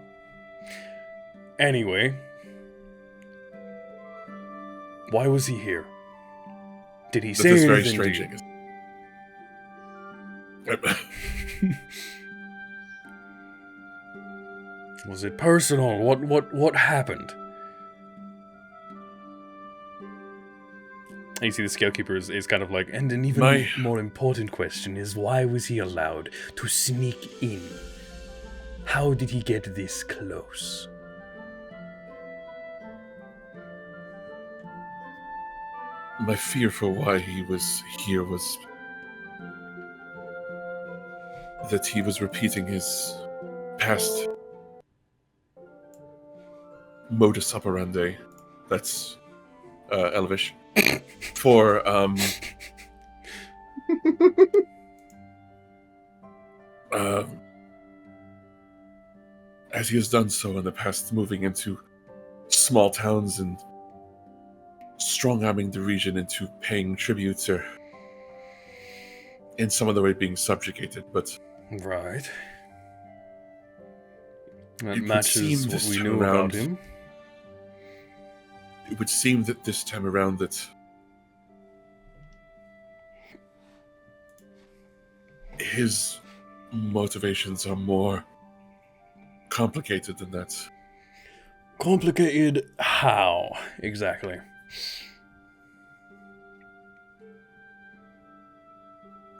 Anyway. Why was he here? Did he say anything? That's very strange. Was it personal? What happened? And you see the Scalekeeper is kind of like, and an even more important question is, why was he allowed to sneak in? How did he get this close? My fear for why he was here was that he was repeating his past modus operandi. That's Elvish. For as he has done so in the past, moving into small towns and strong-arming the region into paying tributes, or in some other way being subjugated, but... Right. That matches what we knew about him. It would seem that this time around that his motivations are more complicated than that. Complicated how, exactly?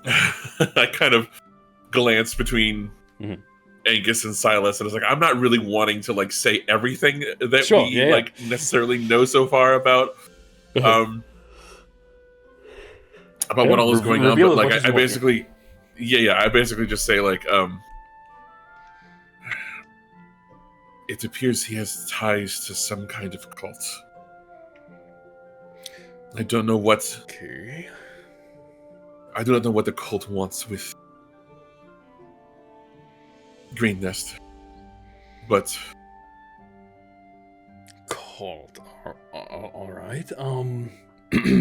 I kind of glanced between Angus and Silas, and I was like, I'm not really wanting to like say everything that we necessarily know so far about what all is going on. But like, I basically just say like, It appears he has ties to some kind of cult. I don't know what... Okay. I do not know what the cult wants with Green Nest, but... Cult. All right.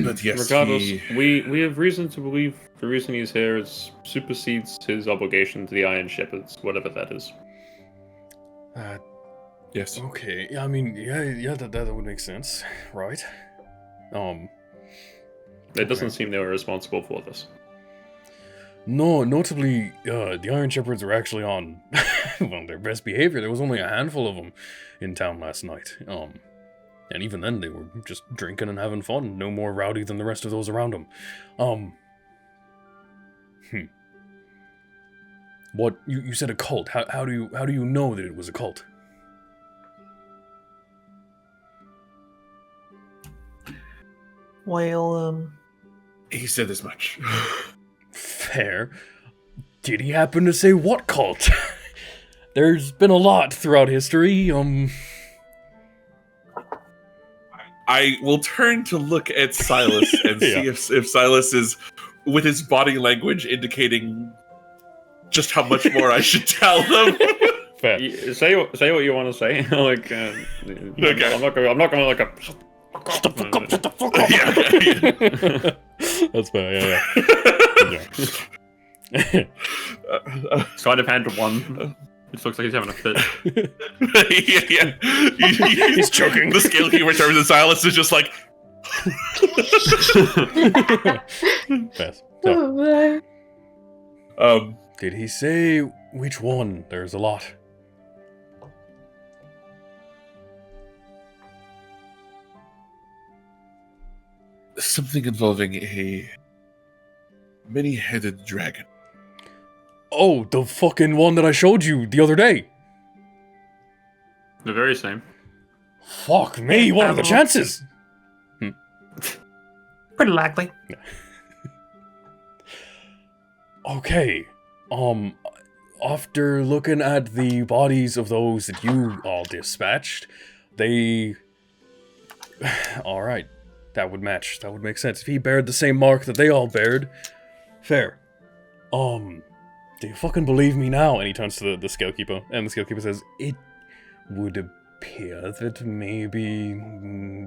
But yes, regardless, we have reason to believe the reason he's here is supersedes his obligation to the Iron Shepherds, whatever that is. Yes. Okay. Yeah, I mean, yeah, that would make sense, right? It doesn't seem they were responsible for this. No, notably, the Iron Shepherds were actually on, well, their best behavior. There was only a handful of them in town last night. And even then, they were just drinking and having fun. No more rowdy than the rest of those around them. What you said a cult? How do you know that it was a cult? Well, he said as much. Fair. Did he happen to say what cult? There's been a lot throughout history. I will turn to look at Silas and see if Silas is, with his body language, indicating just how much more I should tell them. Fair. Say what you want to say. Like, okay. I'm not gonna like a. Shut the fuck up! Yeah. That's fair. Yeah. Sleight of hand to one. It looks like he's having a fit. He's choking. The Scalekeeper turns and Silas is just like... Fast. Oh, Did he say which one? There's a lot. Something involving a many-headed dragon. Oh, the fucking one that I showed you the other day. The very same. Fuck me, what are the chances? pretty likely. Okay. After looking at the bodies of those that you all dispatched, they... Alright. That would match. That would make sense. If he bared the same mark that they all bared, fair. Do you fucking believe me now? And he turns to the Scalekeeper, and the Scalekeeper says, it would appear that maybe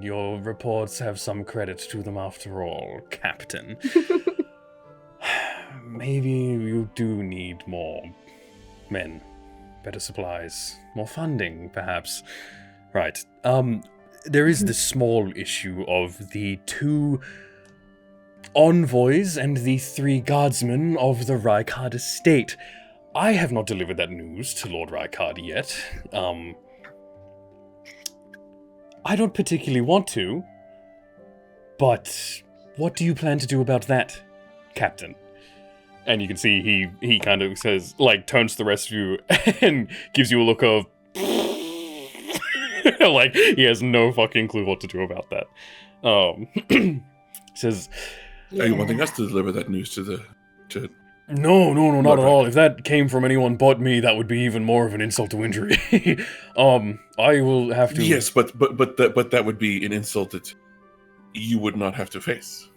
your reports have some credit to them after all, Captain. Maybe you do need more men, better supplies, more funding, perhaps. Right. There is this small issue of the 2 envoys and the 3 guardsmen of the Rykard estate. I have not delivered that news to Lord Rykard yet. I don't particularly want to, but what do you plan to do about that, Captain? And you can see he kind of says, like, turns to the rest of you and gives you a look of... like, he has no fucking clue what to do about that. Says... Are you wanting us to deliver that news to the... No, not at all. If that came from anyone but me, that would be even more of an insult to injury. I will have to... Yes, but that would be an insult that you would not have to face.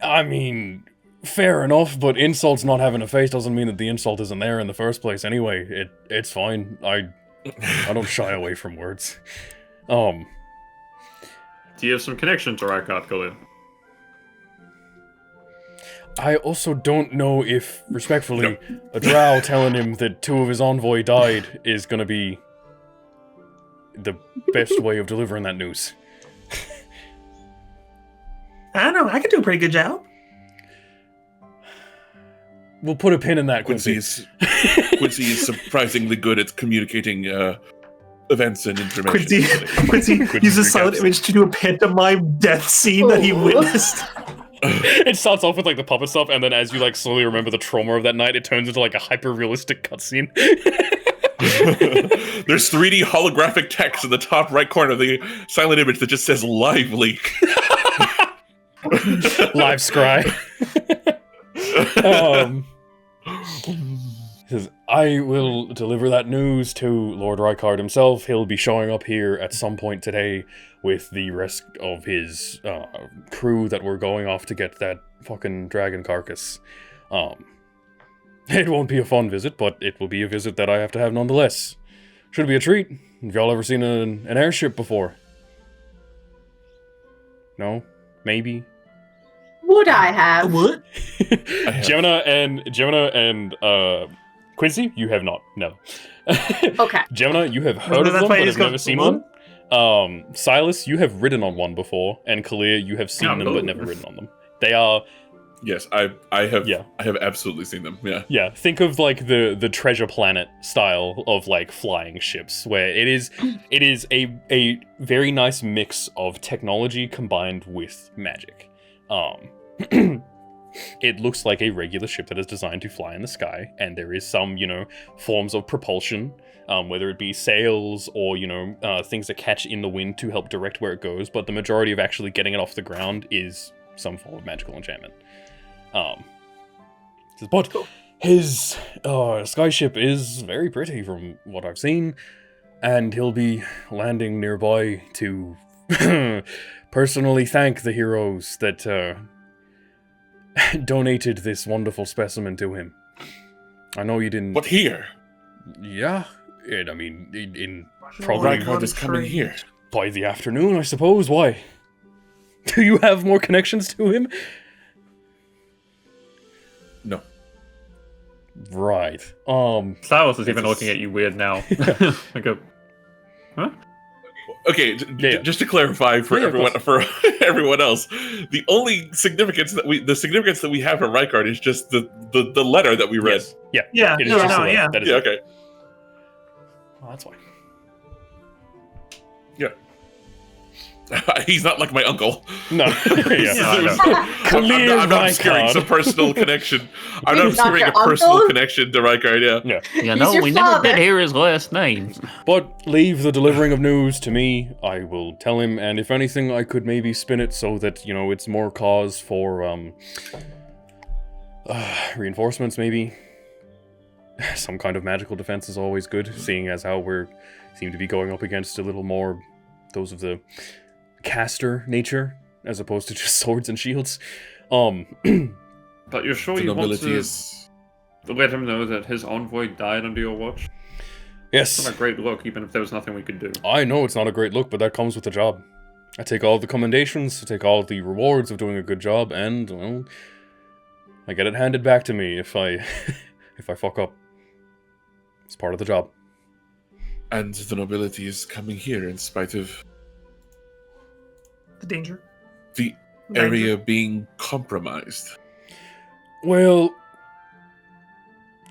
I mean, fair enough, but insults not having a face doesn't mean that the insult isn't there in the first place anyway. It's fine. I don't shy away from words. Do you have some connection to Rykard, Khalil? I also don't know if, respectfully, a drow telling him that 2 of his envoy died is gonna be the best way of delivering that news. I don't know, I could do a pretty good job. We'll put a pin in that, Quincy. Quincy is surprisingly good at communicating events and information. Quincy uses a silent image to do a pantomime death scene that he witnessed. It starts off with like the puppet stuff, and then as you like slowly remember the trauma of that night, it turns into like a hyper-realistic cutscene. There's 3D holographic text in the top right corner of the silent image that just says live leak. Live scry. Says, I will deliver that news to Lord Rykard himself. He'll be showing up here at some point today with the rest of his crew that were going off to get that fucking dragon carcass. It won't be a fun visit, but it will be a visit that I have to have nonetheless. Should be a treat. Have y'all ever seen an airship before? No? Maybe? Would I have? What? Gemina and Quincy, you have not. No. Okay. Gemina, you have heard of them, but have never seen one. Silas, you have ridden on one before, and Kalia, you have seen them but never ridden on them. They are... Yes, I have. Yeah. I have absolutely seen them. Yeah. Yeah. Think of like the Treasure Planet style of like flying ships, where it is a very nice mix of technology combined with magic. It looks like a regular ship that is designed to fly in the sky, and there is some, forms of propulsion, whether it be sails or, things that catch in the wind to help direct where it goes, but the majority of actually getting it off the ground is some form of magical enchantment. But his skyship is very pretty from what I've seen, and he'll be landing nearby to personally thank the heroes that donated this wonderful specimen to him. I know you didn't... But here? Yeah, in probably... Rykard is coming here. By the afternoon, I suppose. Why? Do you have more connections to him? No. Right. Silas is even looking at you weird now. Like a... Huh? Okay, just to clarify for everyone else, the only significance that we have for Rykard is just the letter that we read. Yes. Yeah. It is just a letter. Yeah. That is okay. Oh, that's why. Yeah. He's not like my uncle. No. I'm not obscuring some personal connection. I'm not obscuring a personal connection to Rykard, yeah. We never did hear his last name. But leave the delivering of news to me. I will tell him, and if anything, I could maybe spin it so that, it's more cause for, reinforcements, maybe. Some kind of magical defense is always good, seeing as how we seem to be going up against a little more those of the caster nature, as opposed to just swords and shields. But you're sure the you want nobility to let him know that his envoy died under your watch? Yes. It's not a great look, even if there was nothing we could do. I know it's not a great look, but that comes with the job. I take all the commendations, I take all the rewards of doing a good job, and, well, I get it handed back to me if I fuck up. It's part of the job. And the nobility is coming here in spite of the danger. The area being compromised. Well,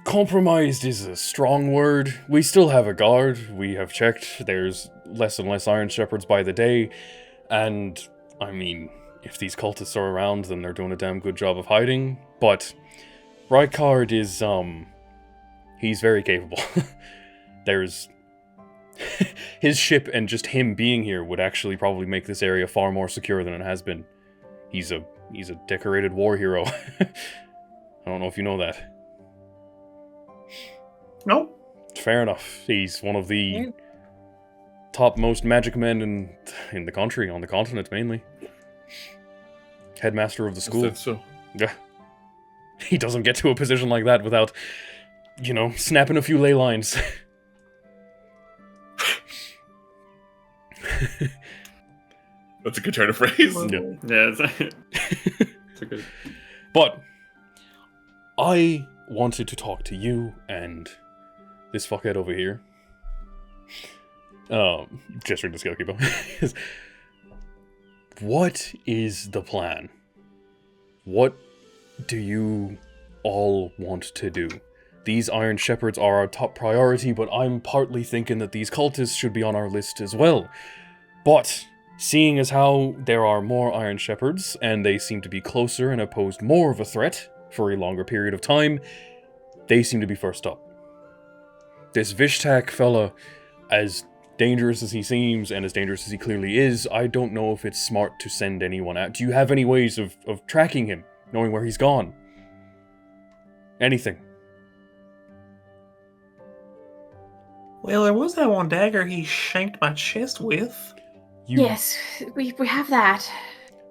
compromised is a strong word. We still have a guard. We have checked. There's less and less Iron Shepherds by the day. And, if these cultists are around, then they're doing a damn good job of hiding. But Rykard is, he's very capable. There's... his ship and just him being here would actually probably make this area far more secure than it has been. He's a decorated war hero. I don't know if you know that. Nope. Fair enough. He's one of the topmost magic men in the country, on the continent mainly. Headmaster of the school. Is that so? Yeah. He doesn't get to a position like that without, snapping a few ley lines. That's a good turn of phrase. Yeah, it's a good... But I wanted to talk to you and this fuckhead over here. Gesturing to Scalekeeper. What is the plan? What do you all want to do? These Iron Shepherds are our top priority, but I'm partly thinking that these cultists should be on our list as well. But, seeing as how there are more Iron Shepherds, and they seem to be closer and have posed more of a threat for a longer period of time, they seem to be first up. This Vishtakk fella, as dangerous as he seems, and as dangerous as he clearly is, I don't know if it's smart to send anyone out. Do you have any ways of tracking him, knowing where he's gone? Anything? Well, there was that one dagger he shanked my chest with. Yes, we have that.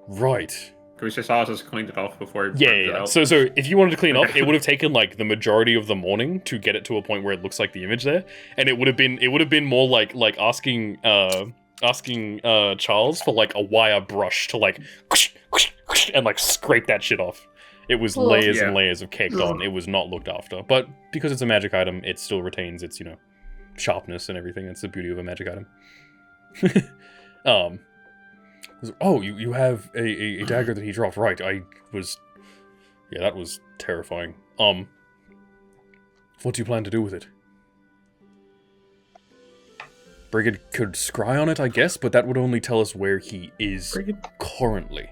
Right. Can we say Silas has cleaned it off before he Yeah, brings yeah. it out? So if you wanted to clean up, it would have taken like the majority of the morning to get it to a point where it looks like the image there, and it would have been more like asking Charles for like a wire brush to like and like scrape that shit off. It was layers and layers of caked on. It was not looked after, but because it's a magic item, it still retains its sharpness and everything. That's the beauty of a magic item. You have a dagger that he dropped. Right, that was terrifying. What do you plan to do with it? Brigid could scry on it, I guess, but that would only tell us where he is currently.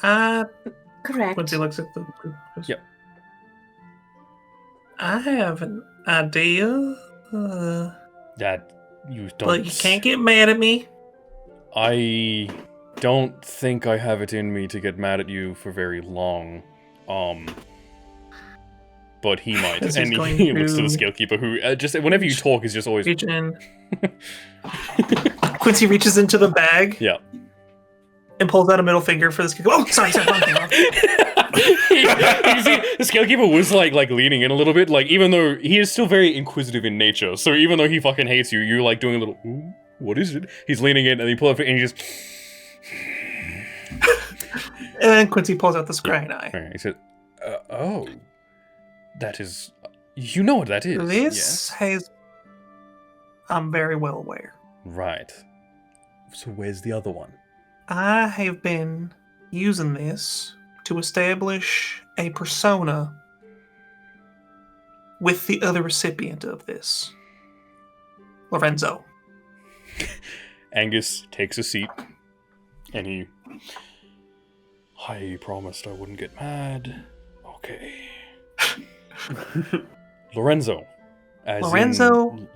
Correct. Quincy looks at the... Yep. I have an idea. That you don't... But you can't get mad at me. I don't think I have it in me to get mad at you for very long. But he might. And he looks to the Scalekeeper, who just whenever you talk is just always... Reach in. Quincy reaches into the bag. Yeah. And pulls out a middle finger for the Scalekeeper. Oh, sorry. You see, the Scalekeeper was like leaning in a little bit, like even though he is still very inquisitive in nature. So even though he fucking hates you, you're like doing a little, ooh, what is it? He's leaning in and he pulls up and he just... And then Quincy pulls out the scrying eye. Right, he said, oh, that is... You know what that is. This has... I'm very well aware. Right. So where's the other one? I have been using this to establish a persona with the other recipient of this. Lorenzo. Angus takes a seat, and I promised I wouldn't get mad. Okay. Lorenzo.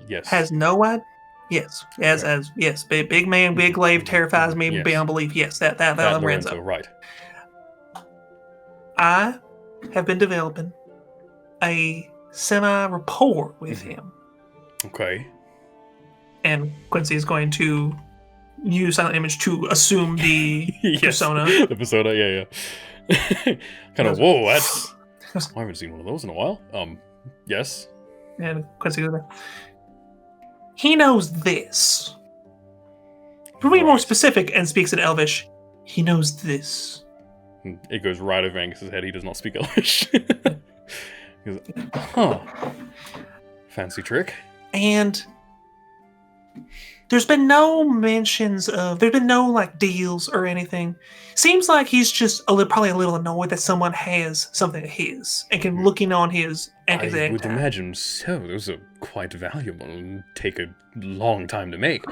Yes. Has no idea. Yes. Yes. Big man, big glaive terrifies me beyond belief. Yes, that Lorenzo. Right. I have been developing a semi-rapport with him. Okay. And Quincy is going to use silent image to assume the persona. The persona, yeah. Kind of, whoa, that's... I haven't seen one of those in a while. Yes. And Quincy goes, he knows this. To be more specific and speaks in Elvish, he knows this. It goes right over Angus's head. He does not speak Elvish. He goes, huh. Fancy trick. And there's been no mentions of... There's been no, deals or anything. Seems like he's just probably a little annoyed that someone has something of his and can look in on his at his I would imagine so. Those are quite valuable and take a long time to make.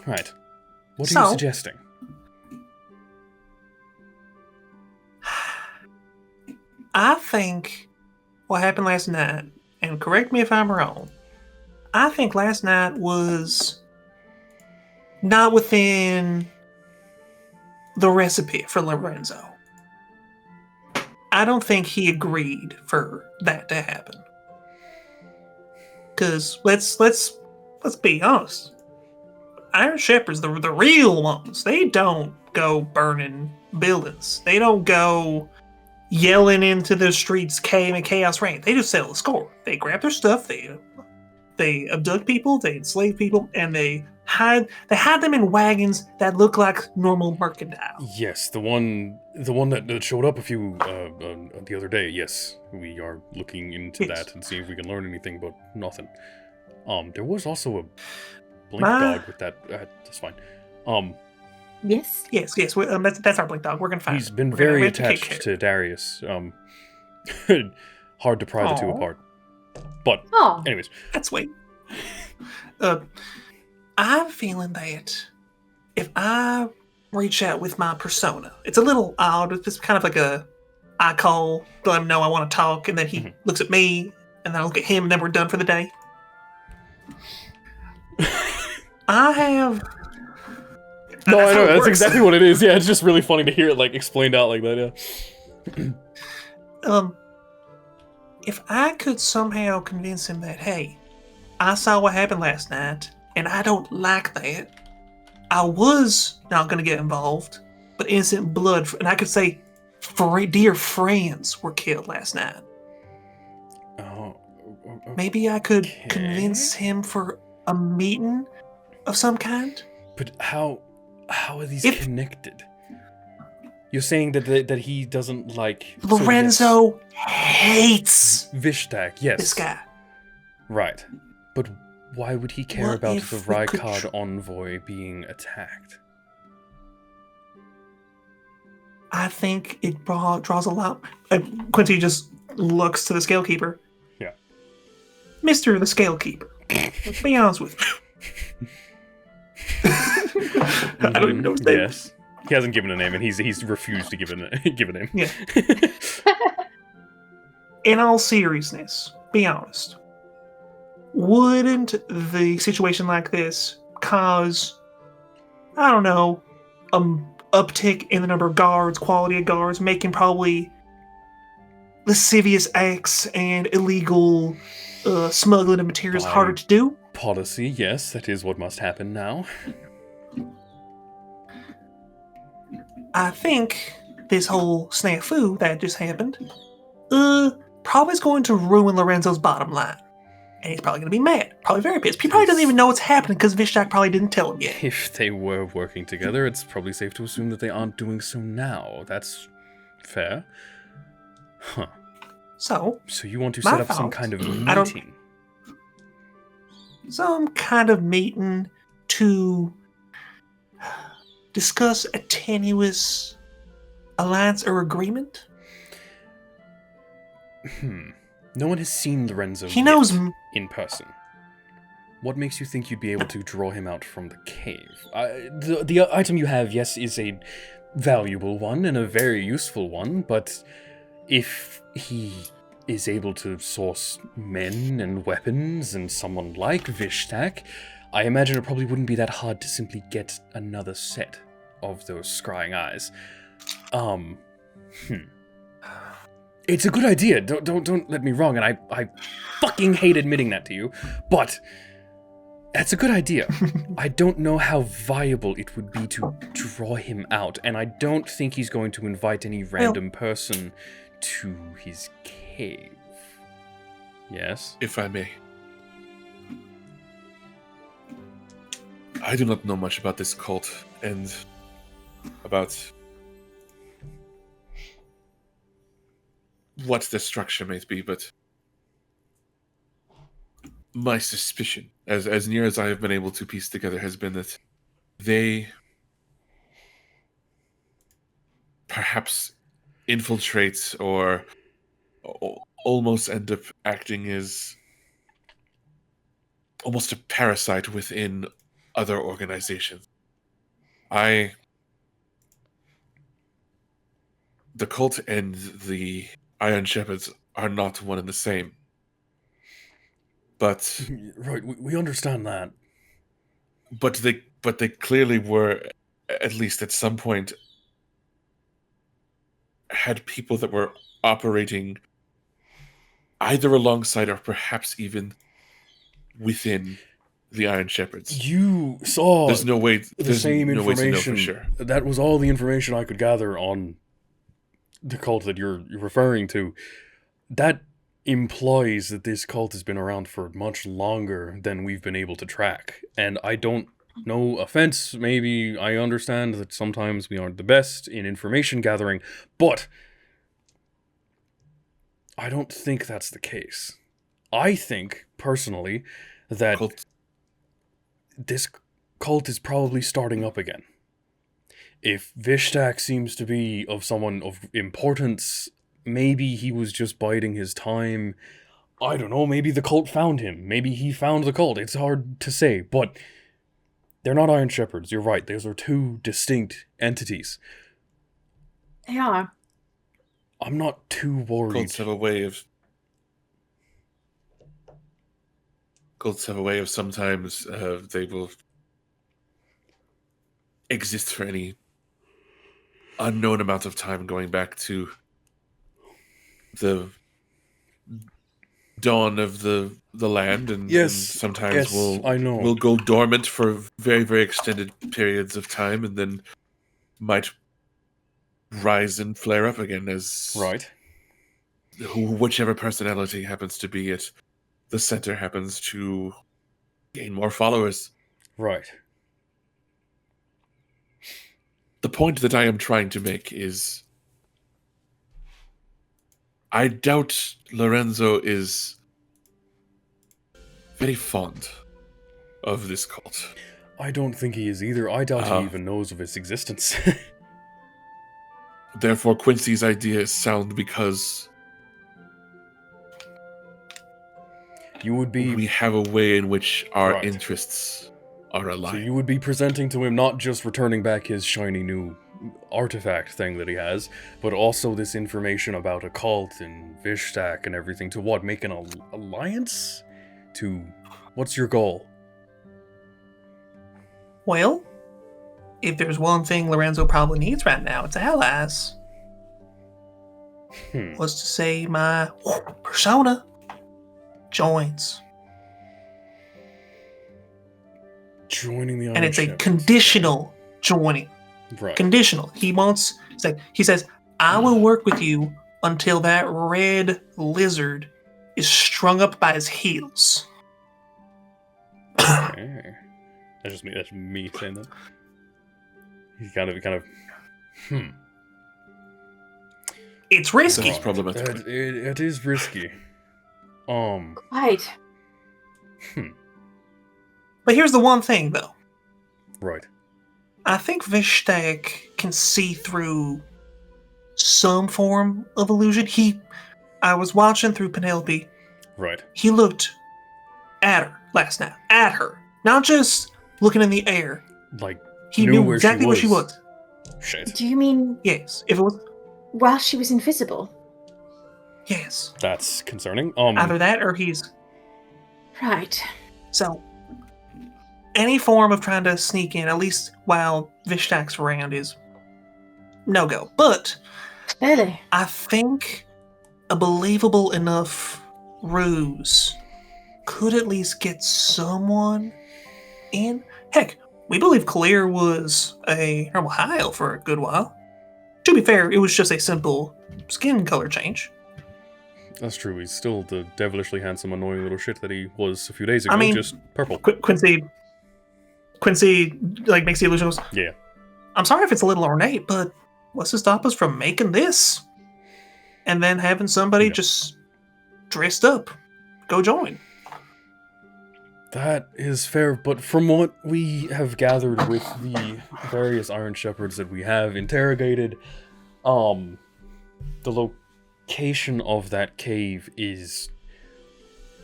Right. What are you suggesting? I think what happened last night, and correct me if I'm wrong, I think last night was not within the recipe for Lorenzo. I don't think he agreed for that to happen. Because let's be honest. Iron Shepherds, the real ones, they don't go burning buildings. They don't go yelling into the streets, chaos reign. They just settle the score. They grab their stuff, they abduct people, they enslave people, and they hide them in wagons that look like normal mercantile. Yes, the one that showed up the other day. Yes, we are looking into that and see if we can learn anything, but nothing. There was also a blink dog with that. That's fine. Yes. That's our blink dog. We're gonna find. He's been very attached to Darius. Hard to pry the two apart. But anyways, that's sweet. I'm feeling that if I reach out with my persona, it's a little odd. It's just kind of like I call to let him know I want to talk, and then he looks at me, and then I look at him, and then we're done for the day. I have. No, I know. That's exactly what it is. Yeah, it's just really funny to hear it explained out like that. Yeah. if I could somehow convince him that, hey, I saw what happened last night, and I don't like that, I was not going to get involved, but innocent blood, and I could say, dear friends were killed last night. Oh, okay. Maybe I could convince him for a meeting of some kind? But how are these connected? You're saying that he doesn't like... Lorenzo hates Vishtakk, yes. this guy. Right. But why would he care about the Rykard envoy being attacked? I think it draws a lot... Quincy just looks to the Scalekeeper. Yeah. Mr. the Scalekeeper, be honest with me. I don't even know his name. Yes. He hasn't given a name, and he's refused to give a name. Yeah. In all seriousness, be honest. Wouldn't the situation like this cause, I don't know, uptick in the number of guards, quality of guards, making probably lascivious acts and illegal smuggling of materials harder to do? Policy, yes, that is what must happen now. I think this whole snafu that just happened, probably is going to ruin Lorenzo's bottom line. And he's probably going to be mad. Probably very pissed. He probably doesn't even know what's happening because Vishtakk probably didn't tell him yet. If they were working together, it's probably safe to assume that they aren't doing so now. That's fair. Huh. So you want to set up some kind of meeting? Some kind of meeting to discuss a tenuous alliance or agreement? No one has seen Lorenzo He knows in person. What makes you think you'd be able to draw him out from the cave? The item you have, yes, is a valuable one and a very useful one, but if he is able to source men and weapons and someone like Vishtakk, I imagine it probably wouldn't be that hard to simply get another set of those scrying eyes. It's a good idea. Don't let me wrong, and I fucking hate admitting that to you, but that's a good idea. I don't know how viable it would be to draw him out, and I don't think he's going to invite any random person to his cave. Yes? If I may. I do not know much about this cult, and about what the structure might be, but my suspicion, as near as I have been able to piece together, has been that they perhaps infiltrate or almost end up acting as almost a parasite within other organizations. The cult and the Iron Shepherds are not one and the same. But right, we understand that. But they clearly were, at least at some point, had people that were operating either alongside or perhaps even within the Iron Shepherds. You saw there's no way information. Way to know for sure. That was all the information I could gather on the cult that you're referring to. That implies that this cult has been around for much longer than we've been able to track. And I don't, no offense, maybe I understand that sometimes we aren't the best in information gathering, but I don't think that's the case. I think, personally, that this cult is probably starting up again. If Vishtakk seems to be of someone of importance, maybe he was just biding his time. I don't know, maybe the cult found him. Maybe he found the cult. It's hard to say, but they're not Iron Shepherds. You're right. Those are two distinct entities. They are. I'm not too worried. Cults have a way of sometimes they will exist for any unknown amount of time, going back to the dawn of the land, and, Yes, and sometimes yes, I know. we'll go dormant for very, very extended periods of time, and then might rise and flare up again as Right. whichever personality happens to be at the center happens to gain more followers. Right. The point that I am trying to make is I doubt Lorenzo is very fond of this cult. I don't think he is either. I doubt he even knows of its existence. Therefore, Quincy's idea is sound because we have a way in which our interests are aligned. So you would be presenting to him not just returning back his shiny new artifact thing that he has, but also this information about a cult and Vishtakk and everything. To what? Make an alliance? To what's your goal? Well, if there's one thing Lorenzo probably needs right now, it's allies. Was to say my persona joins. Joining the Iron and it's a Shepherds. conditional joining. Right. Conditional. He says, I will work with you until that red lizard is strung up by his heels. Okay. That's me saying that. He's kind of. It's risky. That's problematic. It is risky. Right. But here's the one thing, though. Right. I think Vishtakk can see through some form of illusion. I was watching through Penelope. Right. He looked at her last night. At her. Not just looking in the air. Like, he knew exactly where she was. Shit. Do you mean... Yes. If it was... While she was invisible? Yes. That's concerning. Either that or he's... Right. So, any form of trying to sneak in, at least while Vishtakk's around, is no-go. But Really? I think a believable enough ruse could at least get someone in. Heck, we believe Clear was a normal high elf for a good while. To be fair, it was just a simple skin color change. That's true. He's still the devilishly handsome, annoying little shit that he was a few days ago. I mean, just purple. Quincy, like, makes the illusion. Goes, Yeah. I'm sorry if it's a little ornate, but what's to stop us from making this? And then having somebody just dressed up go join. That is fair, but from what we have gathered with the various Iron Shepherds that we have interrogated, the location of that cave is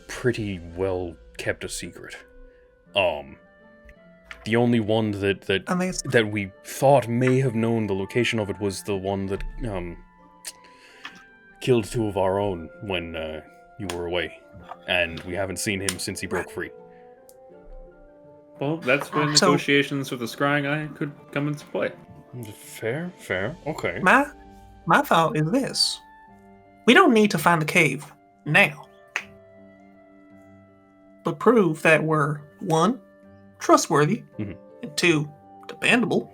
pretty well kept a secret. The only one that we thought may have known the location of it was the one that killed two of our own when you were away, and we haven't seen him since he broke free. Well, that's when negotiations with the scrying eye could come into play. Fair, okay. My thought is this. We don't need to find the cave now. But prove that we're, 1, trustworthy, and 2, dependable.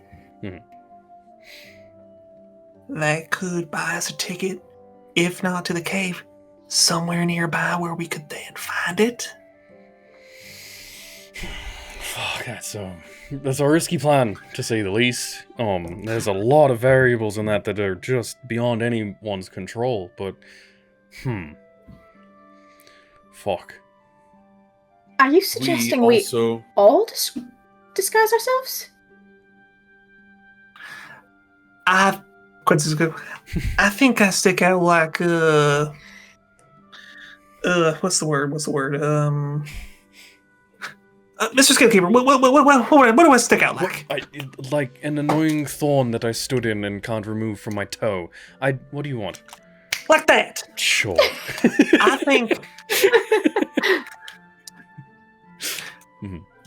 That could buy us a ticket, if not to the cave, somewhere nearby where we could then find it. Fuck, that's a risky plan, to say the least. There's a lot of variables in that are just beyond anyone's control, but... Fuck. Are you suggesting we all disguise ourselves? Quincy's good. I think I stick out like, what's the word? Mr. Skillkeeper, what do I stick out like? Like an annoying thorn that I stood in and can't remove from my toe. What do you want? Like that. Sure.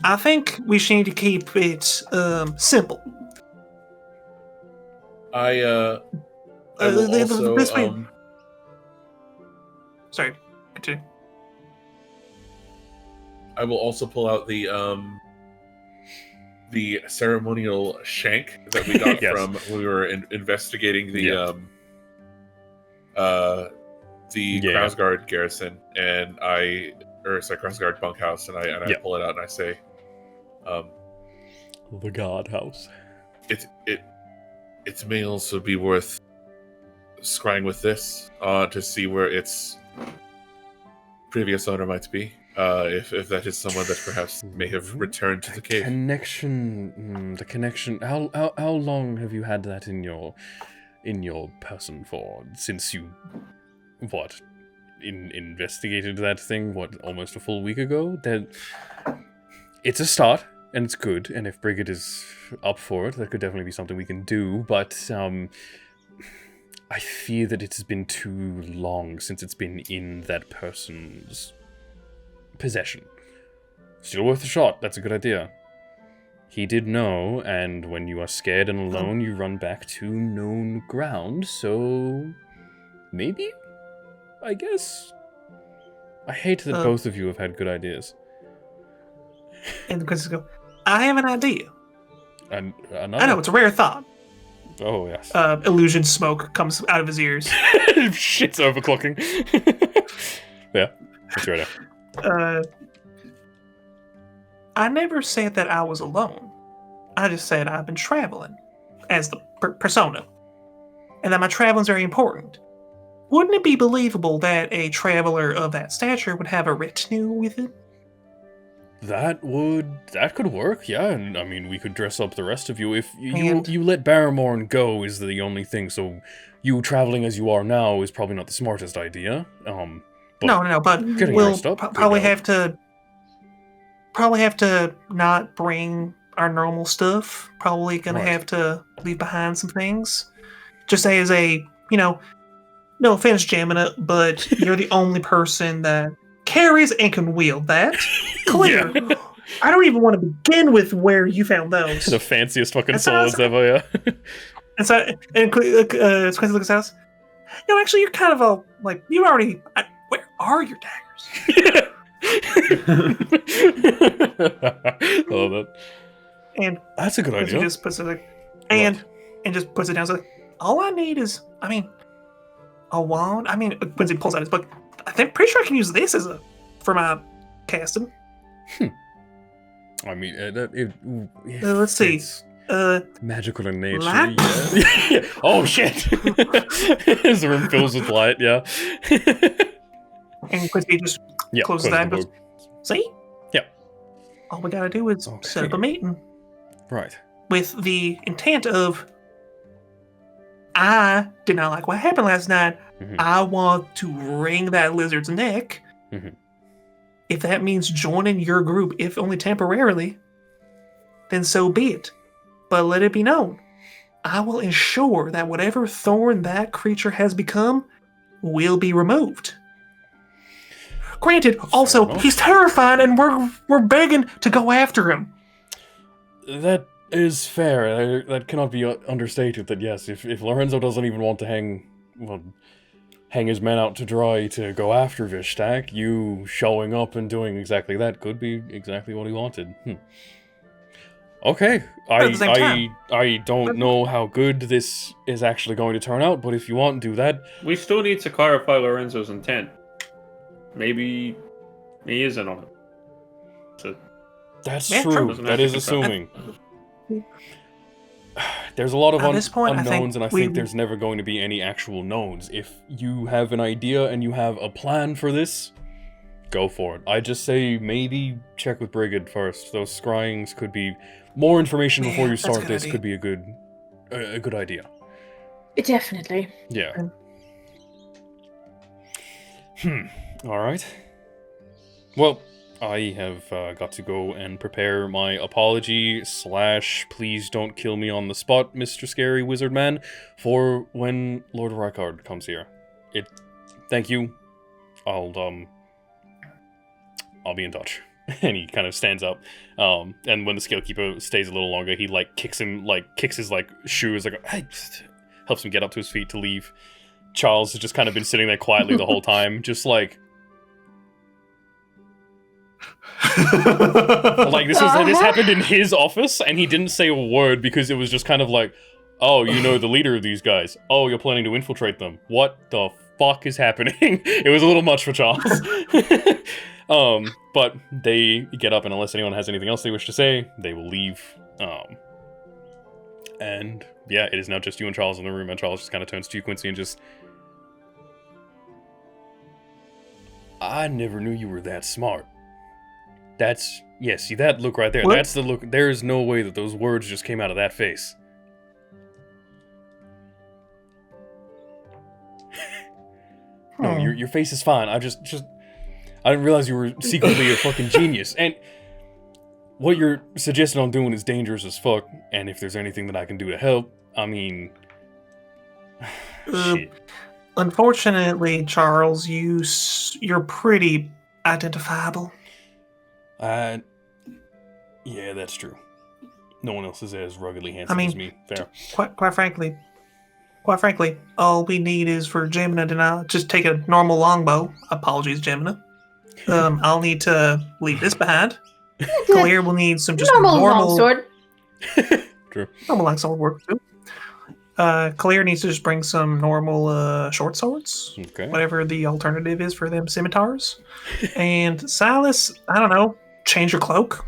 I think we should need to keep it simple. I will also, Sorry. Continue. I will also pull out the ceremonial shank that we got Yes. from when we were investigating the Krausgard garrison, and Krausgard bunkhouse, and I pull it out and I say, the guard house. It may also be worth scrying with this to see where its previous owner might be. If that is someone that perhaps may have returned to the cave. The connection. How long have you had that in your person for? Since you, investigated that thing? Almost a full week ago? That it's a start and it's good. And if Brigid is up for it, that could definitely be something we can do. But I fear that it has been too long since it's been in that person's possession. Still worth a shot. That's a good idea. He did know, and when you are scared and alone, you run back to known ground, so maybe? I guess? I hate that both of you have had good ideas. And the Quincy go, I have an idea. And I know, it's a rare thought. Oh, yes. Illusion smoke comes out of his ears. Shit's overclocking. Yeah, that's right. I never said that I was alone. I just said I've been traveling as the persona, and that my traveling's very important. Wouldn't it be believable that a traveler of that stature would have a retinue with it? That could work, yeah. And I mean, we could dress up the rest of you. If you let Barrymore go is the only thing. So you traveling as you are now is probably not the smartest idea. No, but we'll probably have to not bring our normal stuff. Probably gonna have to leave behind some things. Just say as a, no offense, Jamina, but you're the only person that carries and can wield that. Clear. Yeah. I don't even want to begin with where you found those. The fanciest fucking swords ever, yeah. And so, Quincy looks at us. No, actually, you're kind of a, you already... where are your daggers? Love it. And that's a good idea. Just puts it and just puts it down. So all I need is, a wand. Quincy pulls out his book. Pretty sure I can use this for my casting. Let's see. Magical in nature. Yeah. Oh shit! His room fills with light. Yeah. And Quincy just closes that and goes, see? Yeah. All we gotta do is set up a meeting. Right. With the intent of, I did not like what happened last night. Mm-hmm. I want to wring that lizard's neck. Mm-hmm. If that means joining your group, if only temporarily, then so be it. But let it be known, I will ensure that whatever thorn that creature has become will be removed. Granted, also, he's terrified and we're begging to go after him. That is fair. That cannot be understated, that yes, if Lorenzo doesn't even want to hang his men out to dry to go after Vishtakk, you showing up and doing exactly that could be exactly what he wanted. Okay, I don't know how good this is actually going to turn out, but if you want to do that... We still need to clarify Lorenzo's intent. Maybe he isn't on it. That's true. That is assuming. There's a lot of unknowns, and I think there's never going to be any actual knowns. If you have an idea and you have a plan for this, go for it. I just say maybe check with Brigid first. Those scryings could be more information before you start this. Could be a good idea. Definitely. Yeah. All right. Well, I have got to go and prepare my apology / please don't kill me on the spot, Mr. Scary Wizard Man, for when Lord Rykard comes here. Thank you. I'll be in touch. And he kind of stands up. And when the Scalekeeper stays a little longer, he kicks his shoes, helps him get up to his feet to leave. Charles has just kind of been sitting there quietly the whole time, just Like, this happened in his office, and he didn't say a word because it was just kind of like, oh, you know the leader of these guys. Oh, you're planning to infiltrate them. What the fuck is happening? It was a little much for Charles. But they get up, and unless anyone has anything else they wish to say, they will leave. And yeah, it is now just you and Charles in the room, and Charles just kind of turns to you, Quincy, and just... I never knew you were that smart. That's... Yeah, see that look right there? What? That's the look... There is no way that those words just came out of that face. No, your face is fine. I just... I didn't realize you were secretly a fucking genius. And what you're suggesting on doing is dangerous as fuck. And if there's anything that I can do to help, I mean... shit. Unfortunately, Charles, you're pretty identifiable. Yeah, that's true. No one else is as ruggedly handsome as me. Fair. Quite frankly, all we need is for Gemina to not just take a normal longbow. Apologies, Gemina. I'll need to leave this behind. Claire will need some just normal longsword. True. Normal longsword work too. Claire needs to just bring some normal short swords. Okay. Whatever the alternative is for them scimitars. And Silas, I don't know, change your cloak.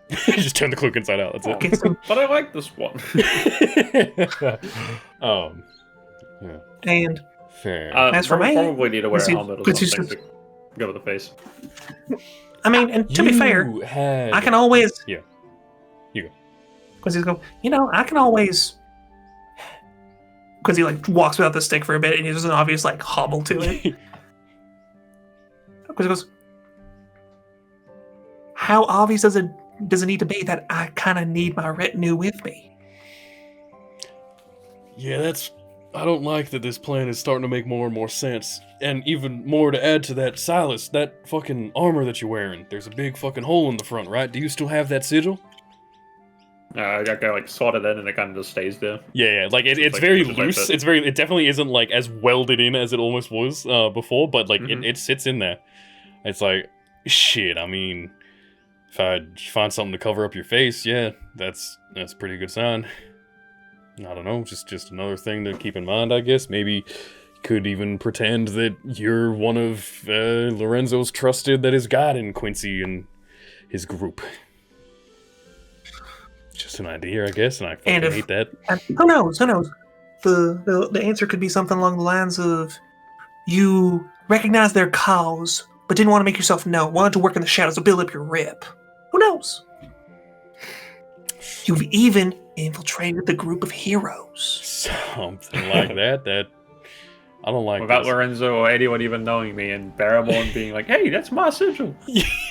Just turn the cloak inside out, that's it. Get some, But I like this one. Yeah. and Fair. As for me, probably need to wear a Quincy- helmet or Quincy's something to go with the face. I mean, and to be fair, I can always... Yeah. You go. Quincy's go, I can always... Quincy, walks without the stick for a bit, and there's an obvious, hobble to it. Quincy goes, how obvious does it need to be that I kind of need my retinue with me? Yeah, I don't like that this plan is starting to make more and more sense. And even more to add to that, Silas, that fucking armor that you're wearing, there's a big fucking hole in the front, right? Do you still have that sigil? I got slotted in and it kind of just stays there. Yeah, it's very loose. It definitely isn't as welded in as it almost was before, but it sits in there. It's like, shit, I mean, if I find something to cover up your face, yeah, that's a pretty good sign. I don't know, just another thing to keep in mind, I guess. Maybe you could even pretend that you're one of Lorenzo's trusted that is guiding Quincy and his group. Just an idea, I guess, and I fucking hate that. Who knows? The answer could be something along the lines of, you recognize their cause, but didn't want to make yourself known, wanted to work in the shadows to build up your rep. Who knows? You've even infiltrated the group of heroes. Something like that. I don't like without this. Lorenzo or anyone even knowing me, and Barrymore being like, "Hey, that's my sigil."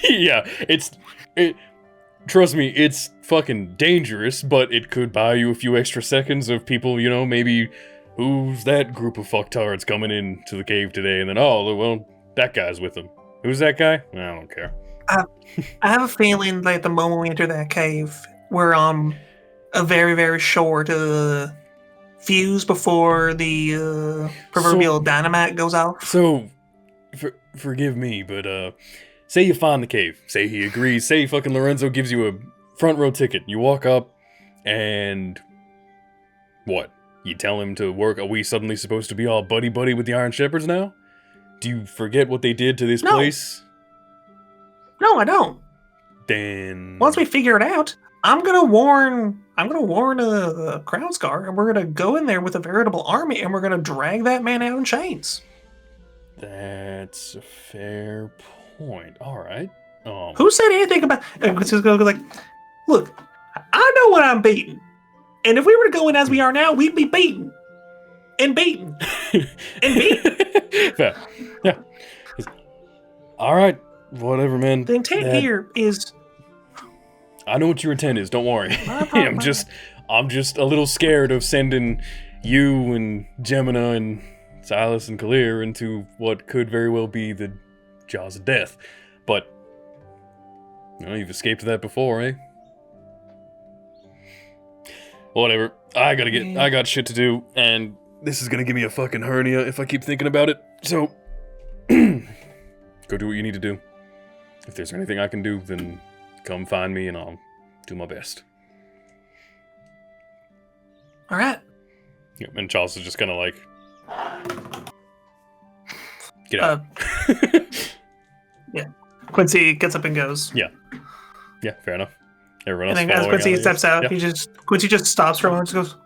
Yeah, trust me, it's fucking dangerous, but it could buy you a few extra seconds of people, maybe, who's that group of fucktards coming into the cave today, and then, oh, well, that guy's with them. Who's that guy? I don't care. I have a feeling that the moment we enter that cave, we're a very, very short fuse before the proverbial dynamite goes off. So, forgive me, but say you find the cave. Say he agrees. Say fucking Lorenzo gives you a front row ticket. You walk up, and what? You tell him to work. Are we suddenly supposed to be all buddy-buddy with the Iron Shepherds now? Do you forget what they did to this place? No, I don't. Then once we figure it out, I'm gonna warn Crowdscar, and we're gonna go in there with a veritable army, and we're gonna drag that man out in chains. That's a fair point. All right. Who said anything about? Just go look, I know what I'm beating, and if we were to go in as we are now, we'd be beaten, and beaten, and beaten. Fair. Yeah. All right. Whatever, man. The intent here is... I know what your intent is, don't worry. I'm just a little scared of sending you and Gemina and Silas and Kalir into what could very well be the jaws of death. But, you've escaped that before, eh? Whatever. I got shit to do, and this is gonna give me a fucking hernia if I keep thinking about it. So, go do what you need to do. if there's anything I can do, then come find me and I'll do my best. All right. Yep, and Charles is just gonna like get out. Yeah. Quincy gets up and goes. Yeah, fair enough. Everyone else. And then as following Quincy out, steps out, yeah. Quincy just stops for a moment and goes,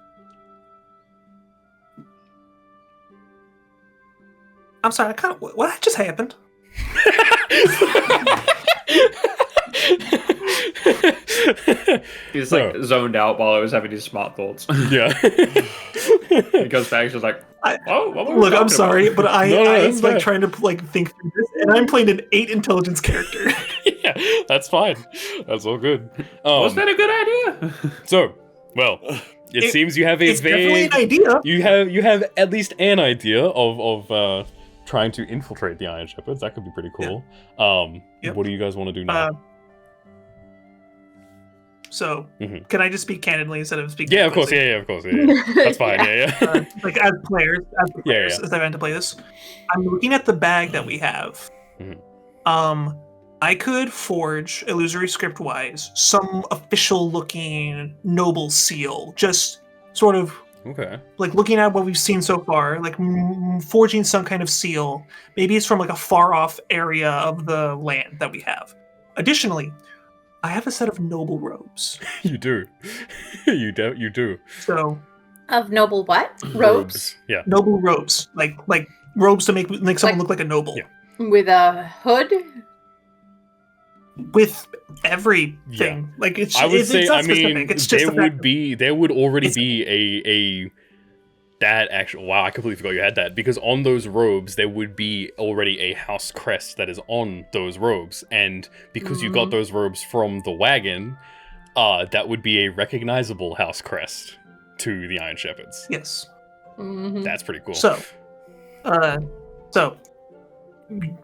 I'm sorry, what just happened? He's like zoned out while I was having these smart thoughts. Yeah. He goes back, he's like, "Oh, what were we Look, I'm talking sorry, about?" but I'm that's like fair. trying to like think through this, and I'm playing an 8 intelligence character. Yeah, that's fine. That's all good. Was that a good idea? So, well, it seems you have a It's definitely vague. an idea. You have at least an idea of trying to infiltrate the Iron Shepherds. That could be pretty cool. Yep. What do you guys want to do now? So, Mhm. can I just speak candidly instead of speaking? Yeah, of course. Yeah, of course. Yeah. That's fine. Yeah. Like as players, Yeah. as I meant to play this, I'm looking at the bag that we have. Mhm. I could forge illusory script wise some official looking noble seal, just sort of Okay. like looking at what we've seen so far, like forging some kind of seal. Maybe it's from like a far off area of the land that we have. Additionally, I have a set of noble robes. You do. You do. So Of noble what? Robes? Yeah. noble robes, like robes to make someone Like- look like a noble. Yeah. With a hood? With everything, Yeah. like it's. I would it's say. not I mean, specific. It's just there the fact would already be a that actual. Wow, I completely forgot you had that, because on those robes there would be already a house crest that is on those robes, and because you got those robes from the wagon, that would be a recognizable house crest to the Iron Shepherds. Yes. Mm-hmm. That's pretty cool. So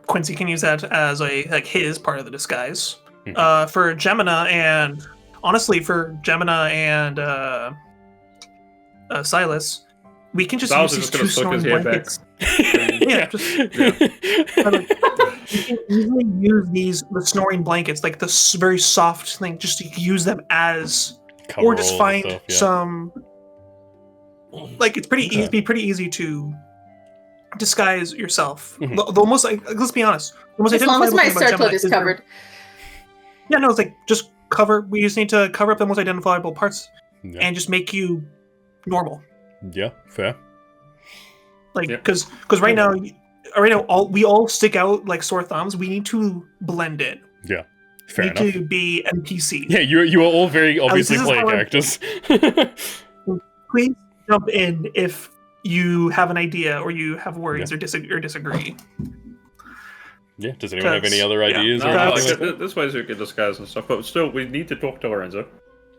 Quincy can use that as his part of the disguise. Mhm. For Gemina and honestly for Gemina and Silas, we can just Silas use is these just two gonna snoring flick his blankets. hair back. You can easily use the snoring blankets, like the very soft thing, just to use them as, Cover or just all the find stuff, yeah. some. Like it's pretty easy. Be pretty easy to disguise yourself. Mhm. The almost let's be honest. The most As long as identifiable my thing about circlet Gemini is their- covered. Yeah, no, it's like just cover. We just need to cover up the most identifiable parts Yeah. and just make you normal. Yeah, fair. Like Yeah. because right now we all stick out like sore thumbs. We need to blend in. Yeah, fair we enough. need to be NPC. Yeah, you are all very obviously this is player how I- characters. Please jump in if you have an idea or you have worries or disagree. Yeah, does anyone have any Because- other yeah. ideas No, or no, anything like that? this way we can disguise and stuff, but still, we need to talk to Lorenzo.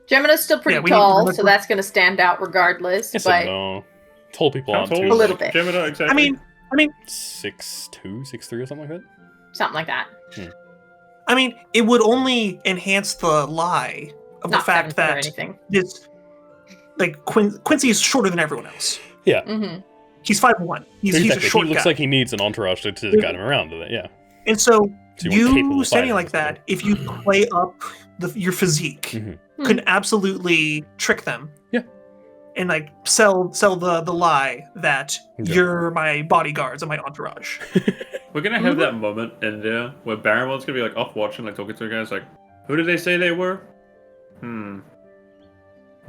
Gemina's still pretty Yeah, we tall, need- so that's going to stand out regardless. Yes but and no. Tall people How aren't tall too. is A little bit. Gemini, exactly. I mean, 6'2", 6'3", or something like that. something like that. it would only enhance the lie of the Not fact 7 foot or that anything. it's like Quincy is shorter than everyone else. Yeah, Mm-hmm. He's 5'1". He's a exactly. short He looks guy. like he needs an entourage to guide him around with it. Yeah. And so So you want capable you standing fighters like and stuff. that, if you play up your physique, Mhm. can absolutely trick them. Yeah. And like sell the lie that Yeah. you're my bodyguards and my entourage. We're gonna have that moment in there where Barrymore's gonna be like off watching, like talking to the guys, like, who did they say they were?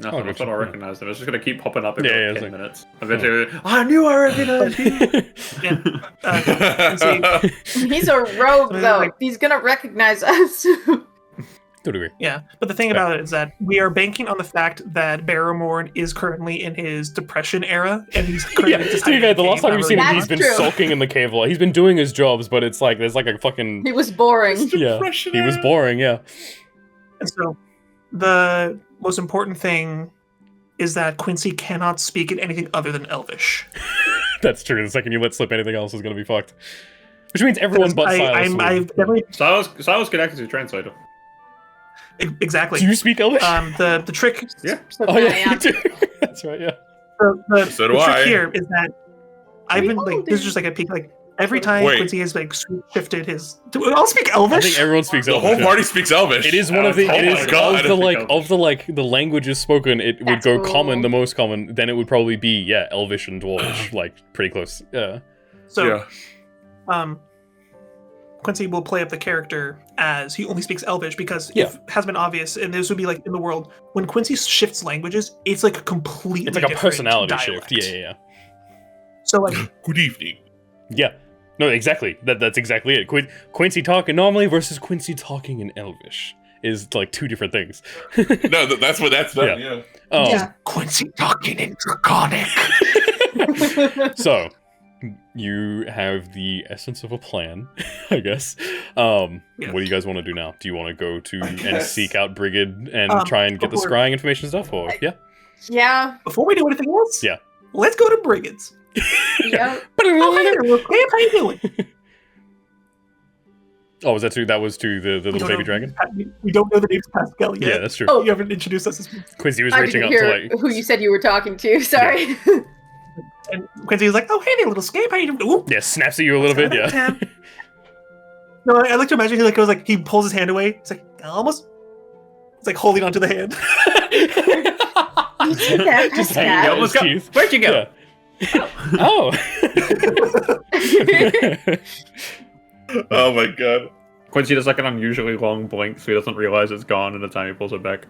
Nothing. I gotcha. thought I recognized them. It's just gonna keep popping up every Yeah, like it's 10 like- minutes. Eventually, I knew I recognized you. And, Quincy, He's a rogue, So, though. like- He's going to recognize us. To a degree. yeah, but the thing about it is that we are banking on the fact that Barrymore is currently in his depression era, and he's currently Yeah, just to be hiding fair, in the a last cave time you've seen him, wherever he's he been That's true. sulking in the cave a lot. He's been doing his jobs, but it's like there's like a fucking He was boring. yeah. Depression He was era. boring. Yeah. And so, the most important thing is that Quincy cannot speak in anything other than Elvish. That's true. The second you let slip anything else is going to be fucked. Which means everyone but Silas. I've would- definitely Silas can act as a translator. exactly. Do you speak Elvish? The trick Yeah. So Oh I yeah, am. you do. That's right. Yeah. the So do trick I. here is that I've We been all like this is do. just like a peek like every time Wait. Quincy has like shifted his. Do we all speak Elvish? I think everyone speaks The Elvish. whole party speaks Elvish. It is one of the. Oh It my is God. of the languages spoken. It would That's go cool. common, the most common. Then it would probably be Elvish and Dwarvish, like pretty close. Yeah. So, Quincy will play up the character as he only speaks Elvish because it has been obvious, and this would be like in the world when Quincy shifts languages, it's like a completely. It's like a different personality dialect. shift. Yeah. So like, Good evening. Yeah. No, exactly. That's exactly it. Quincy talking normally versus Quincy talking in Elvish is like two different things. No, that's what that's done. Yeah. Quincy talking in Draconic. So, you have the essence of a plan, I guess. What do you guys want to do now? Do you want to go to and seek out Brigid and try and get the scrying information stuff, or Yeah. Before we do anything else, Yeah. let's go to Brigid's. Yep. Oh, hey there, Camp, how you doing? Oh, was that to the little baby dragon? We don't know the name's Pascal yet. Yeah, that's true. Oh, you haven't introduced us as Quincy was I reaching didn't out hear to like. who you said you were talking to. Sorry. And Quincy was like, "Oh, hey there, little scape, how you doing?" Ooh. Yeah, snaps at you a little bit. Yeah. No, I like to imagine he goes like he pulls his hand away. It's like almost. It's like holding onto the hand. Just hanging out Almost his go. teeth. Where'd you go? Yeah. Oh. Oh my God. Quincy does like an unusually long blink, so he doesn't realize it's gone, and the time he pulls it back.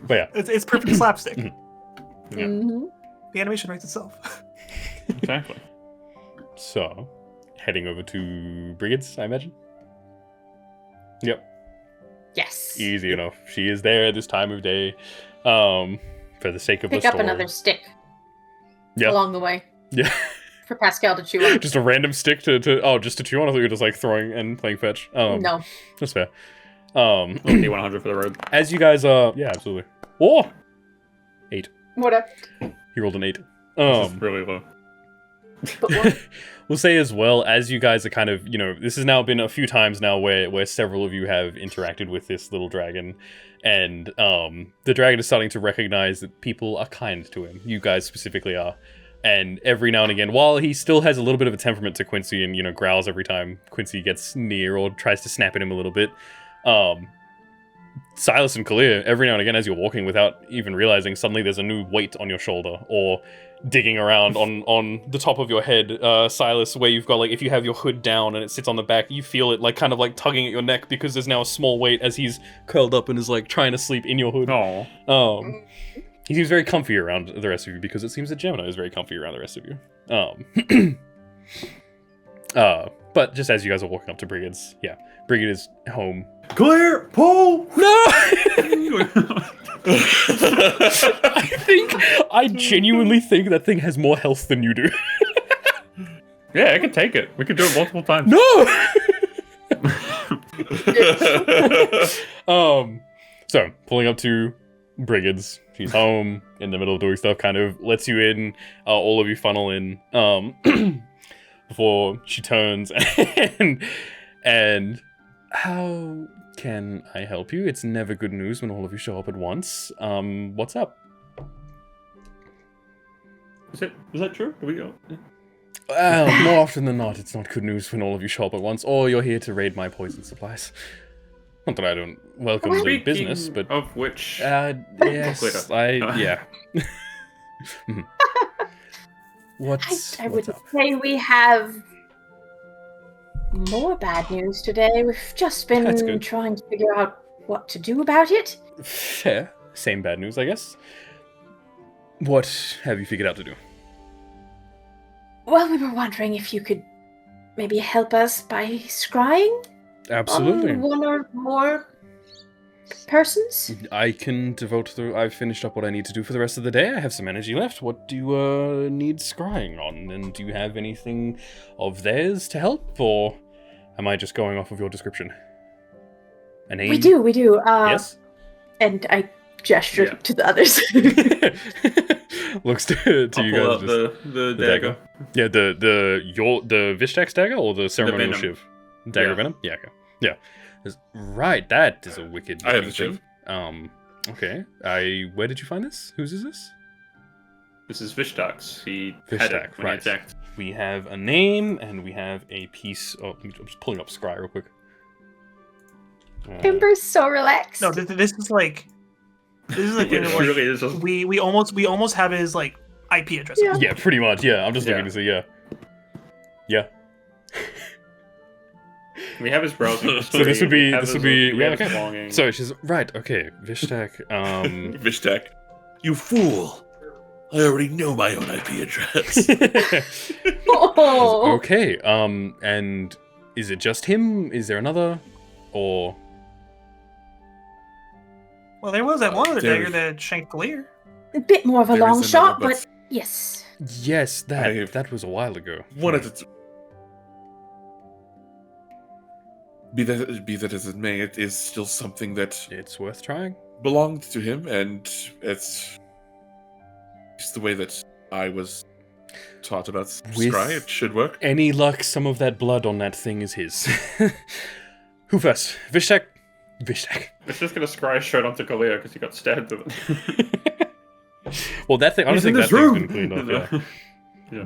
But yeah. It's perfect slapstick. Mhm. The animation writes itself. Exactly. So, heading over to Brigid's, I imagine. Yep. Yes. Easy enough. She is there at this time of day. For the sake of Pick the up story. another stick Yeah. along the way Yeah. for Pascal to chew on. Just a random stick to just to chew on. I thought you were just like throwing and playing fetch. No. That's fair. D100 for the road. As you guys yeah, absolutely. Oh! 8. What up? He rolled an 8. This is really low. But what? We'll say as well, as you guys are kind of, this has now been a few times now where several of you have interacted with this little dragon, and the dragon is starting to recognize that people are kind to him. You guys specifically are. And every now and again, while he still has a little bit of a temperament to Quincy and, growls every time Quincy gets near or tries to snap at him a little bit, Silas and Kalia, every now and again as you're walking without even realizing, suddenly there's a new weight on your shoulder, or digging around on the top of your head, Silas, where you've got like, if you have your hood down and it sits on the back, you feel it like kind of like tugging at your neck because there's now a small weight as he's curled up and is like trying to sleep in your hood. Oh. He seems very comfy around the rest of you because it seems that Gemini is very comfy around the rest of you. But just as you guys are walking up to Brigid's, Brigid is home. Clear! Pull! No! I genuinely think that thing has more health than you do. Yeah, I can take it. We could do it multiple times. No! So, pulling up to Brigid's. She's home, in the middle of doing stuff, kind of lets you in, all of you funnel in, before she turns, and how can I help you? It's never good news when all of you show up at once. What's up? Is that true? Do we go? More often than not, it's not good news when all of you show up at once, or you're here to raid my poison supplies. Not that I don't welcome the business, but... Of which... yes, yeah. I would say we have more bad news today. We've just been trying to figure out what to do about it. Fair. Same bad news, I guess. What have you figured out to do? Well, we were wondering if you could maybe help us by scrying? Absolutely. On one or more persons? I can devote I've finished up what I need to do for the rest of the day. I have some energy left. What do you need scrying on? And do you have anything of theirs to help? Or am I just going off of your description? A name? We do. Yes? And I gesture to the others. Looks to you guys. The dagger. Yeah, the Vishtakk dagger or the ceremonial venom. shiv? Dagger venom? Yeah, okay. Yeah. Right, that is a wicked I have the thing. shiv. Okay. Where did you find this? Whose is this? This is Vishtakk's. He had Vishtakk, it when he right. attacked. we have a name, and we have a piece of... I'm just pulling up Scry real quick. Ember's so relaxed. No, this is like... This is like, It really is just... we almost have his like IP address. Yeah, pretty much. Yeah, I'm just looking to see. Yeah. We have his browsing history. So this would be we have his okay. belongings. So she's right. Okay, Vishtakk. Vishtakk, you fool! I already know my own IP address. Oh. Okay. And is it just him? Is there another, or? Well, there was that one other dagger that shanked Clear. A bit more of a There long is another, shot, but yes. Yes, that was a while ago. One of the. Be that as it may, it is still something that It's worth trying. belonged to him, and it's the way that I was taught about Scry. It should work. Any luck, some of that blood on that thing is his. Who first? Vishtakk? Vishtakk. It's just gonna scry straight onto Kalia because he got stabbed with it. Well, that thing, I don't He's think in that this thing's room. been cleaned up,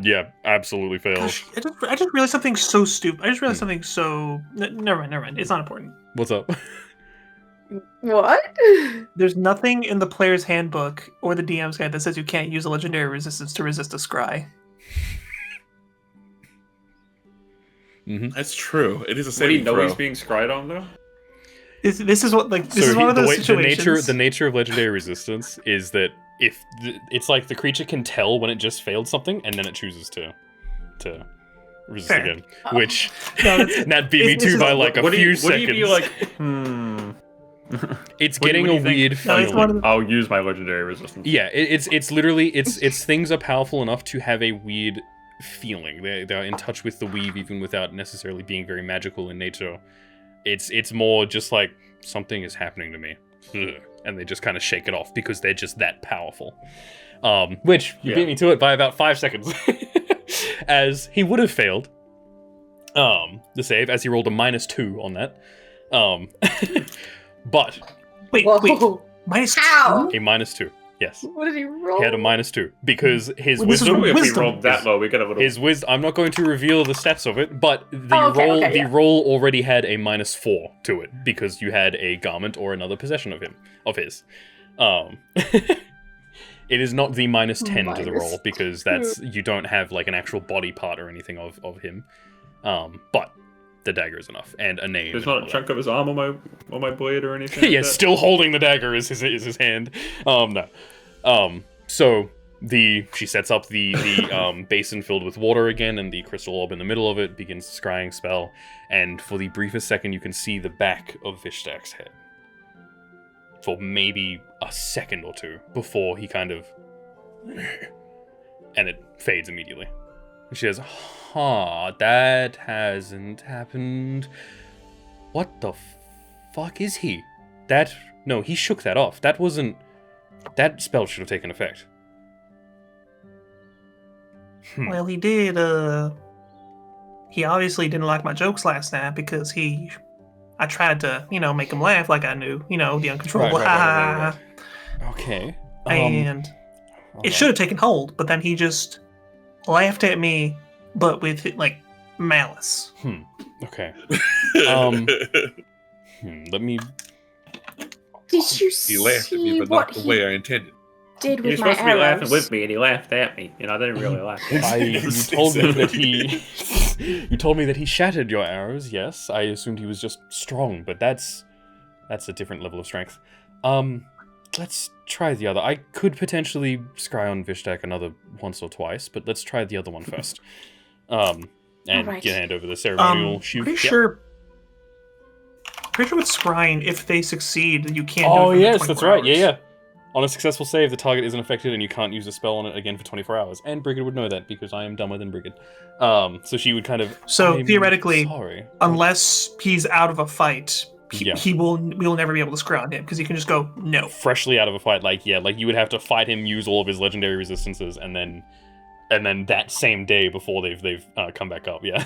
yeah, absolutely failed. Gosh, I just realized something so stupid. I just realized something so... Never mind. It's not important. What's up? What? There's nothing in the player's handbook or the DM's guide that says you can't use a legendary resistance to resist a scry. That's true. It is a Would he saving know throw. he's being scried on though? This is what this is one of those situations. The nature of legendary resistance is that if it's like the creature can tell when it just failed something, and then it chooses to resist Fair. again, which No, that beat me this to is- by like a few Would seconds. he be like, It's What do getting you a think? weird No, it's feeling. one of the- I'll use my legendary resistance. Yeah, it's literally it's things are powerful enough to have a weird feeling. They're in touch with the weave even without necessarily being very magical in nature. It's more just like something is happening to me, and they just kind of shake it off because they're just that powerful. Which you beat me to it by about 5 seconds, as he would have failed the save as he rolled a -2 on that. But Wait, Whoa. minus How? two? a -2, yes. What did he roll? He had a -2 because his Well, this is wisdom. Probably if we Wisdom. rolled that low, we get a little. His wisdom. I'm not going to reveal the stats of it, but the Okay, yeah. roll already had a -4 to it because you had a garment or another possession of his. It is not the -10 to the roll because that's you don't have like an actual body part or anything of him. But the dagger is enough and a name. There's and not all a chunk of his arm on my blade or anything. yeah, like that? still holding the dagger is his hand. No. So she sets up the basin filled with water again, and the crystal orb in the middle of it begins the scrying spell. And for the briefest second, you can see the back of Vishtakk's head for maybe a second or two before he kind of, and it fades immediately. And she says, that hasn't happened. What the fuck is he? No, he shook that off. That spell should have taken effect. Well, he did. He obviously didn't like my jokes last night because I tried to, make him laugh like I knew, the uncontrollable. Right. Okay. And it should have taken hold, but then he just laughed at me, but with like malice. Okay. Let me. Did you He laughed at me, see but what not the he way I intended. did He was with my supposed to be laughing arrows? with me, and he laughed at me. I didn't really laugh. You told me that you told me that he shattered your arrows. Yes, I assumed he was just strong, but that's a different level of strength. Let's try the other. I could potentially scry on Vishtakk another once or twice, but let's try the other one first. And Alright. get hand over the ceremonial shoot. Pretty Yep. sure with scrying, if they succeed, you can't. Oh do it for yes, 24 that's right. hours. Yeah. On a successful save, the target isn't affected, and you can't use a spell on it again for 24 hours. And Brigid would know that because I am dumber than Brigid. So she would kind of. So I'm theoretically, sorry. unless he's out of a fight, Yeah. we will never be able to scry on him because he can just go no. Freshly out of a fight, like you would have to fight him, use all of his legendary resistances, and then that same day before they've come back up. Yeah.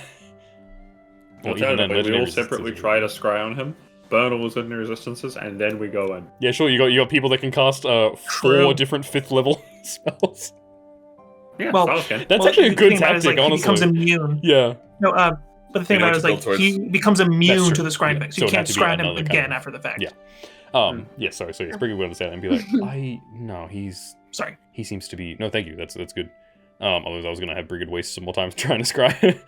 Alternatively, we legendary all separately resistances. try to scry on him, burn all his legendary resistances, and then we go in. Yeah, sure. You got people that can cast 4 True. different 5th level spells. Yeah, Well, Silas can. That's actually a the good thing about it is, tactic, like, honestly. He becomes immune. Yeah. No, but the thing You know about it is, what to like, build he becomes immune That's to true. the scrying Yeah. thing, So so you it'd have can't to be scrying him another kind again of- after the fact. Yeah. Yeah, sorry. So yes, Brigid would understand and be like, Sorry. he seems to be. No, thank you. That's good. Otherwise I was gonna have Brigid waste some more time trying to scry.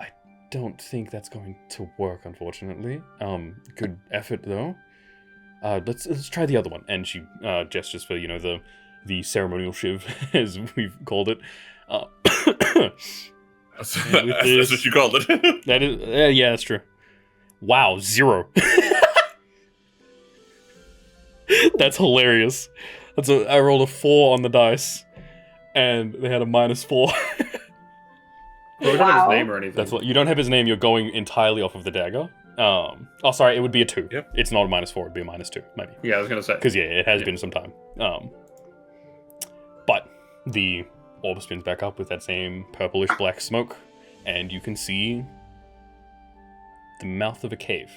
I don't think that's going to work, unfortunately. Good effort though. Let's try the other one. And she gestures for the ceremonial shiv, as we've called it. That's what you called it. That is, yeah, that's true. Wow, 0. That's hilarious. I rolled a 4 on the dice, and they had a -4. We don't have his name or anything. That's what you don't have his name. You're going entirely off of the dagger. Sorry, it would be a 2. Yep. It's not a -4. It'd be a -2, maybe. Yeah, I was gonna say. Because it has been some time. But the orb spins back up with that same purplish black smoke, and you can see the mouth of a cave.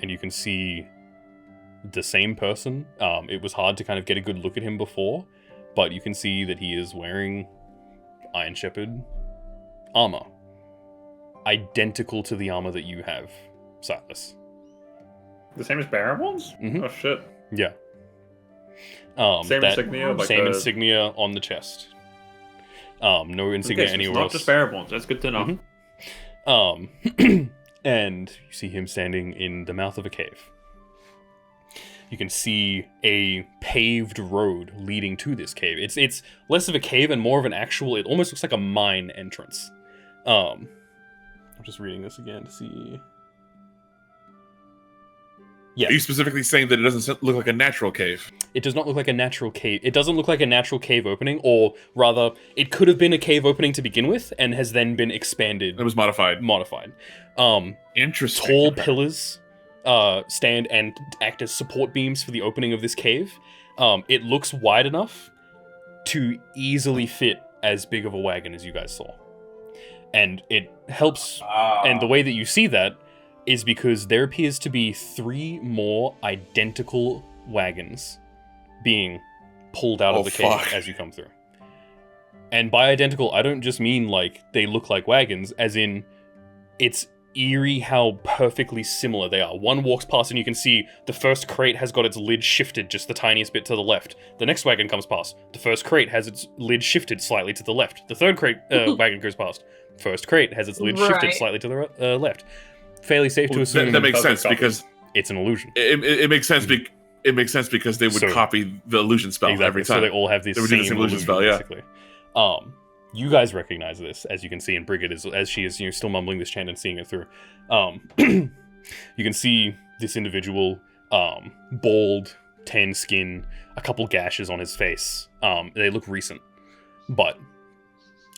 And you can see the same person. It was hard to kind of get a good look at him before, but you can see that he is wearing Iron Shepherd armor. Identical to the armor that you have, Silas. The same as Barrowbones? Mhm. Oh shit. Yeah. Same insignia, like same the- insignia on the chest. No insignia Okay, so anywhere it's not else. just Barrowbones. That's good to know. And you see him standing in the mouth of a cave. You can see a paved road leading to this cave. It's less of a cave and more of an actual. It almost looks like a mine entrance. I'm just reading this again to see. Yeah. Are you specifically saying that it doesn't look like a natural cave? It does not look like a natural cave. It doesn't look like a natural cave opening, or rather, it could have been a cave opening to begin with, and has then been expanded. It was modified. Interesting. Tall pillars stand and act as support beams for the opening of this cave. It looks wide enough to easily fit as big of a wagon as you guys saw. And it helps, and the way that you see that is because there appears to be 3 more identical wagons being pulled out of the cave as you come through. And by identical, I don't just mean like they look like wagons, as in it's eerie how perfectly similar they are. One walks past and you can see the first crate has got its lid shifted just the tiniest bit to the left. The next wagon comes past. The first crate has its lid shifted slightly to the left. The third crate wagon goes past. First crate has its lid shifted slightly to the left. Fairly safe to assume that makes sense because it's an illusion. It makes sense. It makes sense because they would copy the illusion spell every time. So they all have this same illusion spell, basically. You guys recognize this, as you can see in Brigid, as she is still mumbling this chant and seeing it through. You can see this individual, bald, tan skin, a couple gashes on his face. They look recent, but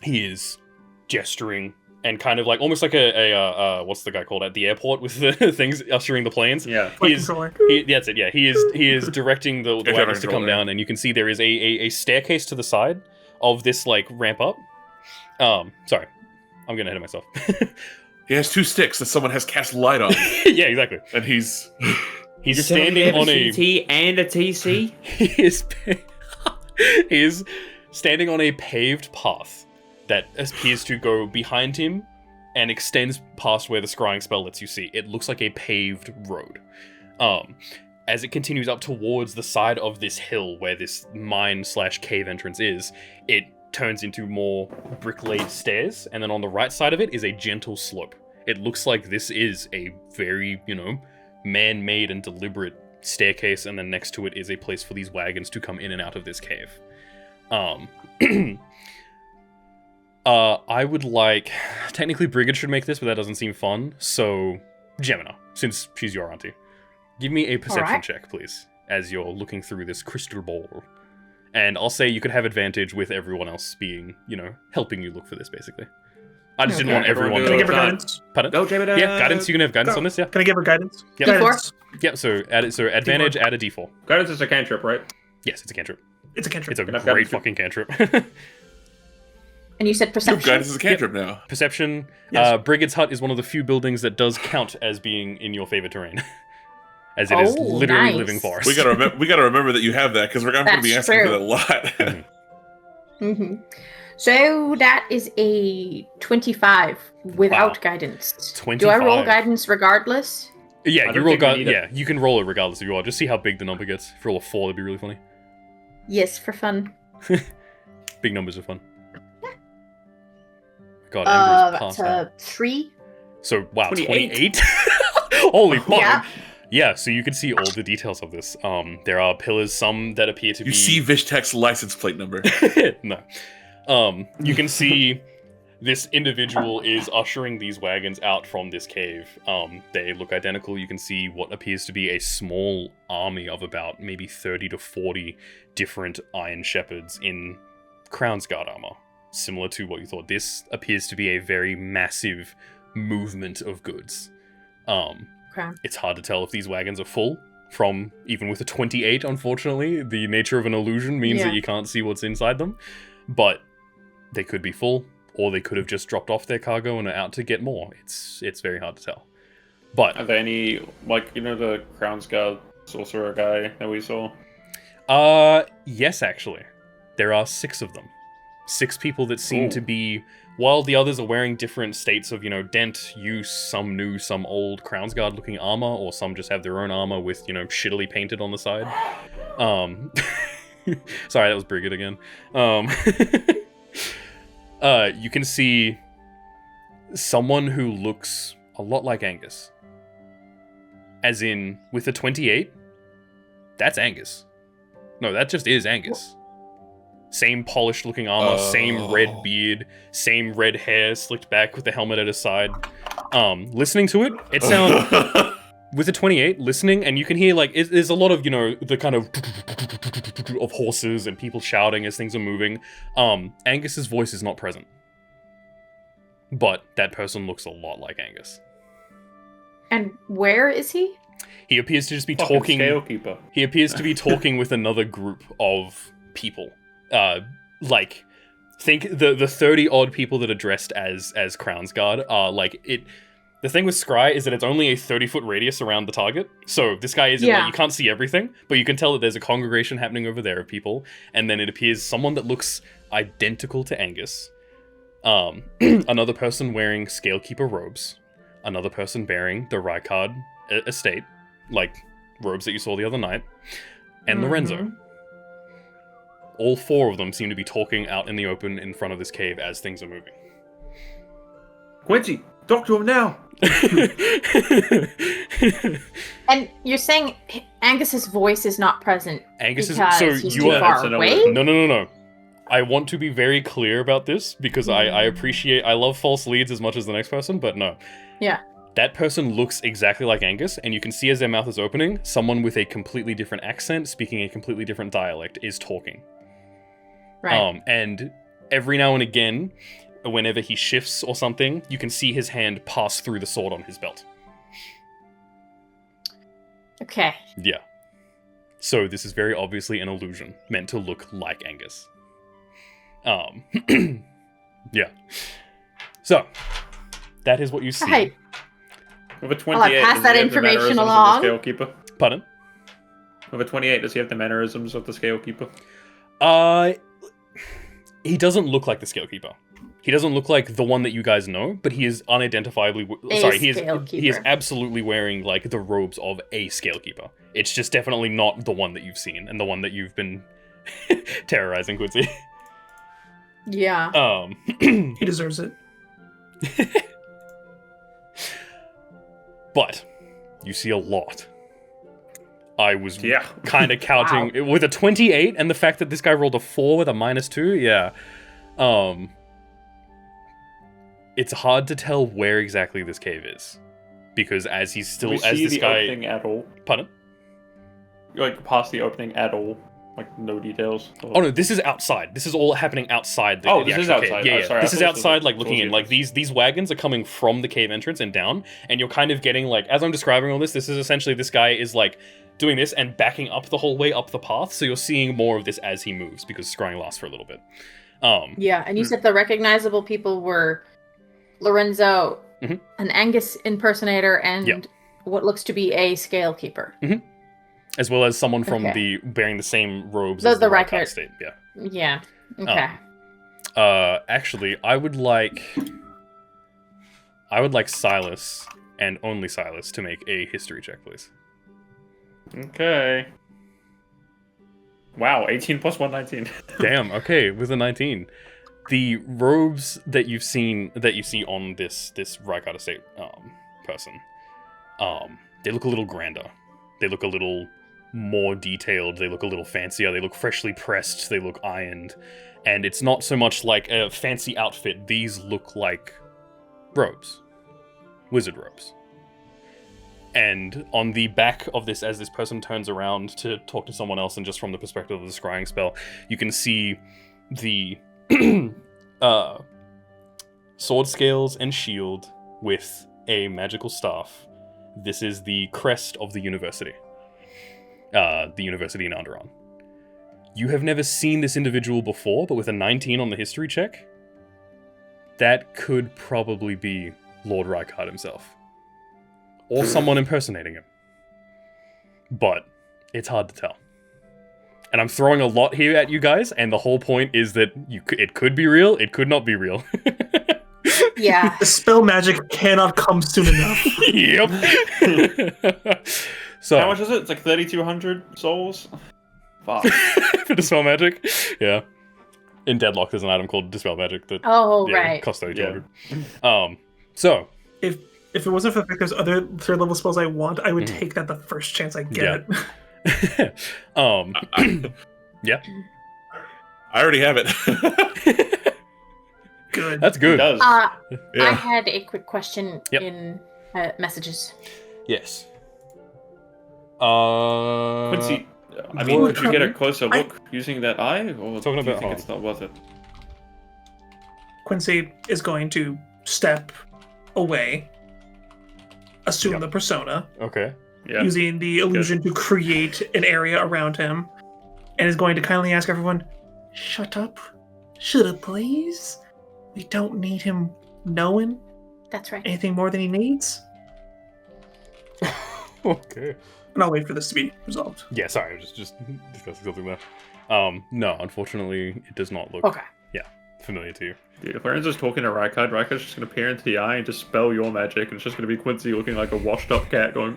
he is gesturing and kind of like almost like a what's the guy called at the airport with the things ushering the planes. Yeah, that's it. Yeah, he is directing the wagons to come down, and you can see there is a staircase to the side of this like ramp up. Sorry, I'm getting ahead of myself. He has 2 sticks that someone has cast light on. Yeah, exactly. And he's standing on a CT and a TC. he is standing on a paved path that appears to go behind him and extends past where the scrying spell lets you see. It looks like a paved road. As it continues up towards the side of this hill where this mine/cave entrance is, it turns into more brick-laid stairs, and then on the right side of it is a gentle slope. It looks like this is a very, man-made and deliberate staircase, and then next to it is a place for these wagons to come in and out of this cave. I would like... Technically, Brigid should make this, but that doesn't seem fun, so Gemina, since she's your auntie. Give me a perception check, please, as you're looking through this crystal ball. And I'll say you could have advantage with everyone else being, helping you look for this, basically. I just didn't want everyone to... Can I give her guidance? Pardon? Go, Gemina. Yeah, guidance. You can have guidance on this, yeah? Can I give her guidance? Yep. Guidance. Yeah, so advantage, add a d4. Guidance is a cantrip, right? Yes, it's a cantrip. It's a cantrip. It's a Can I have great guidance? fucking cantrip. And you said Your perception? guidance is a cantrip now. Perception. Yes. Brigid's Hut is one of the few buildings that does count as being in your favorite terrain. as it is literally living forest. We gotta remember that you have that because we're gonna be asking for that a lot. Mm-hmm. So that is a 25 without guidance. 25. Do I roll guidance regardless? Yeah, you roll you can roll it regardless if you want. Just see how big the number gets. If you roll a 4, that'd be really funny. Yes, for fun. Big numbers are fun. God, Amber's past that's a 3. So, wow, 28? Holy fuck. Yeah. Yeah, so you can see all the details of this. There are pillars, some that appear to be... You see Vishtakk's license plate number. No. You can see this individual is ushering these wagons out from this cave. They look identical. You can see what appears to be a small army of about maybe 30 to 40 different Iron Shepherds in Crown's Guard armor. Similar to what you thought. This appears to be a very massive movement of goods. It's hard to tell if these wagons are full from, even with a 28, unfortunately. The nature of an illusion means that you can't see what's inside them. But they could be full, or they could have just dropped off their cargo and are out to get more. It's very hard to tell. But are there any, like, the Crown's Guard sorcerer guy that we saw? Yes, actually. There are 6 of them. 6 people that seem to be, while the others are wearing different states of, dent, use, some new, some old Crown's Guard looking armor, or some just have their own armor with, shittily painted on the side. Sorry, that was Brigid again. You can see someone who looks a lot like Angus. As in, with a 28, that's Angus. No, that just is Angus. Same polished looking armor, same red beard, same red hair slicked back with the helmet at his side. Listening to it, it sounds... with a 28, listening, and you can hear, there's a lot of, the kind of horses and people shouting as things are moving. Angus's voice is not present. But that person looks a lot like Angus. And where is he? He appears to just be talking... Scalekeeper. He appears to be talking with another group of people. Think the 30-odd people that are dressed as Crown's Guard are, The thing with Scry is that it's only a 30-foot radius around the target. So this guy isn't, you can't see everything, but you can tell that there's a congregation happening over there of people. And then it appears someone that looks identical to Angus. Another person wearing Scalekeeper robes. Another person bearing the Rykard estate, robes that you saw the other night. And Lorenzo. All 4 of them seem to be talking out in the open in front of this cave as things are moving. Quincy, talk to him now! And you're saying Angus's voice is not present because he's too far away? No. I want to be very clear about this because I love false leads as much as the next person, but no. Yeah. That person looks exactly like Angus, and you can see as their mouth is opening, someone with a completely different accent, speaking a completely different dialect, is talking. Right. And every now and again, whenever he shifts or something, you can see his hand pass through the sword on his belt. Okay. Yeah. So this is very obviously an illusion, meant to look like Angus. Yeah. So, that is what you see. Right. With a 28, pass that information along. Scalekeeper? Pardon? With a 28, does he have the mannerisms of the Scalekeeper? He doesn't look like the Scalekeeper. He doesn't look like the one that you guys know, but he is unidentifiably... He is absolutely wearing, the robes of a Scalekeeper. It's just definitely not the one that you've seen, and the one that you've been terrorizing, Quincy. Yeah. He deserves it. But you see a lot. I was kind of counting with a 28, and the fact that this guy rolled a 4 with a -2, it's hard to tell where exactly this cave is, because as he's still opening at all. Pardon? Past the opening at all. No details. Oh no, this is outside. This is all happening outside the this is outside. cave. Yeah. Sorry, this is outside, looking in. These wagons are coming from the cave entrance and down, and you're kind of getting, as I'm describing all this is essentially this guy is, doing this and backing up the whole way up the path, so you're seeing more of this as he moves, because scrying lasts for a little bit. Yeah, and you said the recognizable people were Lorenzo, an Angus impersonator, and what looks to be a scale keeper. Mm-hmm. As well as someone from bearing the same robes as the Rykard estate. Yeah. Yeah. Okay. Actually, I would like Silas and only Silas to make a history check, please. Okay. Wow, 18 plus 1, 19. Damn. Okay, with a 19, the robes that you see on this Rykard estate person, they look a little grander. They look a little more detailed. They look a little fancier. They look freshly pressed. They look ironed. And it's not so much like a fancy outfit. These look like robes. Wizard robes. And on the back of this, as this person turns around to talk to someone else, and just from the perspective of the scrying spell, you can see the sword scales and shield with a magical staff. This is the crest of the university. The university in Onderon. You have never seen this individual before, but with a 19 on the history check, that could probably be Lord Rykard himself. Or someone impersonating him. But it's hard to tell. And I'm throwing a lot here at you guys, and the whole point is that it could be real, it could not be real. Yeah. The spell magic cannot come soon enough. Yep. So how much is it? It's like 3,200 souls? Fuck. For Dispel Magic? Yeah. In Deadlock, there's an item called Dispel Magic that right. costs 3,200. So If it wasn't for the fact there's other third level spells I want, I would take that the first chance I get. Yeah. I already have it. Good. That's good. It does. I had a quick question Yep. in messages. Yes. Quincy, I mean, could you get a closer look using that eye? Or Talking do you about think it's not worth it? Quincy is going to step away, assume the persona, Okay. Yeah. using the illusion to create an area around him, and is going to kindly ask everyone, shut up, please. We don't need him knowing That's right. anything more than he needs. Okay. And I'll wait for this to be resolved. Yeah, sorry, I was just discussing something there. No, unfortunately, it does not look familiar to you. Dude, if Lorenzo's talking to Rykard's just going to peer into the eye and just spell your magic, and it's just going to be Quincy looking like a washed-up cat going...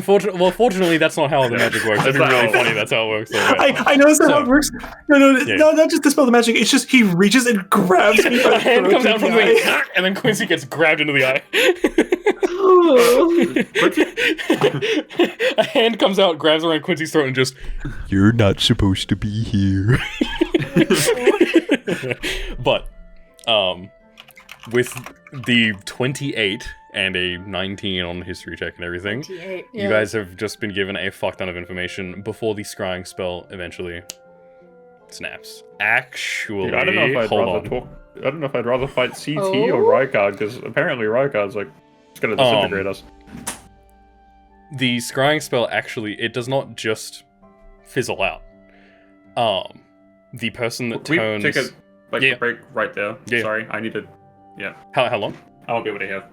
Fortunately, that's not how the magic works. That'd be really funny, that's how it works. So, yeah. I know that's how it works. No, not just dispel the magic. It's just he reaches and grabs me. A hand comes out from the eye, and then Quincy gets grabbed into the eye. A hand comes out, grabs around Quincy's throat, and just, "You're not supposed to be here." But, with the 28 and a 19 on the history check and everything, you guys have just been given a fuck ton of information before the scrying spell eventually snaps. Actually, Dude, I don't know if I'd rather fight CT or Rykard, because apparently Rykard's like, it's going to disintegrate us. The scrying spell actually, it does not just fizzle out. The person that turns... We take a break right there. Yeah. Sorry, I need to... Yeah. How long? I won't be able to hear.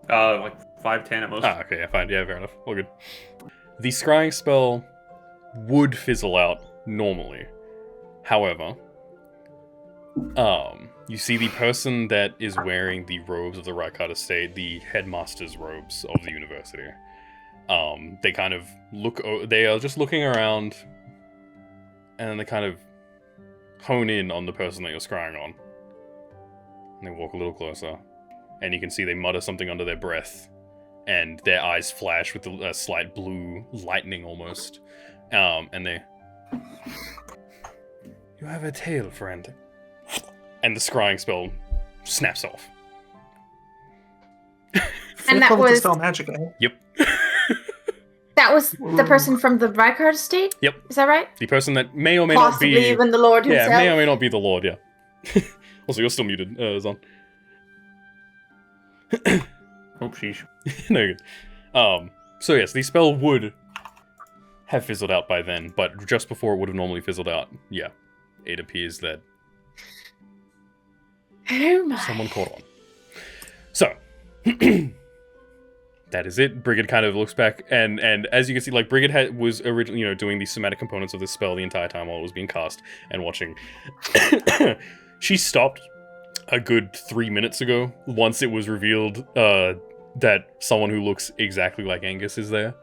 Like 5-10 at most. Ah, okay, yeah, fine. Yeah, fair enough. All good. The scrying spell would fizzle out normally. However, you see the person that is wearing the robes of the Rykard estate, the headmaster's robes of the university. They kind of look... They are just looking around, and they kind of hone in on the person that you're scrying on. And they walk a little closer. And you can see they mutter something under their breath. And their eyes flash with a slight blue lightning almost. And they... You have a tail, friend. And the scrying spell snaps off. And that was... Dispel magic, eh? Yep. That was the person from the Rykard estate? Yep. Is that right? The person that may or may Possibly not be... even the Lord himself? Yeah, may or may not be the Lord, yeah. Also, you're still muted, Zhon. Oh, sheesh. No, you're good. So yes, the spell would have fizzled out by then, but just before it would have normally fizzled out, yeah, it appears that Oh my. someone caught on. So, that is it. Brigid kind of looks back, and as you can see, like, Brigid was originally, doing the somatic components of this spell the entire time while it was being cast and watching. She stopped a good 3 minutes ago once it was revealed that someone who looks exactly like Angus is there.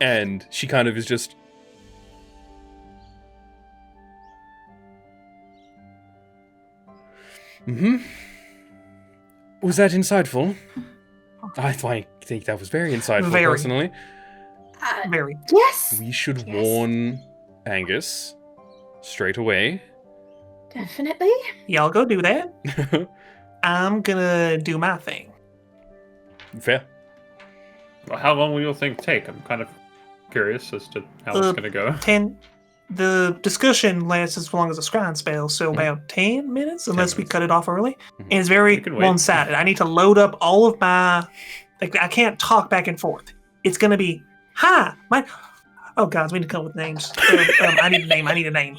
And she kind of is just... Was that insightful? I think that was very insightful, personally. Very. Yes. We should warn Angus straight away. Definitely. Y'all go do that. I'm gonna do my thing. Fair. Well, how long will your thing take? I'm kind of curious as to how it's gonna go. The discussion lasts as long as a scrying spell, so about 10 minutes, unless we cut it off early. And it's very one-sided. I need to load up all of my... Like, I can't talk back and forth. It's gonna be, hi, my... Oh, God, we need to come up with names. I need a name.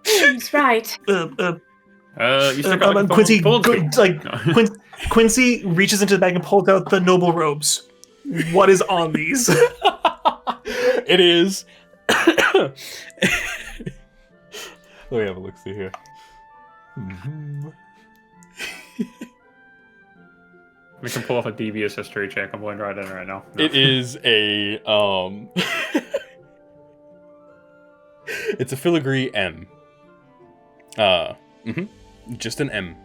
That's right. You still got Quincy, Quincy reaches into the bag and pulls out the noble robes. What is on these? It is. Let me have a look see here. We can pull off a devious history check. I'm going right in right now. No. It is a it's a filigree M. Just an M.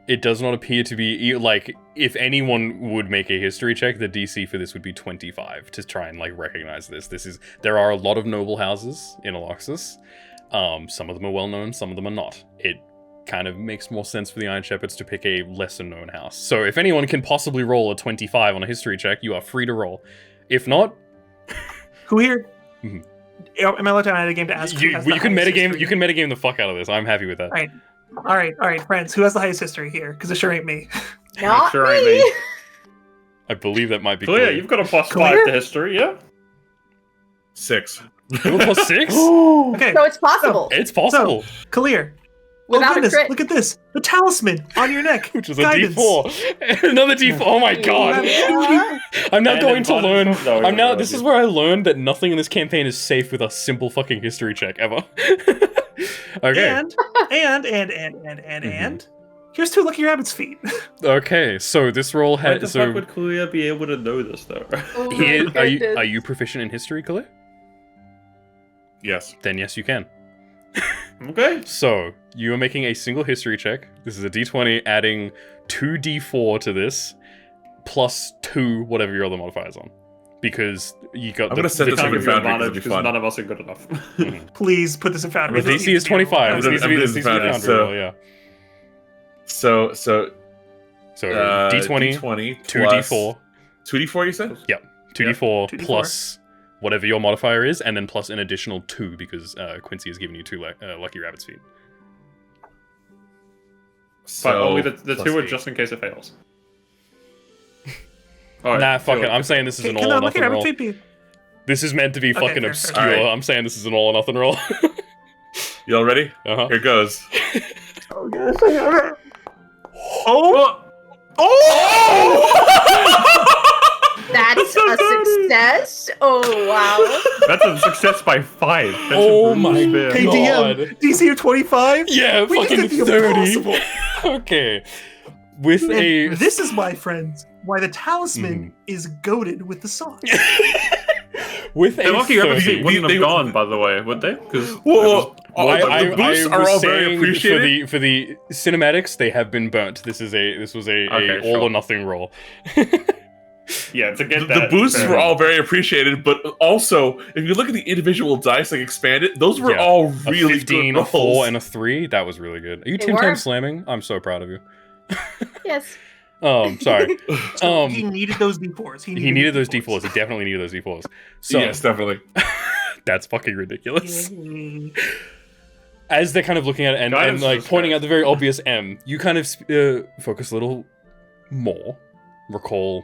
It does not appear to be, like, if anyone would make a history check, the DC for this would be 25 to try and, like, recognize this. There are a lot of noble houses in Elloxus. Some of them are well known, some of them are not. It kind of makes more sense for the Iron Shepherds to pick a lesser known house. So if anyone can possibly roll a 25 on a history check, you are free to roll. If not... Who here? Am I allowed to add a game to ask? You can metagame. You can metagame the fuck out of this. I'm happy with that. All right, friends. Who has the highest history here? Because it sure ain't me. Not sure me. Ain't me. I believe that might be clear. You've got a +5 to history, yeah? 6. You have a +6? Okay. So it's possible. It's possible. So, Kalir. Without a crit. Look at this. The talisman on your neck. Which is a D4. Another D4. Oh my god. I'm now going to learn. This is where I learned that nothing in this campaign is safe with a simple fucking history check ever. Okay. And here's 2 lucky rabbit's feet. Okay, so this roll had. Why the fuck would Kalia be able to know this though? Are you proficient in history, Kalia? Yes. Then yes, you can. Okay. So you are making a single history check. This is a D20, adding 2d4 to this, plus 2 whatever your other modifier is on, because you got. I'm gonna set this up in Foundry because none of us are good enough. Please put this in Foundry. The DC is 25. This needs to be the Foundry. So yeah. So D20, 2d4, 2d4. You said? Yep. 2d4 plus whatever your modifier is, and then plus an additional 2 because Quincy has given you 2 lucky rabbit's feet. So but only the 2 are just in case it fails. Right, nah, fuck it. I'm saying this is an all or nothing roll. This is meant to be fucking obscure. Right. I'm saying this is an all or nothing roll. You all ready? Uh-huh. Here goes. Oh, gosh. That's a success. Oh, wow. That's a success by 5. That oh my god. Hey, DM, DC of 25? Yeah, we fucking 30. Okay. This is, my friends, why the talisman is goated with the song. With the lucky rabbit feet wouldn't have gone, by the way, would they? Because the boosts are all very appreciated. For the cinematics, they have been burnt. This was a all or nothing roll. Yeah, to get that. The boosts were all very appreciated, but also, if you look at the individual dice, like expanded, those were all really a 15, good rolls. A 4, and a 3. That was really good. Are you Tim Tam slamming? I'm so proud of you. Yes. Sorry. He needed those D4s. He needed those D4s. He definitely needed those D4s. So, yes, definitely. That's fucking ridiculous. As they're kind of looking at it and like pointing out the very obvious M, you kind of focus a little more, recall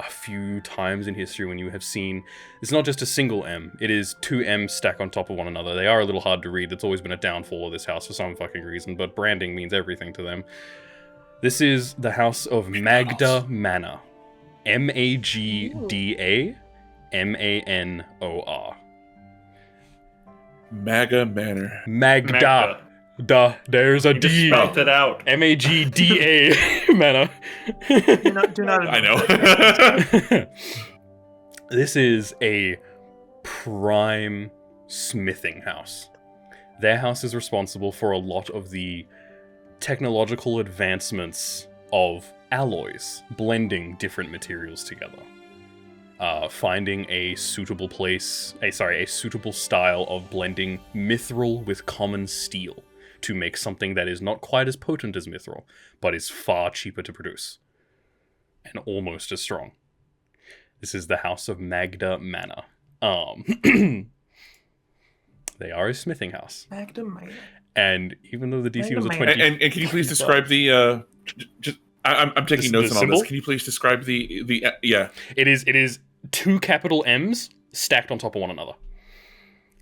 a few times in history when you have seen it's not just a single M, it is 2 M's stacked on top of one another. They are a little hard to read. That's always been a downfall of this house for some fucking reason, but branding means everything to them. This is the house of Magda Manor. Magda Manor. Maga Manor. Magda. Duh, there's a You D. just spelled it out. Magda Manor. Do not. I know. This is a prime smithing house. Their house is responsible for a lot of the technological advancements of alloys, blending different materials together. Finding a suitable a suitable style of blending mithril with common steel to make something that is not quite as potent as mithril, but is far cheaper to produce. And almost as strong. This is the House of Magda Manor. They are a smithing house. Magda Manor. And even though the DC was a Magda 20... Manor. And can you please describe the... I'm taking notes on all symbol? this. Can you please describe the yeah. It is 2 capital M's stacked on top of one another.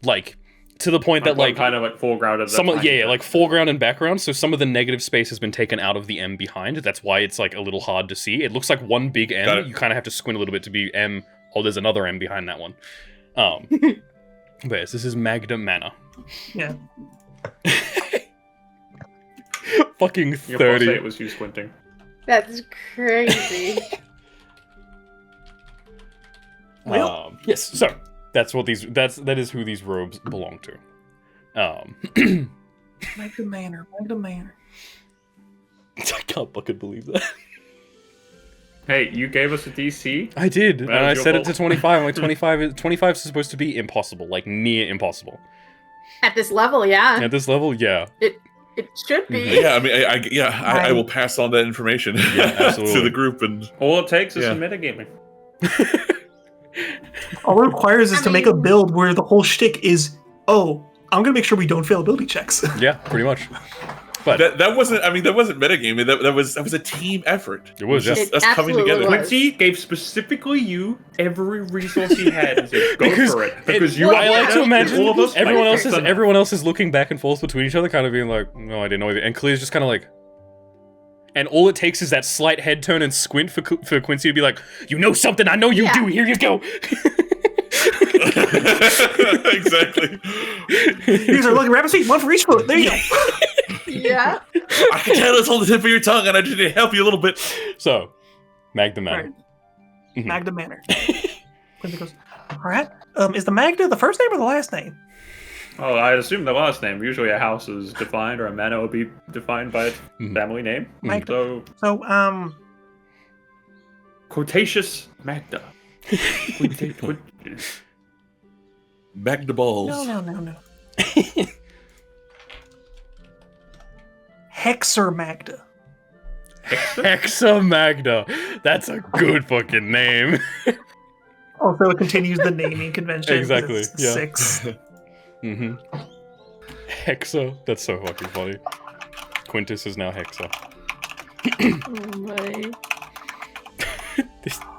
Like, to the point that, like... kind of, like, foregrounded. Like, foreground and background, so some of the negative space has been taken out of the M behind. That's why it's, like, a little hard to see. It looks like one big M. You kind of have to squint a little bit to be M. Oh, there's another M behind that one. But yes, this is Magda Manor. Yeah. Fucking Your boss 30. say it was you squinting. That's crazy. Yes, so that is who these robes belong to. Magda Manor. Magda Manor. I can't fucking believe that. Hey, you gave us a DC? I did, and I was your set it to fault. 25. I'm like, 25 is supposed to be impossible, like near impossible. At this level, yeah. At this level, yeah. It should be. Yeah, I mean, I will pass on that information absolutely. to the group, and All it takes is Yeah. some metagaming. All it requires is to make a build where the whole shtick is, I'm gonna make sure we don't fail ability checks. Yeah, pretty much. But that wasn't metagaming. That was a team effort. It was, just yeah. us It coming absolutely together. was. Quincy gave specifically you every resource he had and said, go Because for it. Because you well, are I like to imagine all of us everyone else is looking back and forth between each other, kind of being like, no, I didn't know anything. And Clear's just kind of like, and all it takes is that slight head turn and squint for Quincy to be like, you know something, I know you do. Here you go. Exactly. These are looking rabbit feet, one for each foot. There you go. Yeah. I can tell it's on the tip of your tongue, and I just need to help you a little bit. So, Magda Manor. Right. Mhm. Magda Manor. Quincy goes, all right. Is the Magda the first name or the last name? Oh, I'd assume the last name. Usually a house is defined, or a manor will be defined by its family name. Magda. So, So, Quotatious Magda. Magda balls. no. Hexer Magda. Hexa Magda. That's a good fucking name. Also, it continues the naming convention. 'cause Exactly, it's yeah. 6. Mm-hmm. Hexa. That's so fucking funny. Quintus is now Hexa. Oh my.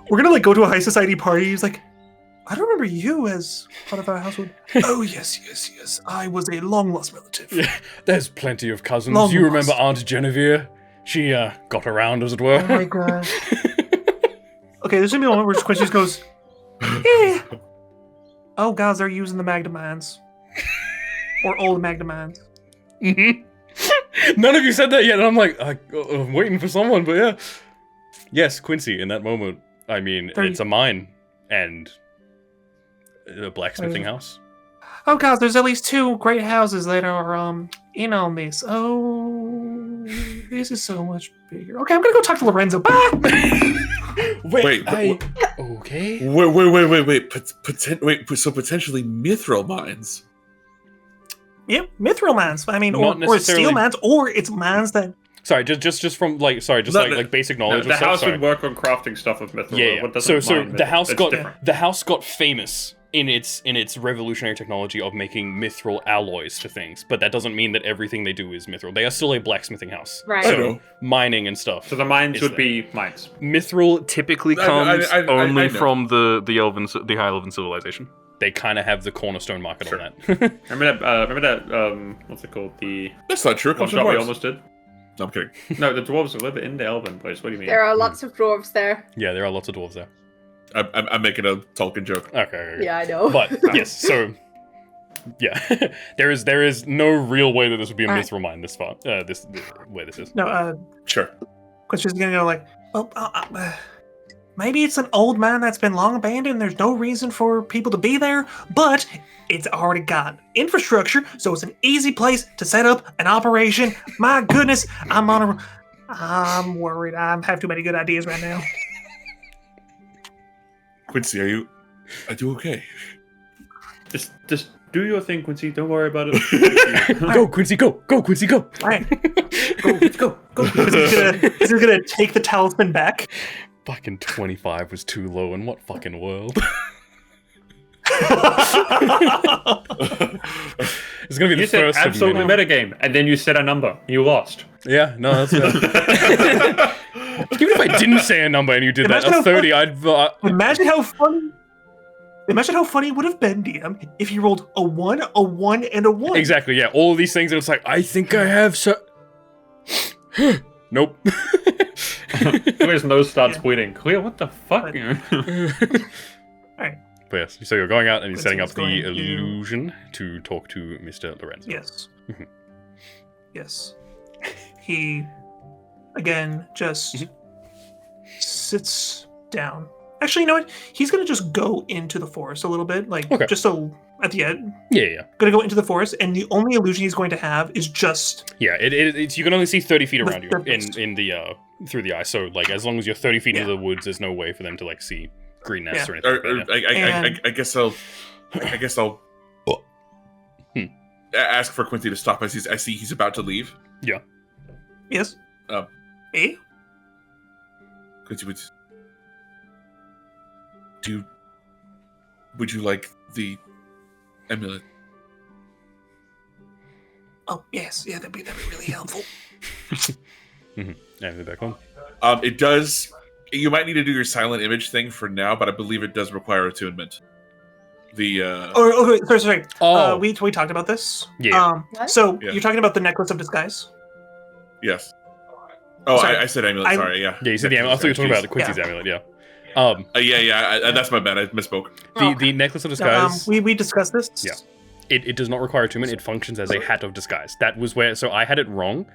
We're gonna like go to a high society party. He's like, I don't remember you as part of our household. Oh yes. I was a long lost relative. Yeah, there's plenty of cousins. Long You remember lost. Aunt Genevieve? She got around, as it were. Oh my god. Okay, there's gonna be a moment where Quincy just goes, yeah. Oh guys, they're using the Magda mines. Or old Magda mines. Mhm. None of you said that yet, and I'm like, I'm waiting for someone, but yeah. Yes, Quincy, in that moment, I mean, 30. it's a mine, and a blacksmithing house. Oh guys, there's at least 2 great houses that are in on this. Oh, this is so much bigger. Okay, I'm gonna go talk to Lorenzo. Bye. Wait, okay. Wait. So potentially mithril mines. Yep, mithril mines. I mean, Not or it's necessarily- steel mines, or it's mines that. Sorry, just from like, like basic knowledge. the of stuff, house sorry. would work on crafting stuff of mithril. Yeah. What So doesn't mine the mithril. house It's got different. the house got famous in its revolutionary technology of making mithril alloys to things, but that doesn't mean that everything they do is mithril. They are still a blacksmithing house. Right. So mining and stuff. So the mines would be mines. Mithril typically comes only from the high elven civilization. They kind of have the cornerstone market on that. Remember that, what's it called? That's not true. One shot we almost did? No, I'm kidding. No, the dwarves live in the elven place. What do you mean? There are lots of dwarves there. Yeah, there are lots of dwarves there. I'm making a Tolkien joke. Okay. Yeah, I know. But yes, so yeah, there is no real way that this would be a mithril mine this far. This where this is. No. Sure. Quincy's gonna go like, well, maybe it's an old mine that's been long abandoned. There's no reason for people to be there, but it's already got infrastructure, so it's an easy place to set up an operation. My goodness, I'm worried. I have too many good ideas right now. Quincy, are you okay? Just do your thing, Quincy. Don't worry about it. Go, Quincy, go! Go, Quincy, go! All right, go. He's gonna take the talisman back. Fucking 25 was too low in what fucking world? It's gonna be the you said first absolutely metagame, and then you said a number. You lost. Yeah, no, that's fair. Even if I didn't say a number and you did that, a 30, I'd... Imagine how funny it would have been, DM, if you rolled a 1, and a 1. Exactly, yeah. All of these things, and it's like, I think I have Nope. Clear's nose starts bleeding. Clear, what the fuck? Alright. But yes, so you're going out and you're setting up Quincy's the going to- illusion to talk to Mr. Lorenzo. Yes. Yes. He, again, just sits down. Actually, you know what? He's going to just go into the forest a little bit, just so at the end. Yeah. Going to go into the forest, and the only illusion he's going to have is just... Yeah, it's you can only see 30 feet around you in the through the eye. So like as long as you're 30 feet into the woods, there's no way for them to like see greenness or anything. I guess I'll ask for Quincy to stop as I see he's about to leave. Yeah. Yes. Eh? Quincy, would you like the amulet? Oh yes, yeah, that'd be really helpful. And they're back on. It does. You might need to do your silent image thing for now, but I believe it does require attunement. Sorry. Oh, we talked about this. Yeah. You're talking about the necklace of disguise. Yes. Oh, Sorry. I said amulet. Sorry, yeah. Yeah, you said the amulet. I thought you were talking about the Quincy's amulet. Yeah. That's my bad. I misspoke. The necklace of disguise. We discussed this. Yeah. It does not require attunement. It functions as a hat of disguise. That was where. So I had it wrong,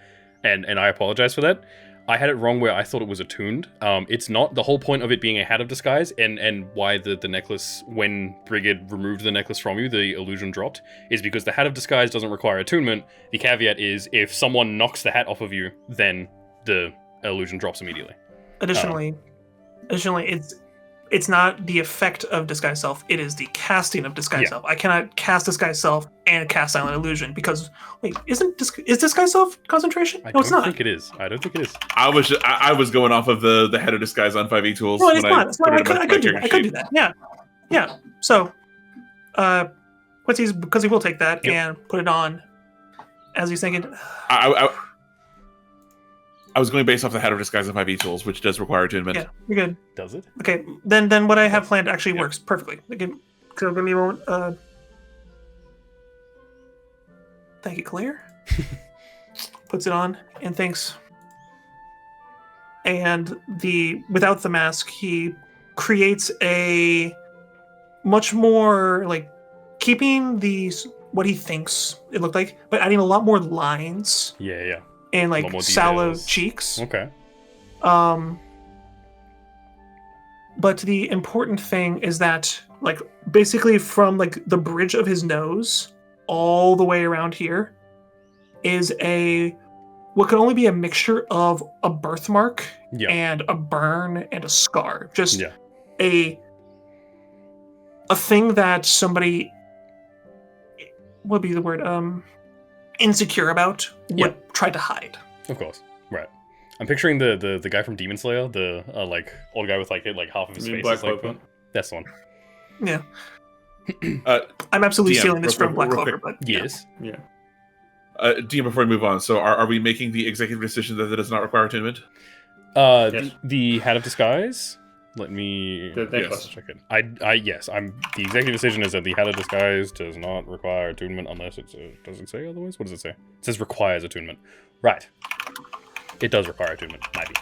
and I apologize for that. I had it wrong where I thought it was attuned. It's not. The whole point of it being a hat of disguise, and why the necklace, when Brigid removed the necklace from you, the illusion dropped, is because the hat of disguise doesn't require attunement. The caveat is if someone knocks the hat off of you, then the illusion drops immediately. Additionally, it's not the effect of disguise self. It is the casting of disguise self. I cannot cast disguise self and cast silent illusion because is disguise self concentration? No, it's not. I don't think it is. I was going off of the head of disguise on 5e tools. No, it's not. I could do that. Yeah. So, because he will take that and put it on as he's thinking. I was going based off the head of disguise on 5e tools, which does require attunement. Yeah, you're good. Does it? Okay, then what I have planned actually works perfectly. Okay, so give me a moment. Thank you, Claire. Puts it on and thinks. And without the mask, he creates a much more keeping what he thinks it looked like, but adding a lot more lines. Yeah. And sallow cheeks. Okay. But the important thing is that basically from the bridge of his nose all the way around here is what could only be a mixture of a birthmark and a burn and a scar. Just a thing that somebody, what would be the word, insecure about would try to hide. Of course. Right. I'm picturing the guy from Demon Slayer, the old guy with half of his face is Black. that's the one. Yeah. I'm absolutely DM, stealing this from Black real Clover, quick. but Yes. Yeah. DM, before we move on, so are we making the executive decision that it does not require attunement? Yes. The Hat of Disguise. Let me The necklace. check it. Yes, I'm. The executive decision is that the Hat of Disguise does not require attunement unless it's. Does it say otherwise? What does it say? It says requires attunement. Right. It does require attunement. Might be.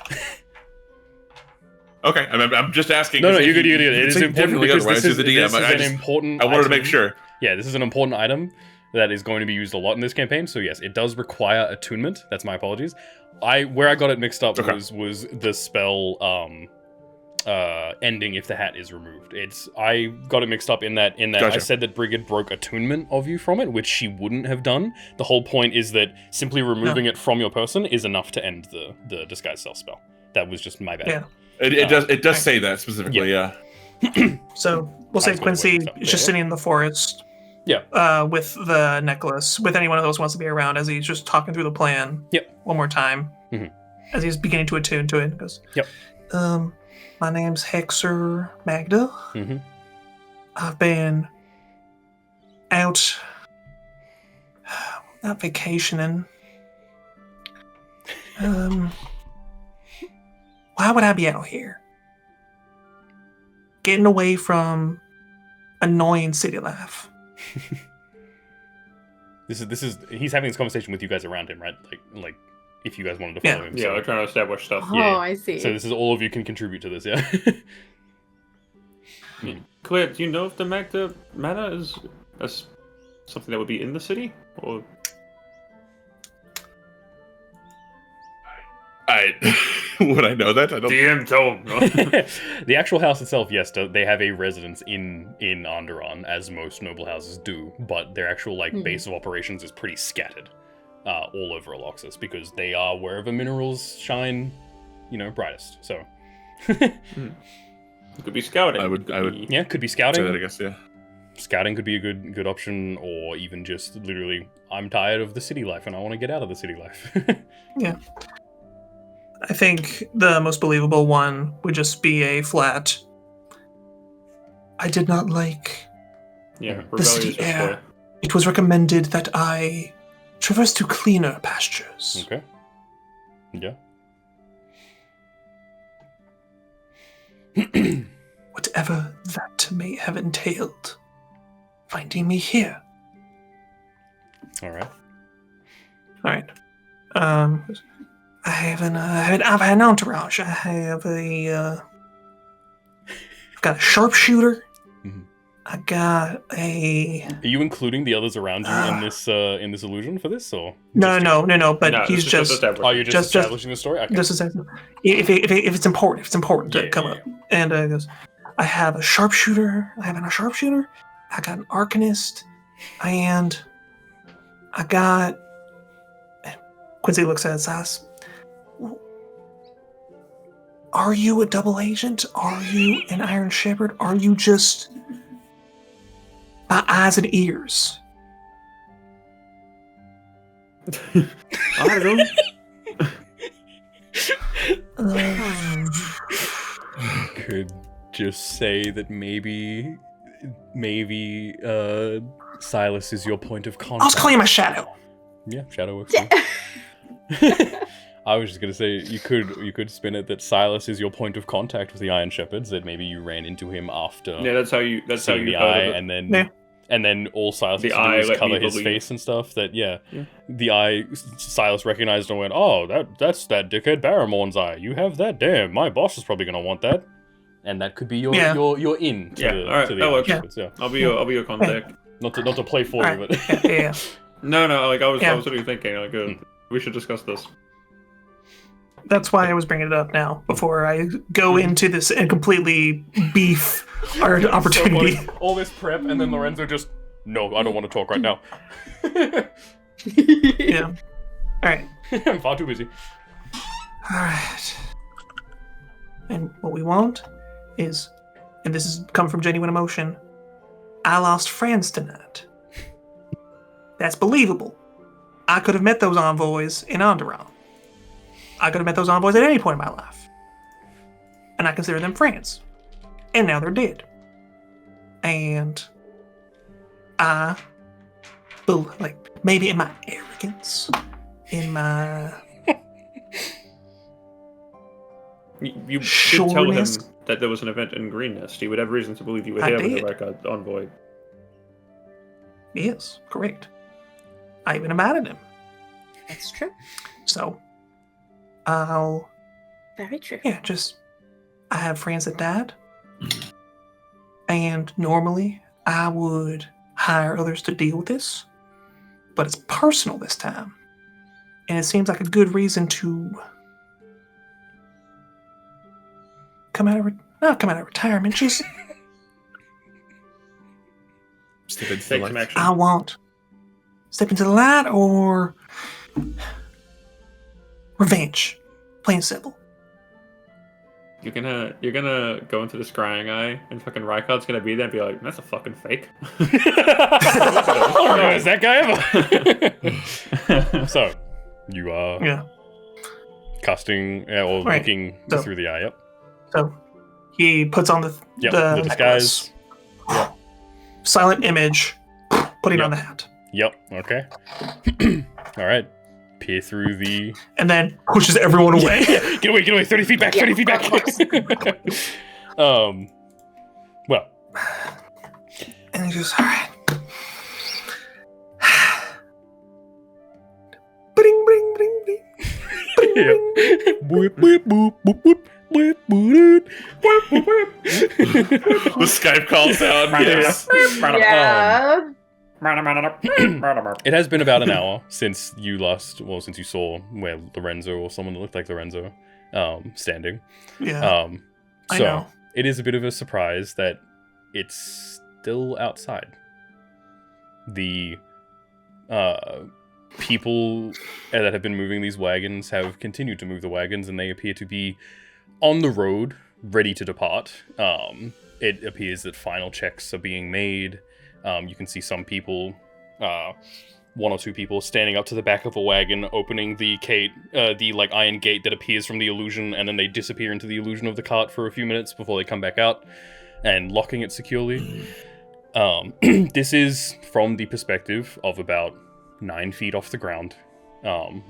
Okay, I'm just asking. No, if you're good. you It is say important differently because otherwise this is, to the DM. this is an important. I wanted to make item. sure. Yeah, this is an important item that is going to be used a lot in this campaign. So yes, it does require attunement. That's my apologies. Where I got it mixed up was the spell ending if the hat is removed. I got it mixed up in that Gotcha. I said that Brigid broke attunement of you from it, which she wouldn't have done. The whole point is that simply removing it from your person is enough to end the disguise self spell. That was just my bad. yeah. It does say that specifically. Yeah. So we'll say Quincy is just sitting in the forest. Yeah. With the necklace, with anyone of those who wants to be around as he's just talking through the plan. Yep. One more time. Mhm. As he's beginning to attune to it. He goes, Yep. My name's Hexer Magda. Mm-hmm. I've been out vacationing. Why would I be out here? Getting away from annoying city life. This is he's having this conversation with you guys around him, right? Like if you guys wanted to follow him. Yeah, So, we're trying to establish stuff. Oh, Yeah. I see. so this is all of you can contribute to this, yeah. Claire, do you know if the Magda Manor is something that would be in the city? Or Would I know that? I don't. DM told him. The actual house itself, yes, they have a residence in Onderon, as most noble houses do, but their actual base of operations is pretty scattered all over Elloxus because they are wherever minerals shine, brightest. So, It could be scouting. I would yeah, could be say scouting. that, I guess. Yeah. Scouting could be a good option, or even just literally, I'm tired of the city life and I want to get out of the city life. Yeah. I think the most believable one would just be a flat. I did not like Yeah, the city rebellious air. display. It was recommended that I traverse to cleaner pastures. Okay. Yeah. Whatever that may have entailed. Finding me here. All right. All right. I have an entourage. I've got a sharpshooter. Mhm. I got a. Are you including the others around you in this illusion for this, or No. But No, he's this is just. established. oh, you're just Just- establishing the story? Okay. This is if it's important to come up. And he goes, I have a sharpshooter. I got an arcanist, and I got. Quincy looks at his eyes. Are you a double agent? Are you an Iron Shepherd? Are you just my eyes and ears? I don't know. Could just say that maybe Silas is your point of I'll contact. call you my shadow. Yeah, shadow works. too. I was just gonna say you could spin it that Silas is your point of contact with the Iron Shepherds. That maybe you ran into him after Yeah, that's how you seeing the heard eye, of it. and then Yeah. all Silas The has to do eye is let cover me his believe. face and stuff. That Yeah. the eye Silas recognized and went, oh, that's that dickhead Barrymorn's eye. You have that? Damn, my boss is probably gonna want that. And that could be your Yeah. your in to Yeah, the, alright, to the that Iron works. Shepherds. Yeah. I'll be your contact. Not to play for you, Alright. but Yeah. No, I was Yeah. literally thinking we should discuss this. That's why I was bringing it up now before I go into this and completely beef our opportunity. So, all this prep, and then Lorenzo just, no, I don't want to talk right now. Yeah. All right. I'm far too busy. All right. And what we want is, and this is come from genuine emotion, I lost friends tonight. That's believable. I could have met those envoys in Onderon. I could have met those envoys at any point in my life. And I consider them friends. And now they're dead. And maybe in my arrogance, in my You did sureness, tell him that there was an event in Green Nest. He would have reason to believe you were I here with did. the Rykard envoy. Yes, correct. I even invited him. That's true. So, I'll... Very true. Yeah, I have friends that died. And normally, I would hire others to deal with this. But it's personal this time. And it seems like a good reason to... not come out of retirement, just... Step into Take the some light. action. I want... Step into the light or... revenge. Plain and simple. You're gonna go into the scrying eye, and fucking Rykard's gonna be there and be like, "That's a fucking fake." Oh, is that guy ever? So, you are Yeah. casting or Right. looking So- through the eye. Yep. So, he puts on the The disguise. necklace. Silent image. Putting Yep. on the hat. Yep. Okay. All right. Peer through the. And then pushes everyone away. Get away! 30 feet back! Yeah, 30 feet back! of course. Well. And he goes, alright. Bring, bring, bring, bring. Bring, Yeah. bring. Boop, boop, boop, boop, boop, boop, boop, boop. The Skype call sound. Yes. Yeah. It has been about an hour since you saw where Lorenzo or someone that looked like Lorenzo standing. Yeah. I So know. it is a bit of a surprise that it's still outside. The people that have been moving these wagons have continued to move the wagons, and they appear to be on the road, ready to depart. It appears that final checks are being made. You can see some people, one or two people, standing up to the back of a wagon, opening the iron gate that appears from the illusion, and then they disappear into the illusion of the cart for a few minutes before they come back out, and locking it securely. This is from the perspective of about 9 feet off the ground,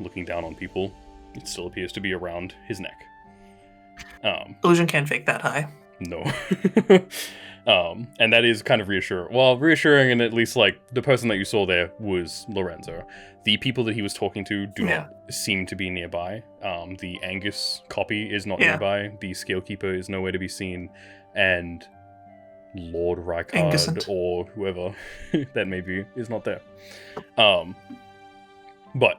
looking down on people. It still appears to be around his neck. Illusion can't fake that high. No. And that is kind of reassuring. Well, reassuring, and at least, like, the person that you saw there was Lorenzo. The people that he was talking to do not seem to be nearby. The Angus copy is not nearby. The Scalekeeper is nowhere to be seen. And Lord Rykard Angusant. or whoever that may be is not there. But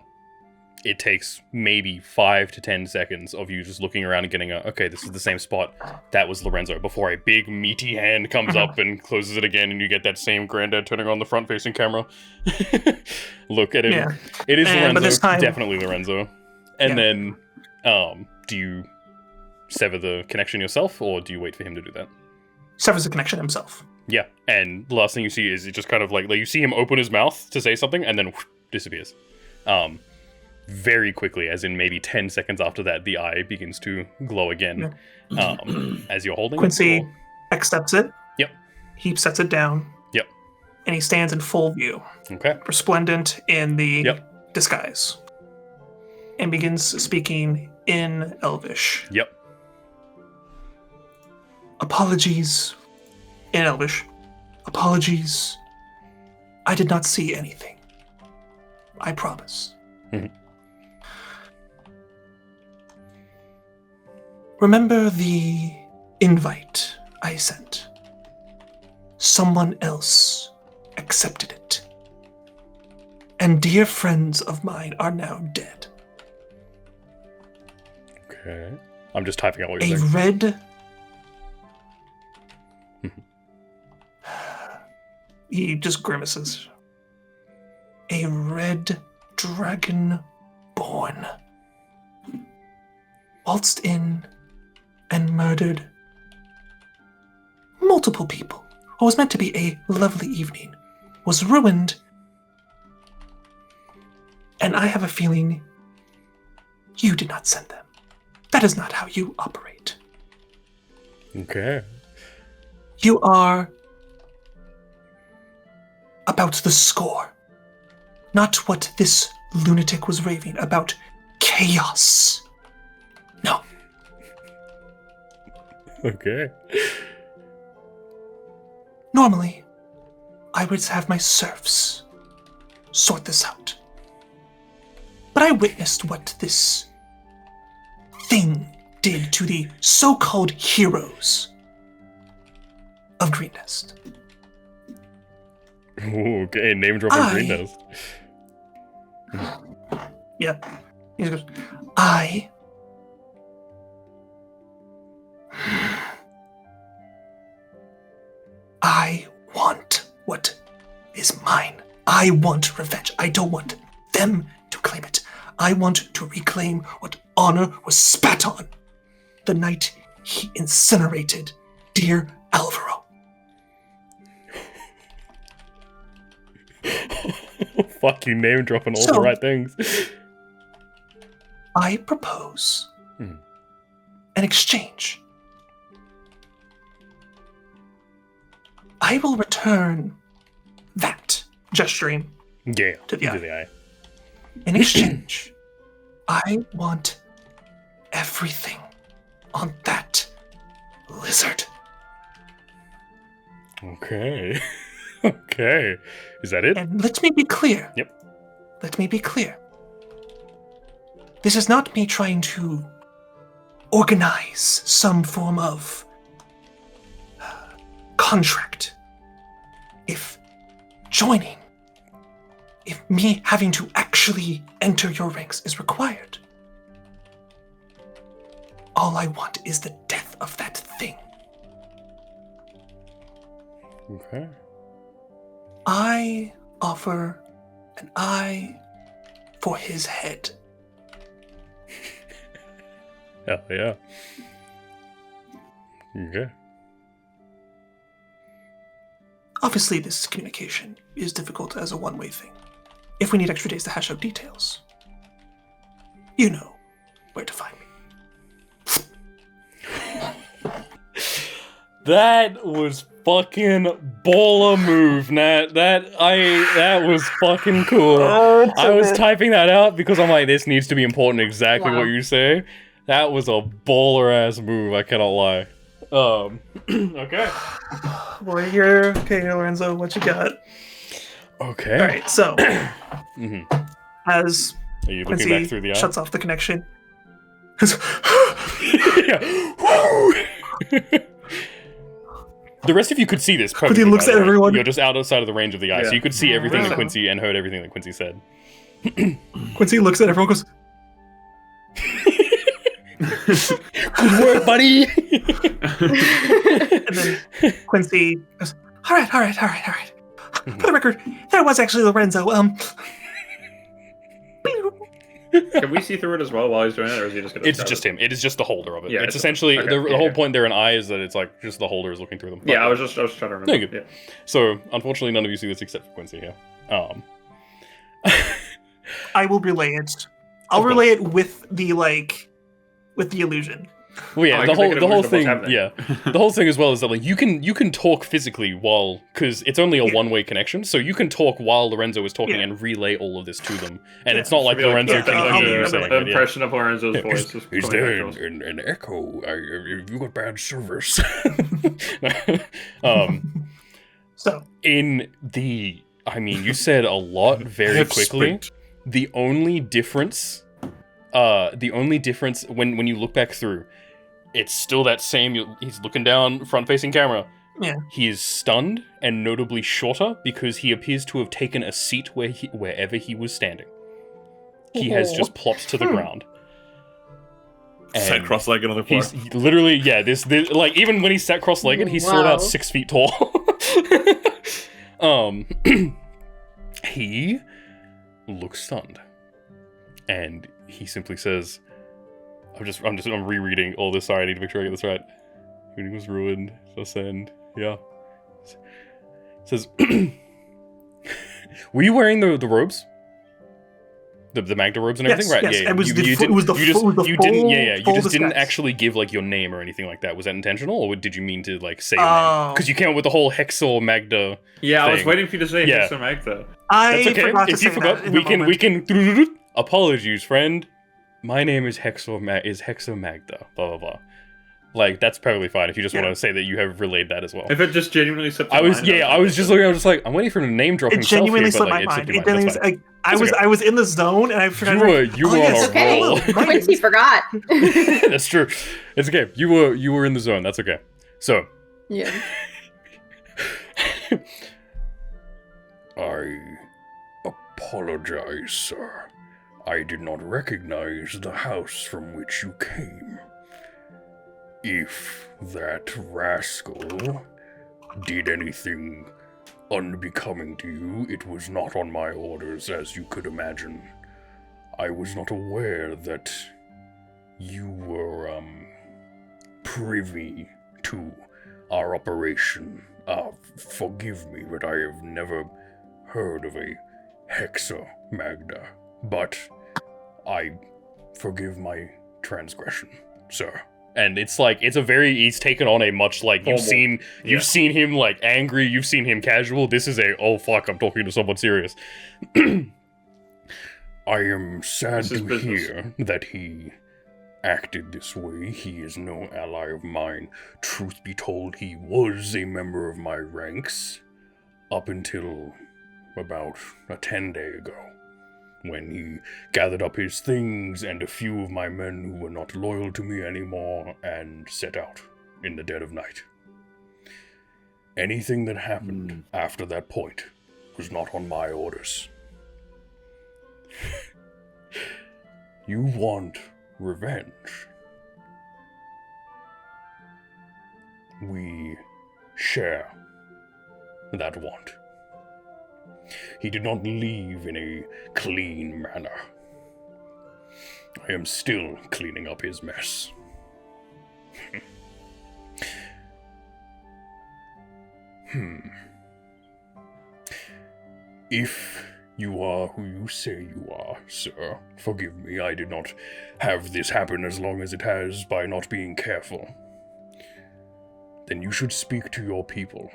it takes maybe 5 to 10 seconds of you just looking around and getting okay, this is the same spot. That was Lorenzo, before a big meaty hand comes up and closes it again, and you get that same granddad turning on the front-facing camera. Look at him. Yeah. It is But Lorenzo. this time- Definitely Lorenzo. And then, do you sever the connection yourself, or do you wait for him to do that? Severs the connection himself. Yeah, and the last thing you see is it just kind of like you see him open his mouth to say something, and then whoosh, disappears. Very quickly, as in maybe 10 seconds after that, the eye begins to glow again. As you're holding Quincy it. accepts it. Yep. He sets it down. Yep. And he stands in full view, Okay. resplendent in the disguise, and begins speaking in Elvish. Yep. Apologies. In Elvish. Apologies. I did not see anything. I promise. Mhm. Remember the invite I sent? Someone else accepted it. And dear friends of mine are now dead. Okay. I'm just typing out what A you're saying. red... He just grimaces. A red dragon born waltzed in and murdered multiple people. What was meant to be a lovely evening was ruined. And I have a feeling you did not send them. That is not how you operate. Okay. You are about about the score. Not what this lunatic was raving about. Chaos. No. Okay. Normally, I would have my serfs sort this out. But I witnessed what this thing did to the so-called heroes of Green Nest. Ooh, okay, name dropping Green Nest. Yep. He goes, I want what is mine. I want revenge. I don't want them to claim it. I want to reclaim what honor was spat on the night he incinerated dear Alvaro. Fuck you, name dropping all the right things. I propose an exchange. I will return that, gesturing to the eye. In exchange, I want everything on that lizard. Okay. Okay. Is that it? And let me be clear. Yep. Let me be clear. This is not me trying to organize some form of contract. If me having to actually enter your ranks is required, all I want is the death of that thing. Okay. I offer an eye for his head. Hell yeah. Okay. Obviously, this communication is difficult as a one-way thing. If we need extra days to hash out details, you know where to find me. That was fucking baller move, Nat. That was fucking cool. I was typing that out because I'm like, this needs to be important exactly what you say. That was a baller ass move, I cannot lie. Okay. Boy, here. Okay, Lorenzo, what you got? Okay. Alright, so as Are you looking Quincy back through the eye? shuts off the connection. The rest of you could see this perfectly. Quincy looks at everyone. You're just outside of the range of the eye, so you could see everything that Yeah. Quincy and heard everything that Quincy said. Quincy looks at everyone and goes, Good work, buddy! and then Quincy goes, all right. For the record, that was actually Lorenzo. Can we see through it as well while he's doing it, or is he just gonna? It's just him. It is just the holder of it. Yeah, it's essentially okay, the whole point there in eye is that it's like just the holder is looking through them. Yeah, But- I was just trying to remember. No, good. Yeah. So unfortunately, none of you see this except for Quincy here. I will relay it. I'll relay it with the illusion. Well, yeah, I the can make whole an thing, illusion of yeah, what's the whole thing as well is that like you can talk physically while because it's only a one-way connection, so you can talk while Lorenzo is talking and relay all of this to them, and it's not like Should be Lorenzo like, can I'll hear you do saying the it. Yeah. impression of Lorenzo's voice. Is there an echo? Have you got bad service? So You said a lot very quickly. The only difference when you look back through, it's still that same. He's looking down, front-facing camera. Yeah. He is stunned and notably shorter because he appears to have taken a seat wherever he was standing. He has just plopped to the ground. Sat And cross-legged on the floor. He's literally, this like even when he sat cross-legged, he's still about 6 feet tall. He looks stunned, and he simply says, I'm rereading all this. Sorry, I need to make sure I get this right. Everything was ruined. Thus end. Yeah. It says, were you wearing the robes? The Magda robes and everything, right? Yes. Yeah. It was You just didn't actually give like your name or anything like that. Was that intentional, or did you mean to like say your name? Because you came up with the whole Hexor Magda. Yeah, thing. I was waiting for you to say Hexor Magda. I That's okay. forgot to If you say forgot, that we can. Apologies, friend. My name is Hexor Magda. Blah blah blah. Like, that's perfectly fine if you just want to say that you have relayed that as well. If it just genuinely slipped I was just like, I'm waiting for him to name drop it himself genuinely here, but slipped like, my mind. I was in the zone and I forgot. You were on a roll. Quincy forgot. That's true. It's okay. You were in the zone. That's okay. So. Yeah. I apologize, sir. I did not recognize the house from which you came. If that rascal did anything unbecoming to you, it was not on my orders, as you could imagine. I was not aware that you were, privy to our operation. Forgive me, but I have never heard of a Hexor Magda. But I forgive my transgression, sir. And it's like, he's taken on a much, like, you've seen him, like, angry, you've seen him casual, this is oh fuck, I'm talking to someone serious. I am sad to hear that he acted this way. He is no ally of mine. Truth be told, he was a member of my ranks up until about 10 days ago, when he gathered up his things and a few of my men who were not loyal to me anymore and set out in the dead of night. Anything that happened after that point was not on my orders. You want revenge. We share that want. He did not leave in a clean manner. I am still cleaning up his mess. If you are who you say you are, sir, forgive me, I did not have this happen as long as it has by not being careful. Then you should speak to your people.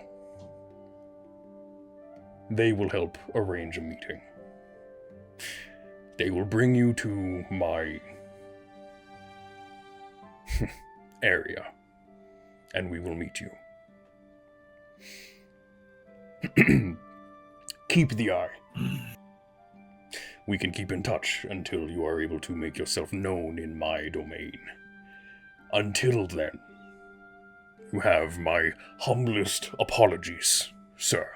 They will help arrange a meeting. They will bring you to my area, and we will meet you. Keep the eye. We can keep in touch until you are able to make yourself known in my domain. Until then, you have my humblest apologies, sir.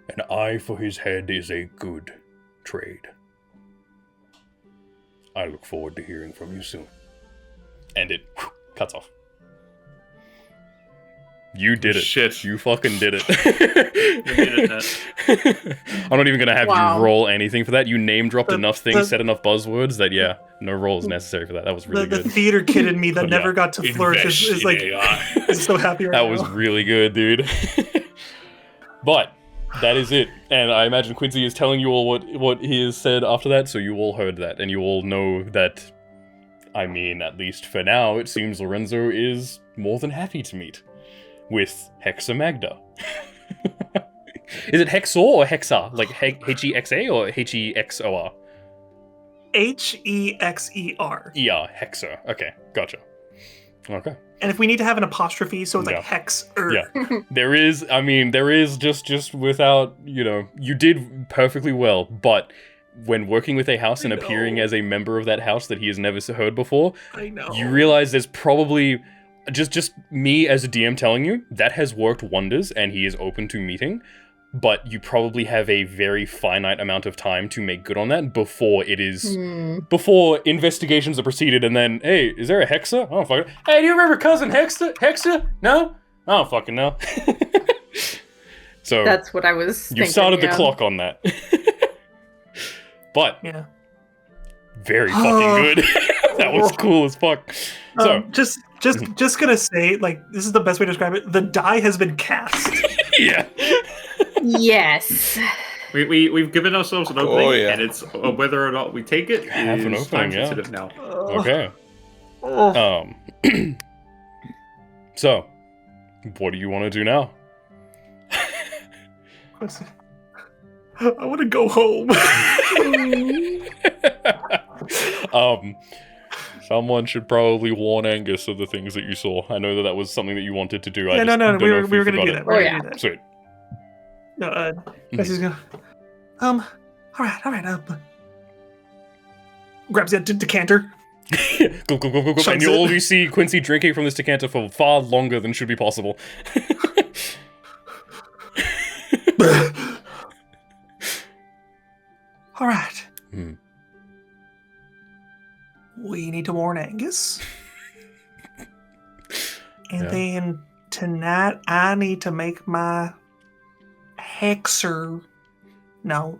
An eye for his head is a good trade. I look forward to hearing from you soon. And it cuts off. You did it. Shit. You fucking did it. You did it, Ned. I'm not even going to have Wow. you roll anything for that. You name dropped enough things, said enough buzzwords that, yeah, no roll is necessary for that. That was really The good. theater kid in me that Yeah. never got to flourish is like, AI. is so happy right That now. was really good, dude. But that is it. And I imagine Quincy is telling you all what he has said after that, so you all heard that, and you all know that, I mean, at least for now, it seems Lorenzo is more than happy to meet with Hexor Magda. Is it Hexor or Hexa? Like Hexa or Hexor? Hexer. Yeah, Hexor. Okay, gotcha. Okay. And if we need to have an apostrophe, so it's like Hexer. Yeah. There is just without, you did perfectly well, but when working with a house and appearing as a member of that house that he has never heard before, I know. you realize there's probably just me as a DM telling you that has worked wonders and he is open to meeting, but you probably have a very finite amount of time to make good on that before before investigations are proceeded, and then, hey, is there a Hexa? I don't fucking. Hey, do you remember cousin Hexa? No? I don't fucking know. So That's what I was you thinking, started the yeah. clock on that. But Yeah. very fucking good. That was cool as fuck. So Just gonna say, like, this is the best way to describe it. The die has been cast. yeah. Yes. We've given ourselves an opening, Oh, yeah. and it's whether or not we take it Half an is opening, time yeah. sensitive now. Okay. So, what do you want to do now? I want to go home. Someone should probably warn Angus of the things that you saw. I know that was something that you wanted to do. Yeah, no, we were going to do that. Oh, yeah. Sweet. No, Quincy's gonna. All right. Grabs the decanter. Go. And you all see Quincy drinking from this decanter for far longer than should be possible. All right. We need to warn Angus. And then tonight I need to make my hexer known.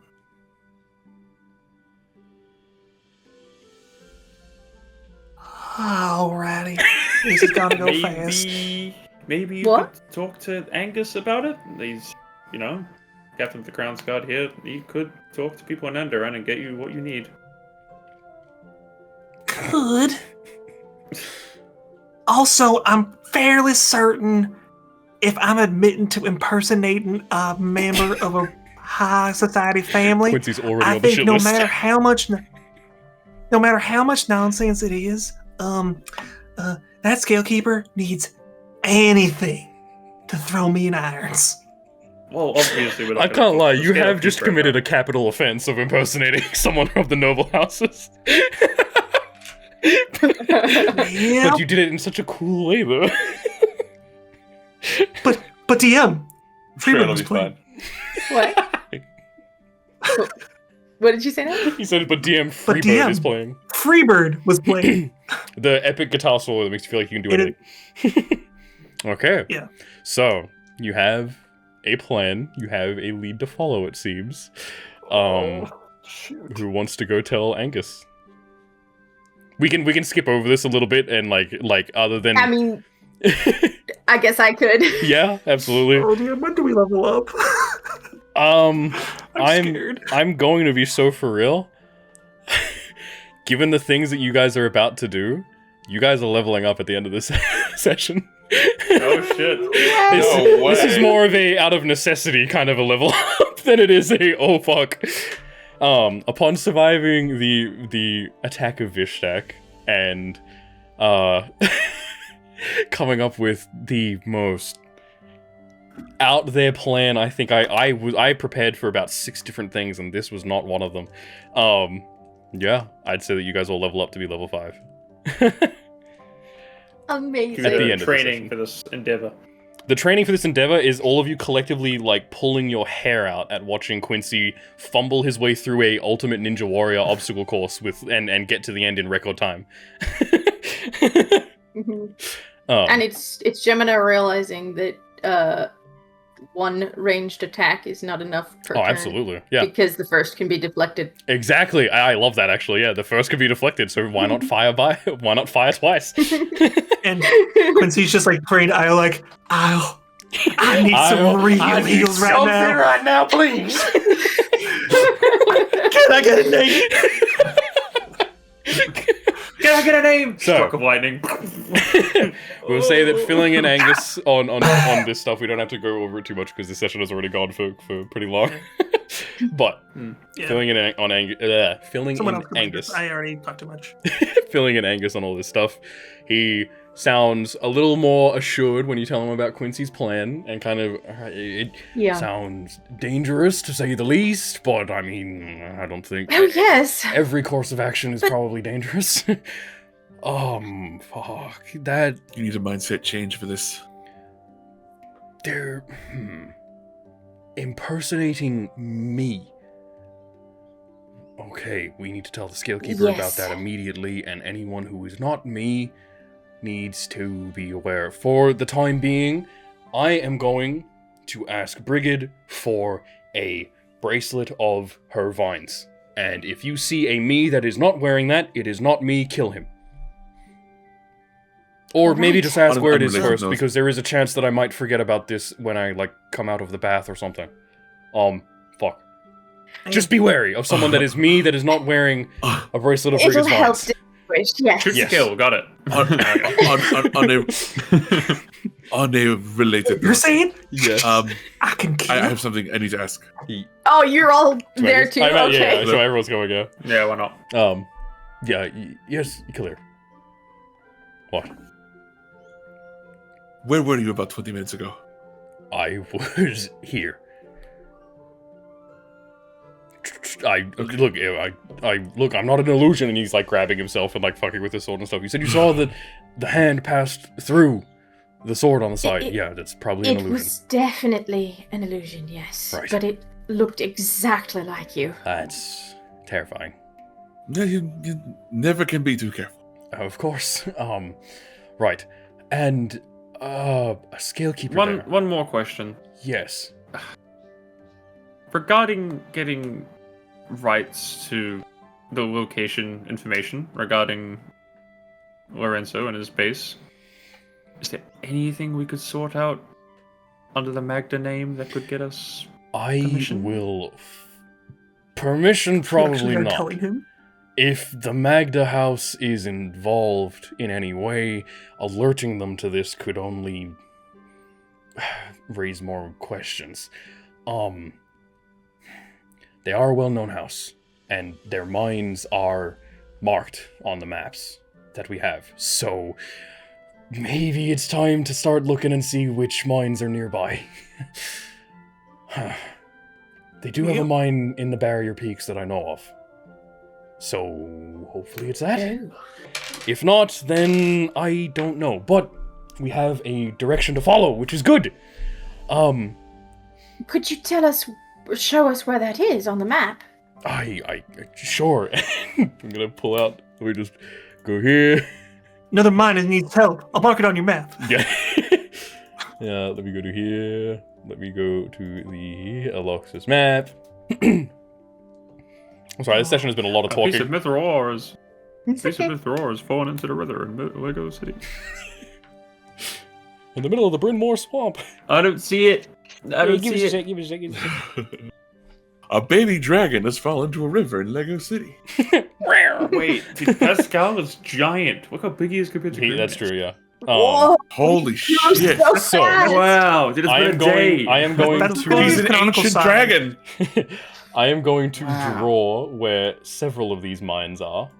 Alrighty. This is gonna go fast. Maybe you could talk to Angus about it? He's, Captain of the Crown's Guard here. He could talk to people in Enderon and get you what you need. Could. Also, I'm fairly certain if I'm admitting to impersonating a member of a high society family, Quincy's already I on the think shit no list. matter how much nonsense it is, that Scalekeeper needs anything to throw me in irons. Well, obviously, we're not I gonna can't talk lie, to the you have Scalekeeper just committed about a capital offense of impersonating someone of the noble houses. Yeah, But you did it in such a cool way, though. but DM, Sure, Freeman it'll was be playing. fine. What? What did you say now? He said, but DM But Freebird DM is playing. Freebird was playing. The epic guitar solo that makes you feel like you can do anything. Okay. Yeah. So, you have a plan. You have a lead to follow, it seems. Who wants to go tell Angus? We can skip over this a little bit and like other than I mean, I guess I could. yeah, absolutely. Oh dear, when do we level up? I'm scared. I'm going to be so for real. Given the things that you guys are about to do, you guys are leveling up at the end of this session. Oh shit! This is more of a out of necessity kind of a level up than it is a oh fuck. Upon surviving the attack of Vishtakk and coming up with the most out there plan, I think I prepared for about 6 different things, and this was not one of them. Yeah, I'd say that you guys will level up to be level 5. Amazing. At the end of the training session. for this endeavor. The training for this endeavor is all of you collectively like pulling your hair out at watching Quincy fumble his way through a Ultimate Ninja Warrior obstacle course and get to the end in record time. And it's Gemini realizing that one ranged attack is not enough per turn. Absolutely. Yeah. Because the first can be deflected. Exactly. I love that actually. Yeah, the first can be deflected, so why not fire twice? And Quincy's just like praying to Io, like, I need some real heals right now. right now, please. Can I get a name? Can I get a name? So- Stroke of lightning. We'll say that filling in Angus on this stuff, we don't have to go over it too much because this session has already gone for pretty long. But Yeah. filling in Angus, Someone else can read Angus, this. I already talked too much. filling in Angus on all this stuff, he sounds a little more assured when you tell him about Quincy's plan, and kind of it sounds dangerous to say the least. But I mean, I don't think. Oh yes. Every course of action is probably dangerous. Fuck that. You need a mindset change for this. They're impersonating me. Okay, we need to tell the Scalekeeper about Yes. that immediately, and anyone who is not me needs to be aware. For the time being, I am going to ask Brigid for a bracelet of her vines. And if you see a me that is not wearing that, it is not me, kill him. Or maybe just ask where it is Unrelated first, note. because there is a chance that I might forget about this when I, come out of the bath or something. Fuck. Just be wary of someone that is me that is not wearing a bracelet of Riga's help vines. distinguish, yes. Shoot to kill, got it. On a related You're note, saying I can kill? have something I need to ask. Oh, you're all there too. Yeah, Okay. so everyone's going, yeah. Yeah, why not? Yes, clear. What? Where were you about 20 minutes ago? I was here. Look, I'm not an illusion, and he's like grabbing himself and like fucking with his sword and stuff. You said you saw the hand passed through the sword on the side. Yeah, that's probably an illusion. It was definitely an illusion, yes. Right. But it looked exactly like you. That's terrifying. Yeah, you never can be too careful. Of course. Right. And a scalekeeper there. One more question. Yes. Regarding getting rights to the location information regarding Lorenzo and his base, is there anything we could sort out under the Magda name that could get us permission? Permission probably not. Telling him? If the Magda house is involved in any way, alerting them to this could only raise more questions. They are a well-known house, and their mines are marked on the maps that we have. So maybe it's time to start looking and see which mines are nearby. They do have a mine in the Barrier Peaks that I know of. So hopefully it's that. Oh. If not, then I don't know. But we have a direction to follow, which is good. Could you show us where that is on the map? Sure. I'm gonna pull out. Let me just go here. Another miner needs help. I'll mark it on your map. Yeah. Yeah, let me go to here. Let me go to the Elloxus map. I'm sorry, this session has been a lot of talking. Piece of mithril is fallen into the river in Lego City. In the middle of the Bryn Mawr swamp. I don't see it. Give me a second. A baby dragon has fallen into a river in Lego City. Wait, Pascal is giant. Look how big he is compared to Green. That's true, yeah. Holy shit. So wow, dude, I am going to... He's an ancient dragon. I am going to draw where several of these mines are.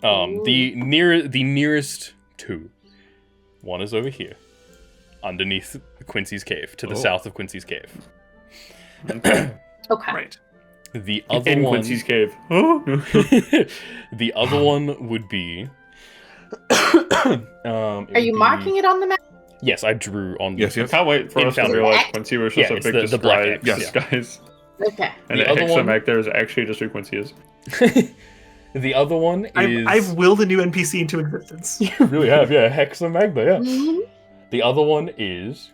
The nearest two. One is over here, underneath Quincy's cave, to the south of Quincy's cave. Okay. Right. The other in one, Quincy's cave. The other one would be. Are you marking it on the map? Yes, I drew on. Yes. Can't wait for us to realize Quincy was just a big the black disguise. X, Guys. Okay. And the the other one Hexamag there is actually just who Quincy is. The other one is. I've willed a new NPC into existence. You really have, yeah. Hexamagda, yeah. Mm-hmm. The other one is.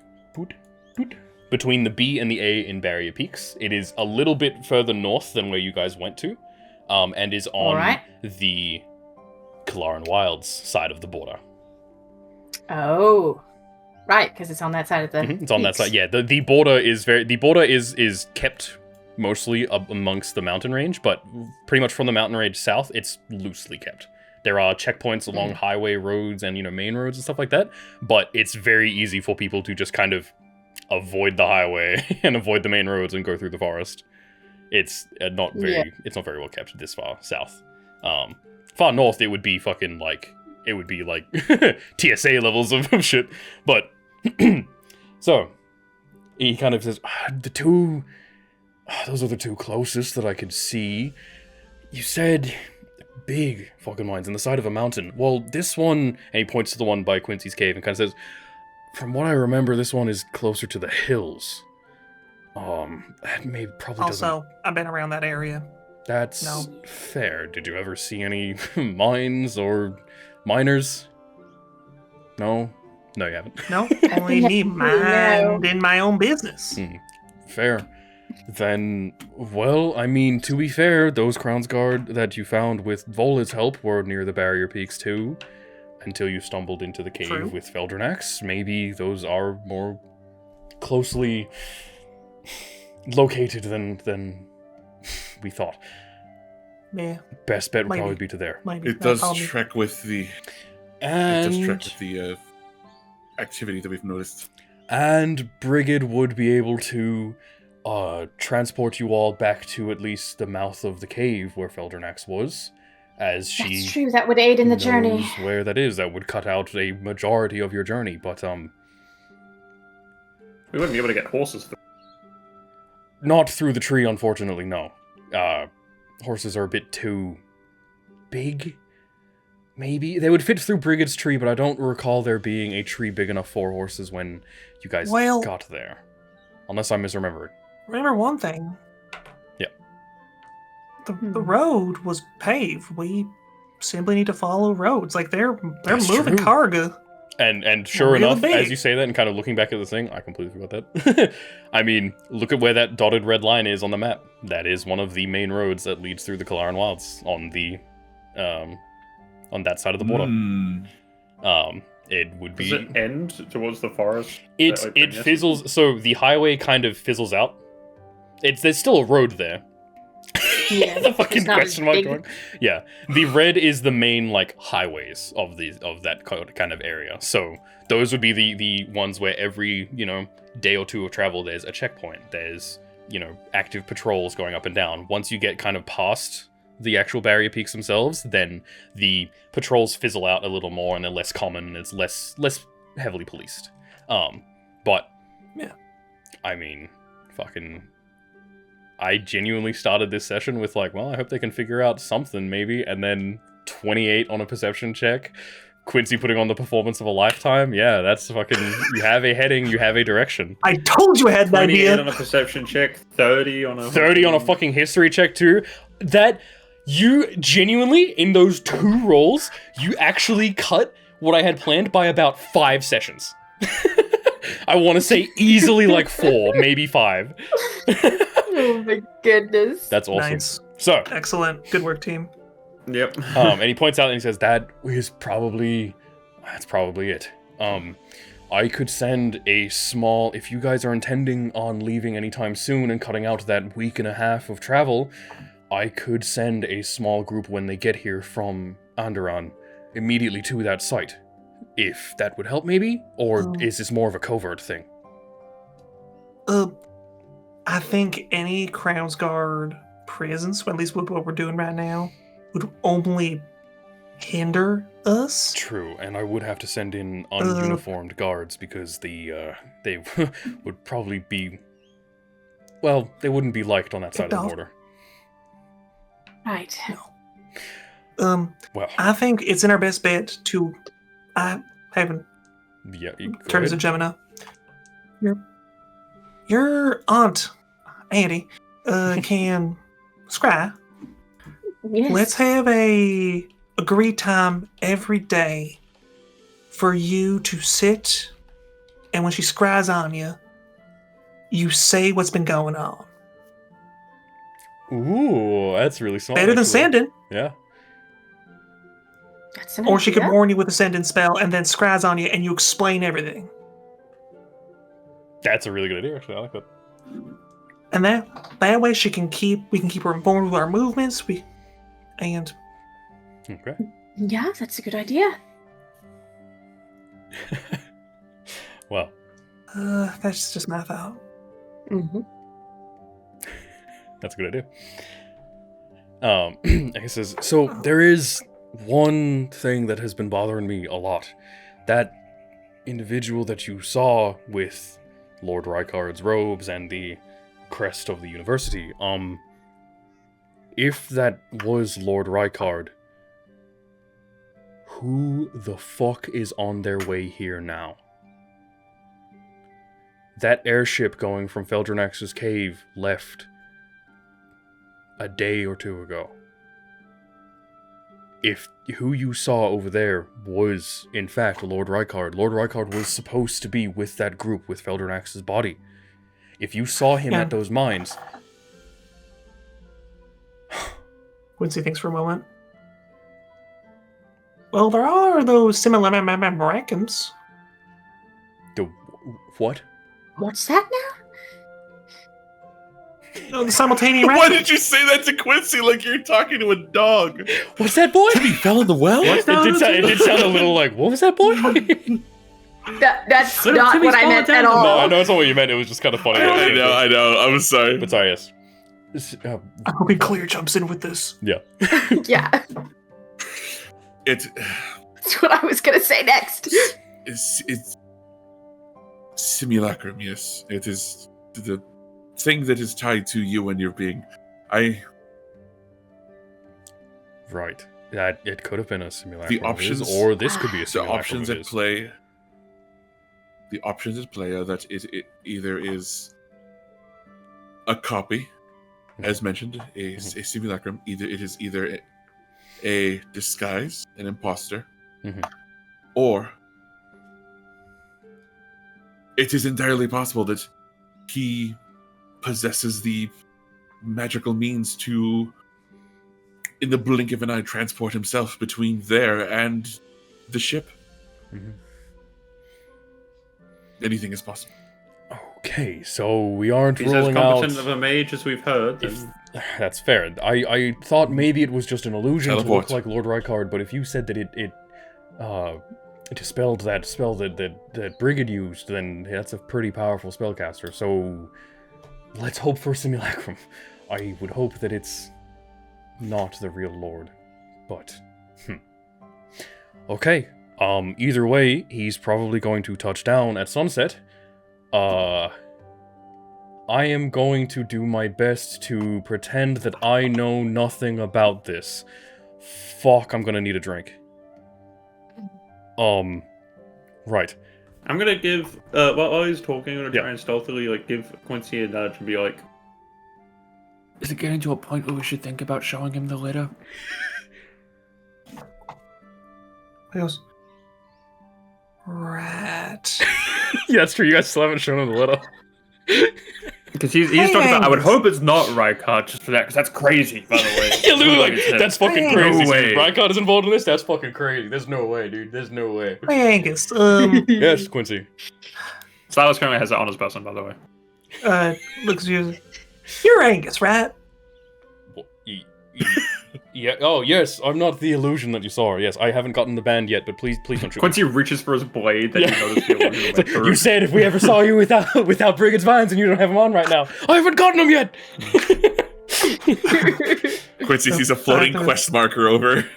Between the B and the A in Barrier Peaks. It is a little bit further north than where you guys went to. And is on the Kalaran Wilds side of the border. Oh. Right, because it's on that side of the It's on that side, yeah. The border is kept mostly amongst the mountain range, but pretty much from the mountain range south, it's loosely kept. There are checkpoints along highway roads and, main roads and stuff like that, but it's very easy for people to just kind of avoid the highway and avoid the main roads and go through the forest. It's not very well kept this far south. Far north, it would be fucking like TSA levels of shit. But so he kind of says, those are the two closest that I could see. You said big fucking mines on the side of a mountain. Well, this one, and he points to the one by Quincy's cave and kind of says, from what I remember, this one is closer to the hills. That probably doesn't... Also, I've been around that area. That's fair. Did you ever see any mines or miners? No? No, you haven't. No, only me minding my own business. Fair. Then, well, I mean, to be fair, those Crownsguard that you found with Vola's help were near the Barrier Peaks too, until you stumbled into the cave with Fel'Drunaxx. Maybe those are more closely located than we thought. Yeah. Best bet would Maybe. probably be to there. Maybe. It does Probably. track with the. And It does track with the activity that we've noticed. And Brigid would be able to transport you all back to at least the mouth of the cave where Fel'Drunaxx was, as she That's true. That would aid in the journey. knows where that is. That would cut out a majority of your journey, but We wouldn't be able to get horses for not through the tree, unfortunately, no. Horses are a bit too big. Maybe. They would fit through Brigid's tree, but I don't recall there being a tree big enough for horses when you guys got there. Unless I misremembered. Remember one thing. Yeah. The road was paved. We simply need to follow roads. Like they're That's moving true. cargo. And sure Really enough, big. as you say that and kind of looking back at the thing, I completely forgot that. I mean, look at where that dotted red line is on the map. That is one of the main roads that leads through the Kalaran Wilds on the on that side of the border. It would be. Does it end towards the forest? It fizzles. So the highway kind of fizzles out. There's still a road there. Yeah, The fucking it's not question as mark big. going. Yeah, the red is the main like highways of that kind of area. So those would be the ones where every day or two of travel there's a checkpoint. There's active patrols going up and down. Once you get kind of past the actual barrier peaks themselves, then the patrols fizzle out a little more and they're less common and it's less heavily policed. But yeah, I mean, fucking. I genuinely started this session with like, well, I hope they can figure out something maybe, and then 28 on a perception check. Quincy putting on the performance of a lifetime. Yeah, that's fucking. You have a heading, you have a direction. I told you I had an 28 idea. on a perception check, 30 on a 30 on a fucking history check too. That you genuinely in those 2 rolls, you actually cut what I had planned by about 5 sessions. I want to say easily like 4, maybe 5. Oh my goodness. That's awesome. Nice. So, Excellent. Good work, team. Yep. and he points out and he says, that's probably it. I could send a small, if you guys are intending on leaving anytime soon and cutting out that week and a half of travel, I could send a small group when they get here from Onderon immediately to that site. If that would help, maybe? Or is this more of a covert thing? I think any Crown's Guard presence, at least with what we're doing right now, would only hinder us. True, and I would have to send in ununiformed guards because they would probably be... Well, they wouldn't be liked on that side of the border. Right. Well, I think it's in our best bet to... I haven't turned as a Gemini. Your aunt, Andy, can scry. Yes. Let's have a agreed time every day for you to sit, and when she scries on you, you say what's been going on. Ooh, that's really smart. Better than actually. sending. Yeah. That's an Or she could idea. warn you with a sending spell and then scries on you and you explain everything. That's a really good idea, actually. I like that. And that way we can keep her informed with our movements. And Okay. Yeah, that's a good idea. Well. That's just my thought. Mm-hmm. That's a good idea. He says, so there is one thing that has been bothering me a lot. That individual that you saw with Lord Rykard's robes and the crest of the university, if that was Lord Rykard, who the fuck is on their way here now? That airship going from Fel'Drunaxx's cave left a day or 2 ago. If who you saw over there was, in fact, Lord Rykard, Lord Rykard was supposed to be with that group with Fel'Drunaxx's body. If you saw him at those mines... Quincy thinks for a moment. Well, there are those similar rankings. The... what? What's that now? No, the simultaneous. Why did you say that to Quincy like you're talking to a dog? What's that, boy? He fell in the well? It did sound a little like, what was that, boy? That's not what I meant at all. No, I know it's not what you meant. It was just kind of funny. I know. I'm sorry. But sorry, yes. I'm hoping Clear jumps in with this. Yeah. Yeah. That's what I was gonna say next. It's simulacrum, yes. It is the thing that is tied to you and your being. Right. That it could have been a simulacrum. The options, or this could be a simulacrum. The options at play. The options at play are that it either is a copy, as mentioned, a simulacrum. It is either a disguise, an imposter, or it is entirely possible that he possesses the magical means to, in the blink of an eye, transport himself between there and the ship. Anything is possible. Okay, so we aren't He's ruling as competent out... of a mage as we've heard. That's fair. I thought maybe it was just an illusion to Teleport. look like Lord Rykard, but if you said that it dispelled that spell that Brigid used, then that's a pretty powerful spellcaster. So let's hope for simulacrum. I would hope that it's not the real Lord, but okay. Either way, he's probably going to touch down at sunset. I am going to do my best to pretend that I know nothing about this. Fuck, I'm gonna need a drink. Right. I'm gonna give, while he's talking, I'm gonna try and stealthily, give Quincy a nudge and be like, is it getting to a point where we should think about showing him the letter? He goes, rat. Yeah, that's true. You guys still haven't shown him the letter. Because he's talking about, I would hope it's not Rykard just for that, because that's crazy, by the way. Yeah, literally, that's fucking crazy. No way. Rykard is involved in this? That's fucking crazy. There's no way, dude. There's no way. Hey, Angus. Yes, Quincy. Silas currently has that on his person, by the way. Looks at you. You're Angus, right? Yeah. Oh, yes. I'm not the illusion that you saw. Yes, I haven't gotten the band yet, but please don't shoot me. Quincy reaches for his blade that he noticed the illusion went through. You said if we ever saw you without Brigid's Vines and you don't have them on right now. I haven't gotten them yet! Quincy sees a floating quest marker over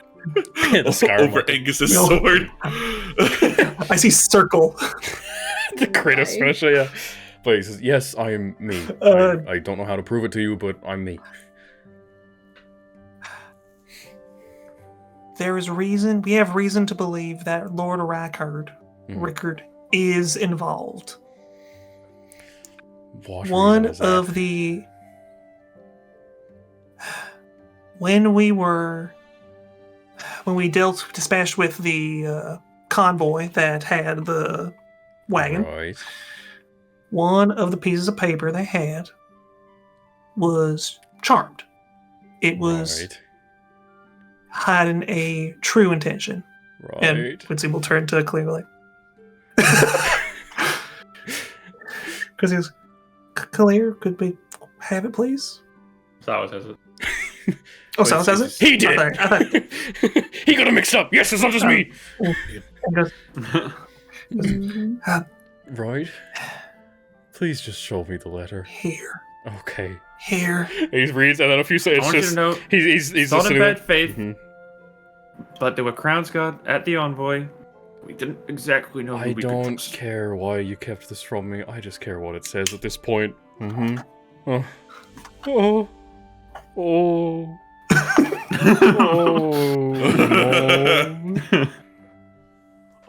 Angus's sword. I see circle. The Kratos finisher, yeah. But he says, yes, I am me. I don't know how to prove it to you, but I'm me. There is reason, we have reason to believe that Lord Rickard is involved. One of the... When we dispatched with the convoy that had the wagon, right. One of the pieces of paper they had was charmed. It was... Right. Hiding a true intention. Right. And Quincy will turn to Cleo like... Because he goes, Clear, could we have it, please? Silas has it. Oh, Silas has it? He did it! He got it mixed up! Yes, it's not just me! Right? Please just show me the letter. Here. Okay. Here. He reads, and then a few seconds. I want you to know, he's not in bad faith, but there were crowns guard at the envoy. We didn't exactly know who we could trust. I don't care why you kept this from me. I just care what it says at this point. Oh. Oh. Oh. No.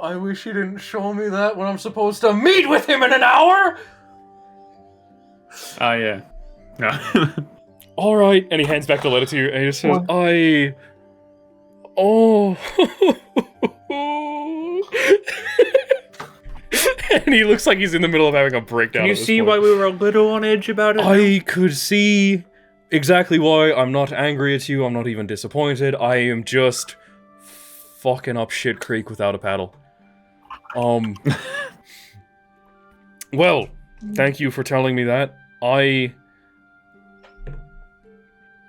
I wish you didn't show me that when I'm supposed to meet with him in an hour! Oh, yeah. All right, and he hands back the letter to you, and he just says, and he looks like he's in the middle of having a breakdown. Can you see why we were a little on edge about it? I could see exactly why. I'm not angry at you. I'm not even disappointed. I am just fucking up shit creek without a paddle. Well, thank you for telling me that.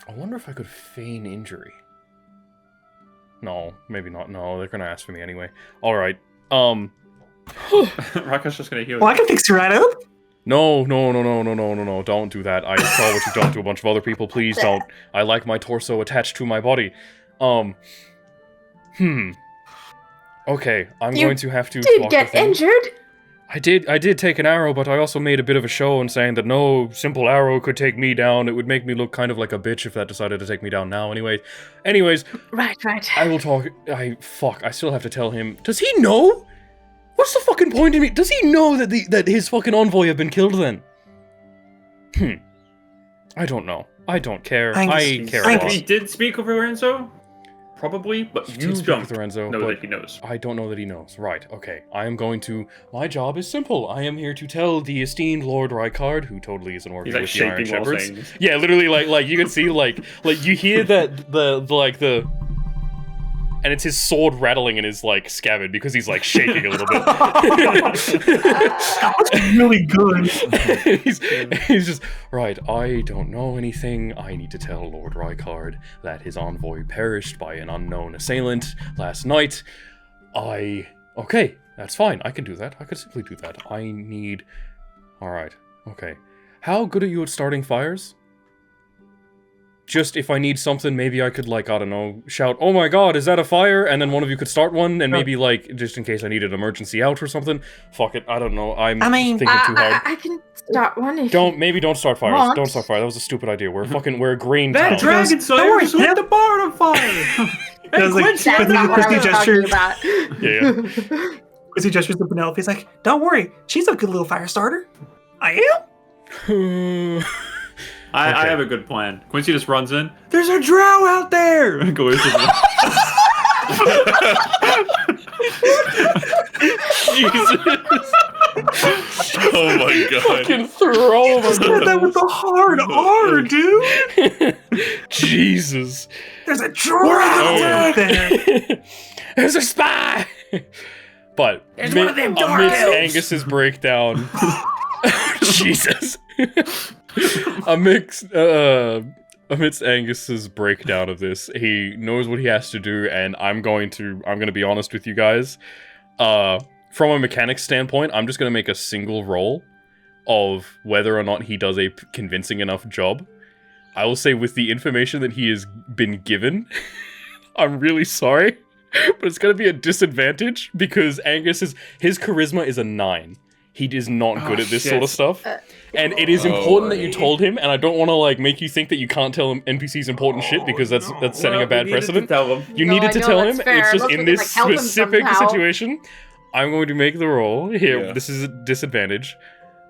I wonder if I could feign injury. No, maybe not. No, they're gonna ask for me anyway. Alright, Raka's just gonna heal Well, I can fix you right up. No, don't do that. I saw what you've done to a bunch of other people. Please don't. I like my torso attached to my body. Okay, I'm going to have to did get injured. I did take an arrow, but I also made a bit of a show in saying that no simple arrow could take me down. It would make me look kind of like a bitch if that decided to take me down now. Anyways. Right. I will talk. I still have to tell him. Does he know? What's the fucking point in me? Does he know that his fucking envoy have been killed then? I don't know. I don't care. I care a lot. He did speak with Lorenzo? Probably, but you don't know that he knows. I don't know that he knows. Right, okay. I am going to... My job is simple. I am here to tell the esteemed Lord Rykard, who totally isn't working with the Iron Shepherds. Yeah, literally, like you can see, like you hear that, the... And it's his sword rattling in his, like, scabbard because he's, like, shaking a little bit. That was really good. he's just, right, I don't know anything. I need to tell Lord Rykard that his envoy perished by an unknown assailant last night. Okay, that's fine. I can do that. I could simply do that. Alright, okay. How good are you at starting fires? Just if I need something, maybe I could, like, I don't know, shout, "Oh my god, is that a fire?" And then one of you could start one, and maybe, like, just in case I needed an emergency out or something. Fuck it, I don't know. I'm thinking too hard. I can start one if Don't start fires. want. Don't start fires. That was a stupid idea. We're a green That town. dragon slayer just lit the barn on fire! Because, like, That's not what I was talking about. Yeah. Quincy gestures to Penelope. He's like, "Don't worry, she's a good little fire starter." I am. I have a good plan. Quincy just runs in. There's a drow out there! Goes to the... Jesus. Oh my god. Fucking throw him. Said that with a hard R, dude. Jesus. There's a drow out there. There's a spy! But There's one of them dark amidst elves. Angus's breakdown... Jesus. Amidst Angus's breakdown of this, he knows what he has to do, and I'm going to be honest with you guys. From a mechanics standpoint, I'm just going to make a single roll of whether or not he does a convincing enough job. I will say with the information that he has been given, I'm really sorry, but it's going to be a disadvantage because his charisma is a 9. He is not good at this sort of stuff. And it is important that you told him, and I don't want to, like, make you think that you can't tell him NPCs important shit, because that's setting a bad precedent. You needed to tell him. Fair. It's just in this specific situation, I'm going to make the roll. Here, Yeah. this is a disadvantage.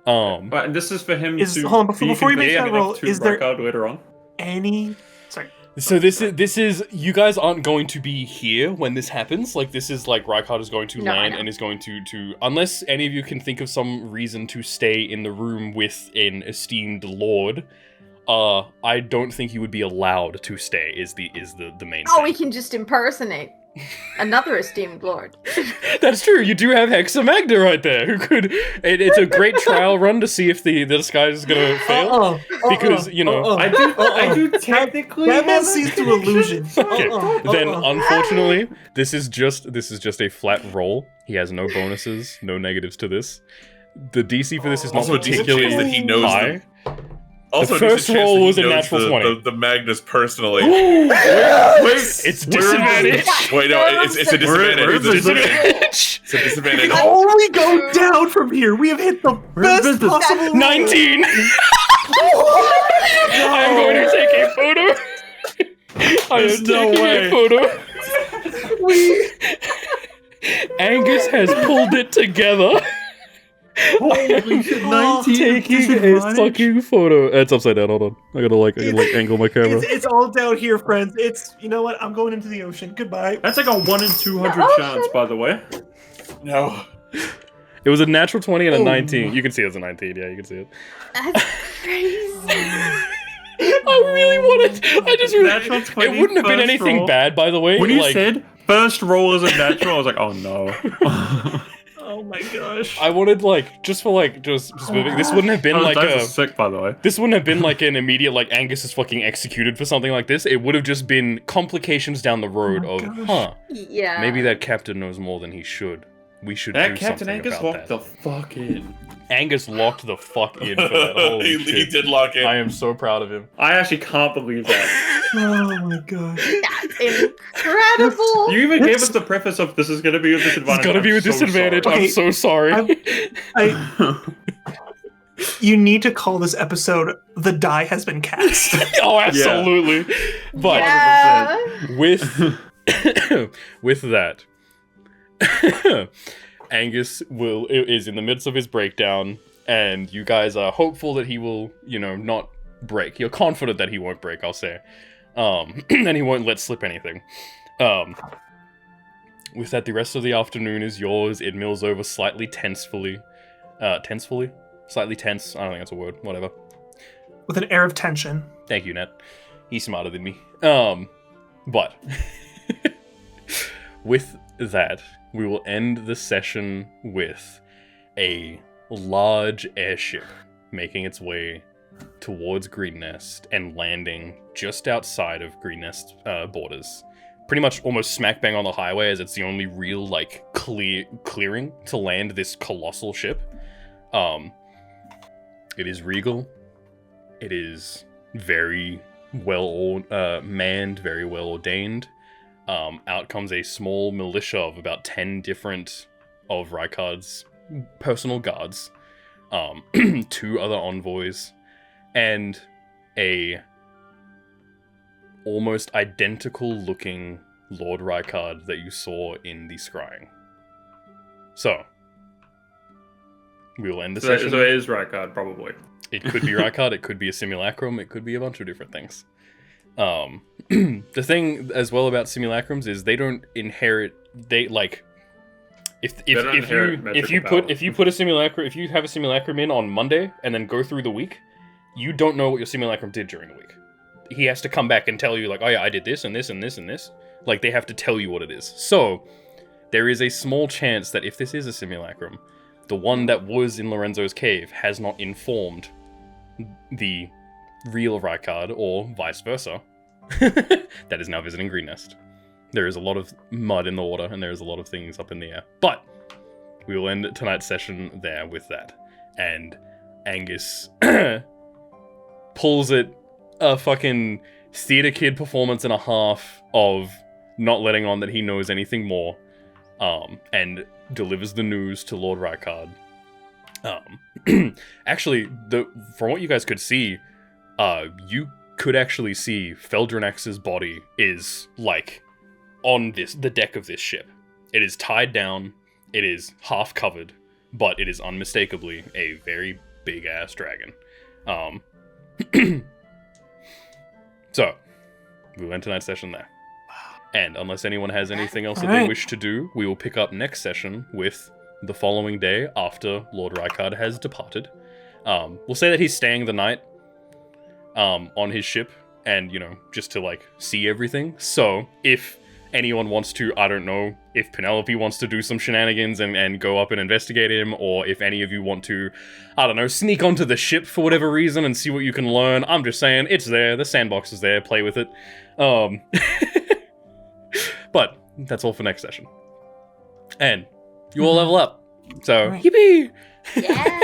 But this is for him to hold on, before you make that roll, is there later on? any... Sorry. So this is you guys aren't going to be here when this happens. Like, this is like Rykard is going to land and is going to unless any of you can think of some reason to stay in the room with an esteemed lord, I don't think you would be allowed to stay is the main thing. We can just impersonate another esteemed lord. That's true. You do have Hexa Magna right there, who could. It's a great trial run to see if the disguise is gonna fail, because you know. I do technically. That man sees through illusion. Okay, then unfortunately, this is just a flat roll. He has no bonuses, no negatives to this. The DC for this is not Also, a decent particularly chance that he knows high. Also, The first roll was a natural 20. The Magnus personally. Wait, it's disadvantage. Wait, no, it's a disadvantage. It's a disadvantage. We only go down from here. We have hit the best possible roll. 19. I am going to take a photo. I am taking a photo. Angus has pulled it together. Holy shit, 19 taking a fucking photo. It's upside down. Hold on. I gotta angle my camera. It's all down here, friends. You know what? I'm going into the ocean. Goodbye. That's like a 1 in 200 chance, by the way. No. It was a natural 20 and a 19. You can see it as a 19. Yeah, you can see it. That's crazy. I really wanted. I just really. Natural 20 It wouldn't have been first anything roll. bad, by the way. When you said first roll is a natural, I was like, oh no. Oh Oh my gosh. I wanted just moving. This wouldn't have been sick, by the way. This wouldn't have been like an immediate Angus is fucking executed for something like this. It would have just been complications down the road Yeah. maybe that captain knows more than he should. We should that do Captain something Angus about locked that. the fuck in. Angus locked the fuck in for that. Holy he shit. did lock in. I am so proud of him. I actually can't believe that. Oh my god. That's incredible. You even gave us the preface of this is going to be a disadvantage. It's gonna be a disadvantage. sorry. I'm so sorry. You need to call this episode "The Die Has Been Cast." Oh, absolutely. But Yeah. with that, Angus is in the midst of his breakdown, and you guys are hopeful that he will, not break. You're confident that he won't break, I'll say. And he won't let slip anything. With that, the rest of the afternoon is yours. It mills over slightly tensefully. Tensefully? Slightly tense. I don't think that's a word. Whatever. With an air of tension. Thank you, Ned. He's smarter than me. But with that, we will end the session with a large airship making its way towards Green Nest and landing just outside of Green Nest borders. Pretty much almost smack bang on the highway, as it's the only real clearing to land this colossal ship. It is regal. It is very well manned, very well ordained. Out comes a small militia of about 10 different of Rykard's personal guards, 2 other envoys, and a almost identical looking Lord Rykard that you saw in the scrying. So, we will end the session. So it is Rykard, probably. It could be Rykard, it could be a simulacrum, it could be a bunch of different things. The thing as well about simulacrums is they don't inherit. If you put a simulacrum, if you have a simulacrum in on Monday and then go through the week, you don't know what your simulacrum did during the week. He has to come back and tell you oh yeah, I did this and this and this and this. They have to tell you what it is. So there is a small chance that if this is a simulacrum, the one that was in Lorenzo's cave has not informed the real Rykard, or vice versa, that is now visiting Green Nest. There is a lot of mud in the water, and there is a lot of things up in the air. But we will end tonight's session there with that. And Angus pulls it a fucking theater kid performance and a half of not letting on that he knows anything more, and delivers the news to Lord Rykard. Actually, from what you guys could see, you could actually see Fel'Drunaxx's body is on the deck of this ship. It is tied down, it is half covered, but it is unmistakably a very big ass dragon. So, we'll end tonight's session there. And unless anyone has anything else that they wish to do, we will pick up next session with the following day after Lord Rykard has departed. We'll say that he's staying the night on his ship, and, just to, see everything. So, if anyone wants to, I don't know, if Penelope wants to do some shenanigans and go up and investigate him, or if any of you want to, I don't know, sneak onto the ship for whatever reason and see what you can learn, I'm just saying, it's there, the sandbox is there, play with it. But, that's all for next session. And, you all level up. So, yippee! Yeah.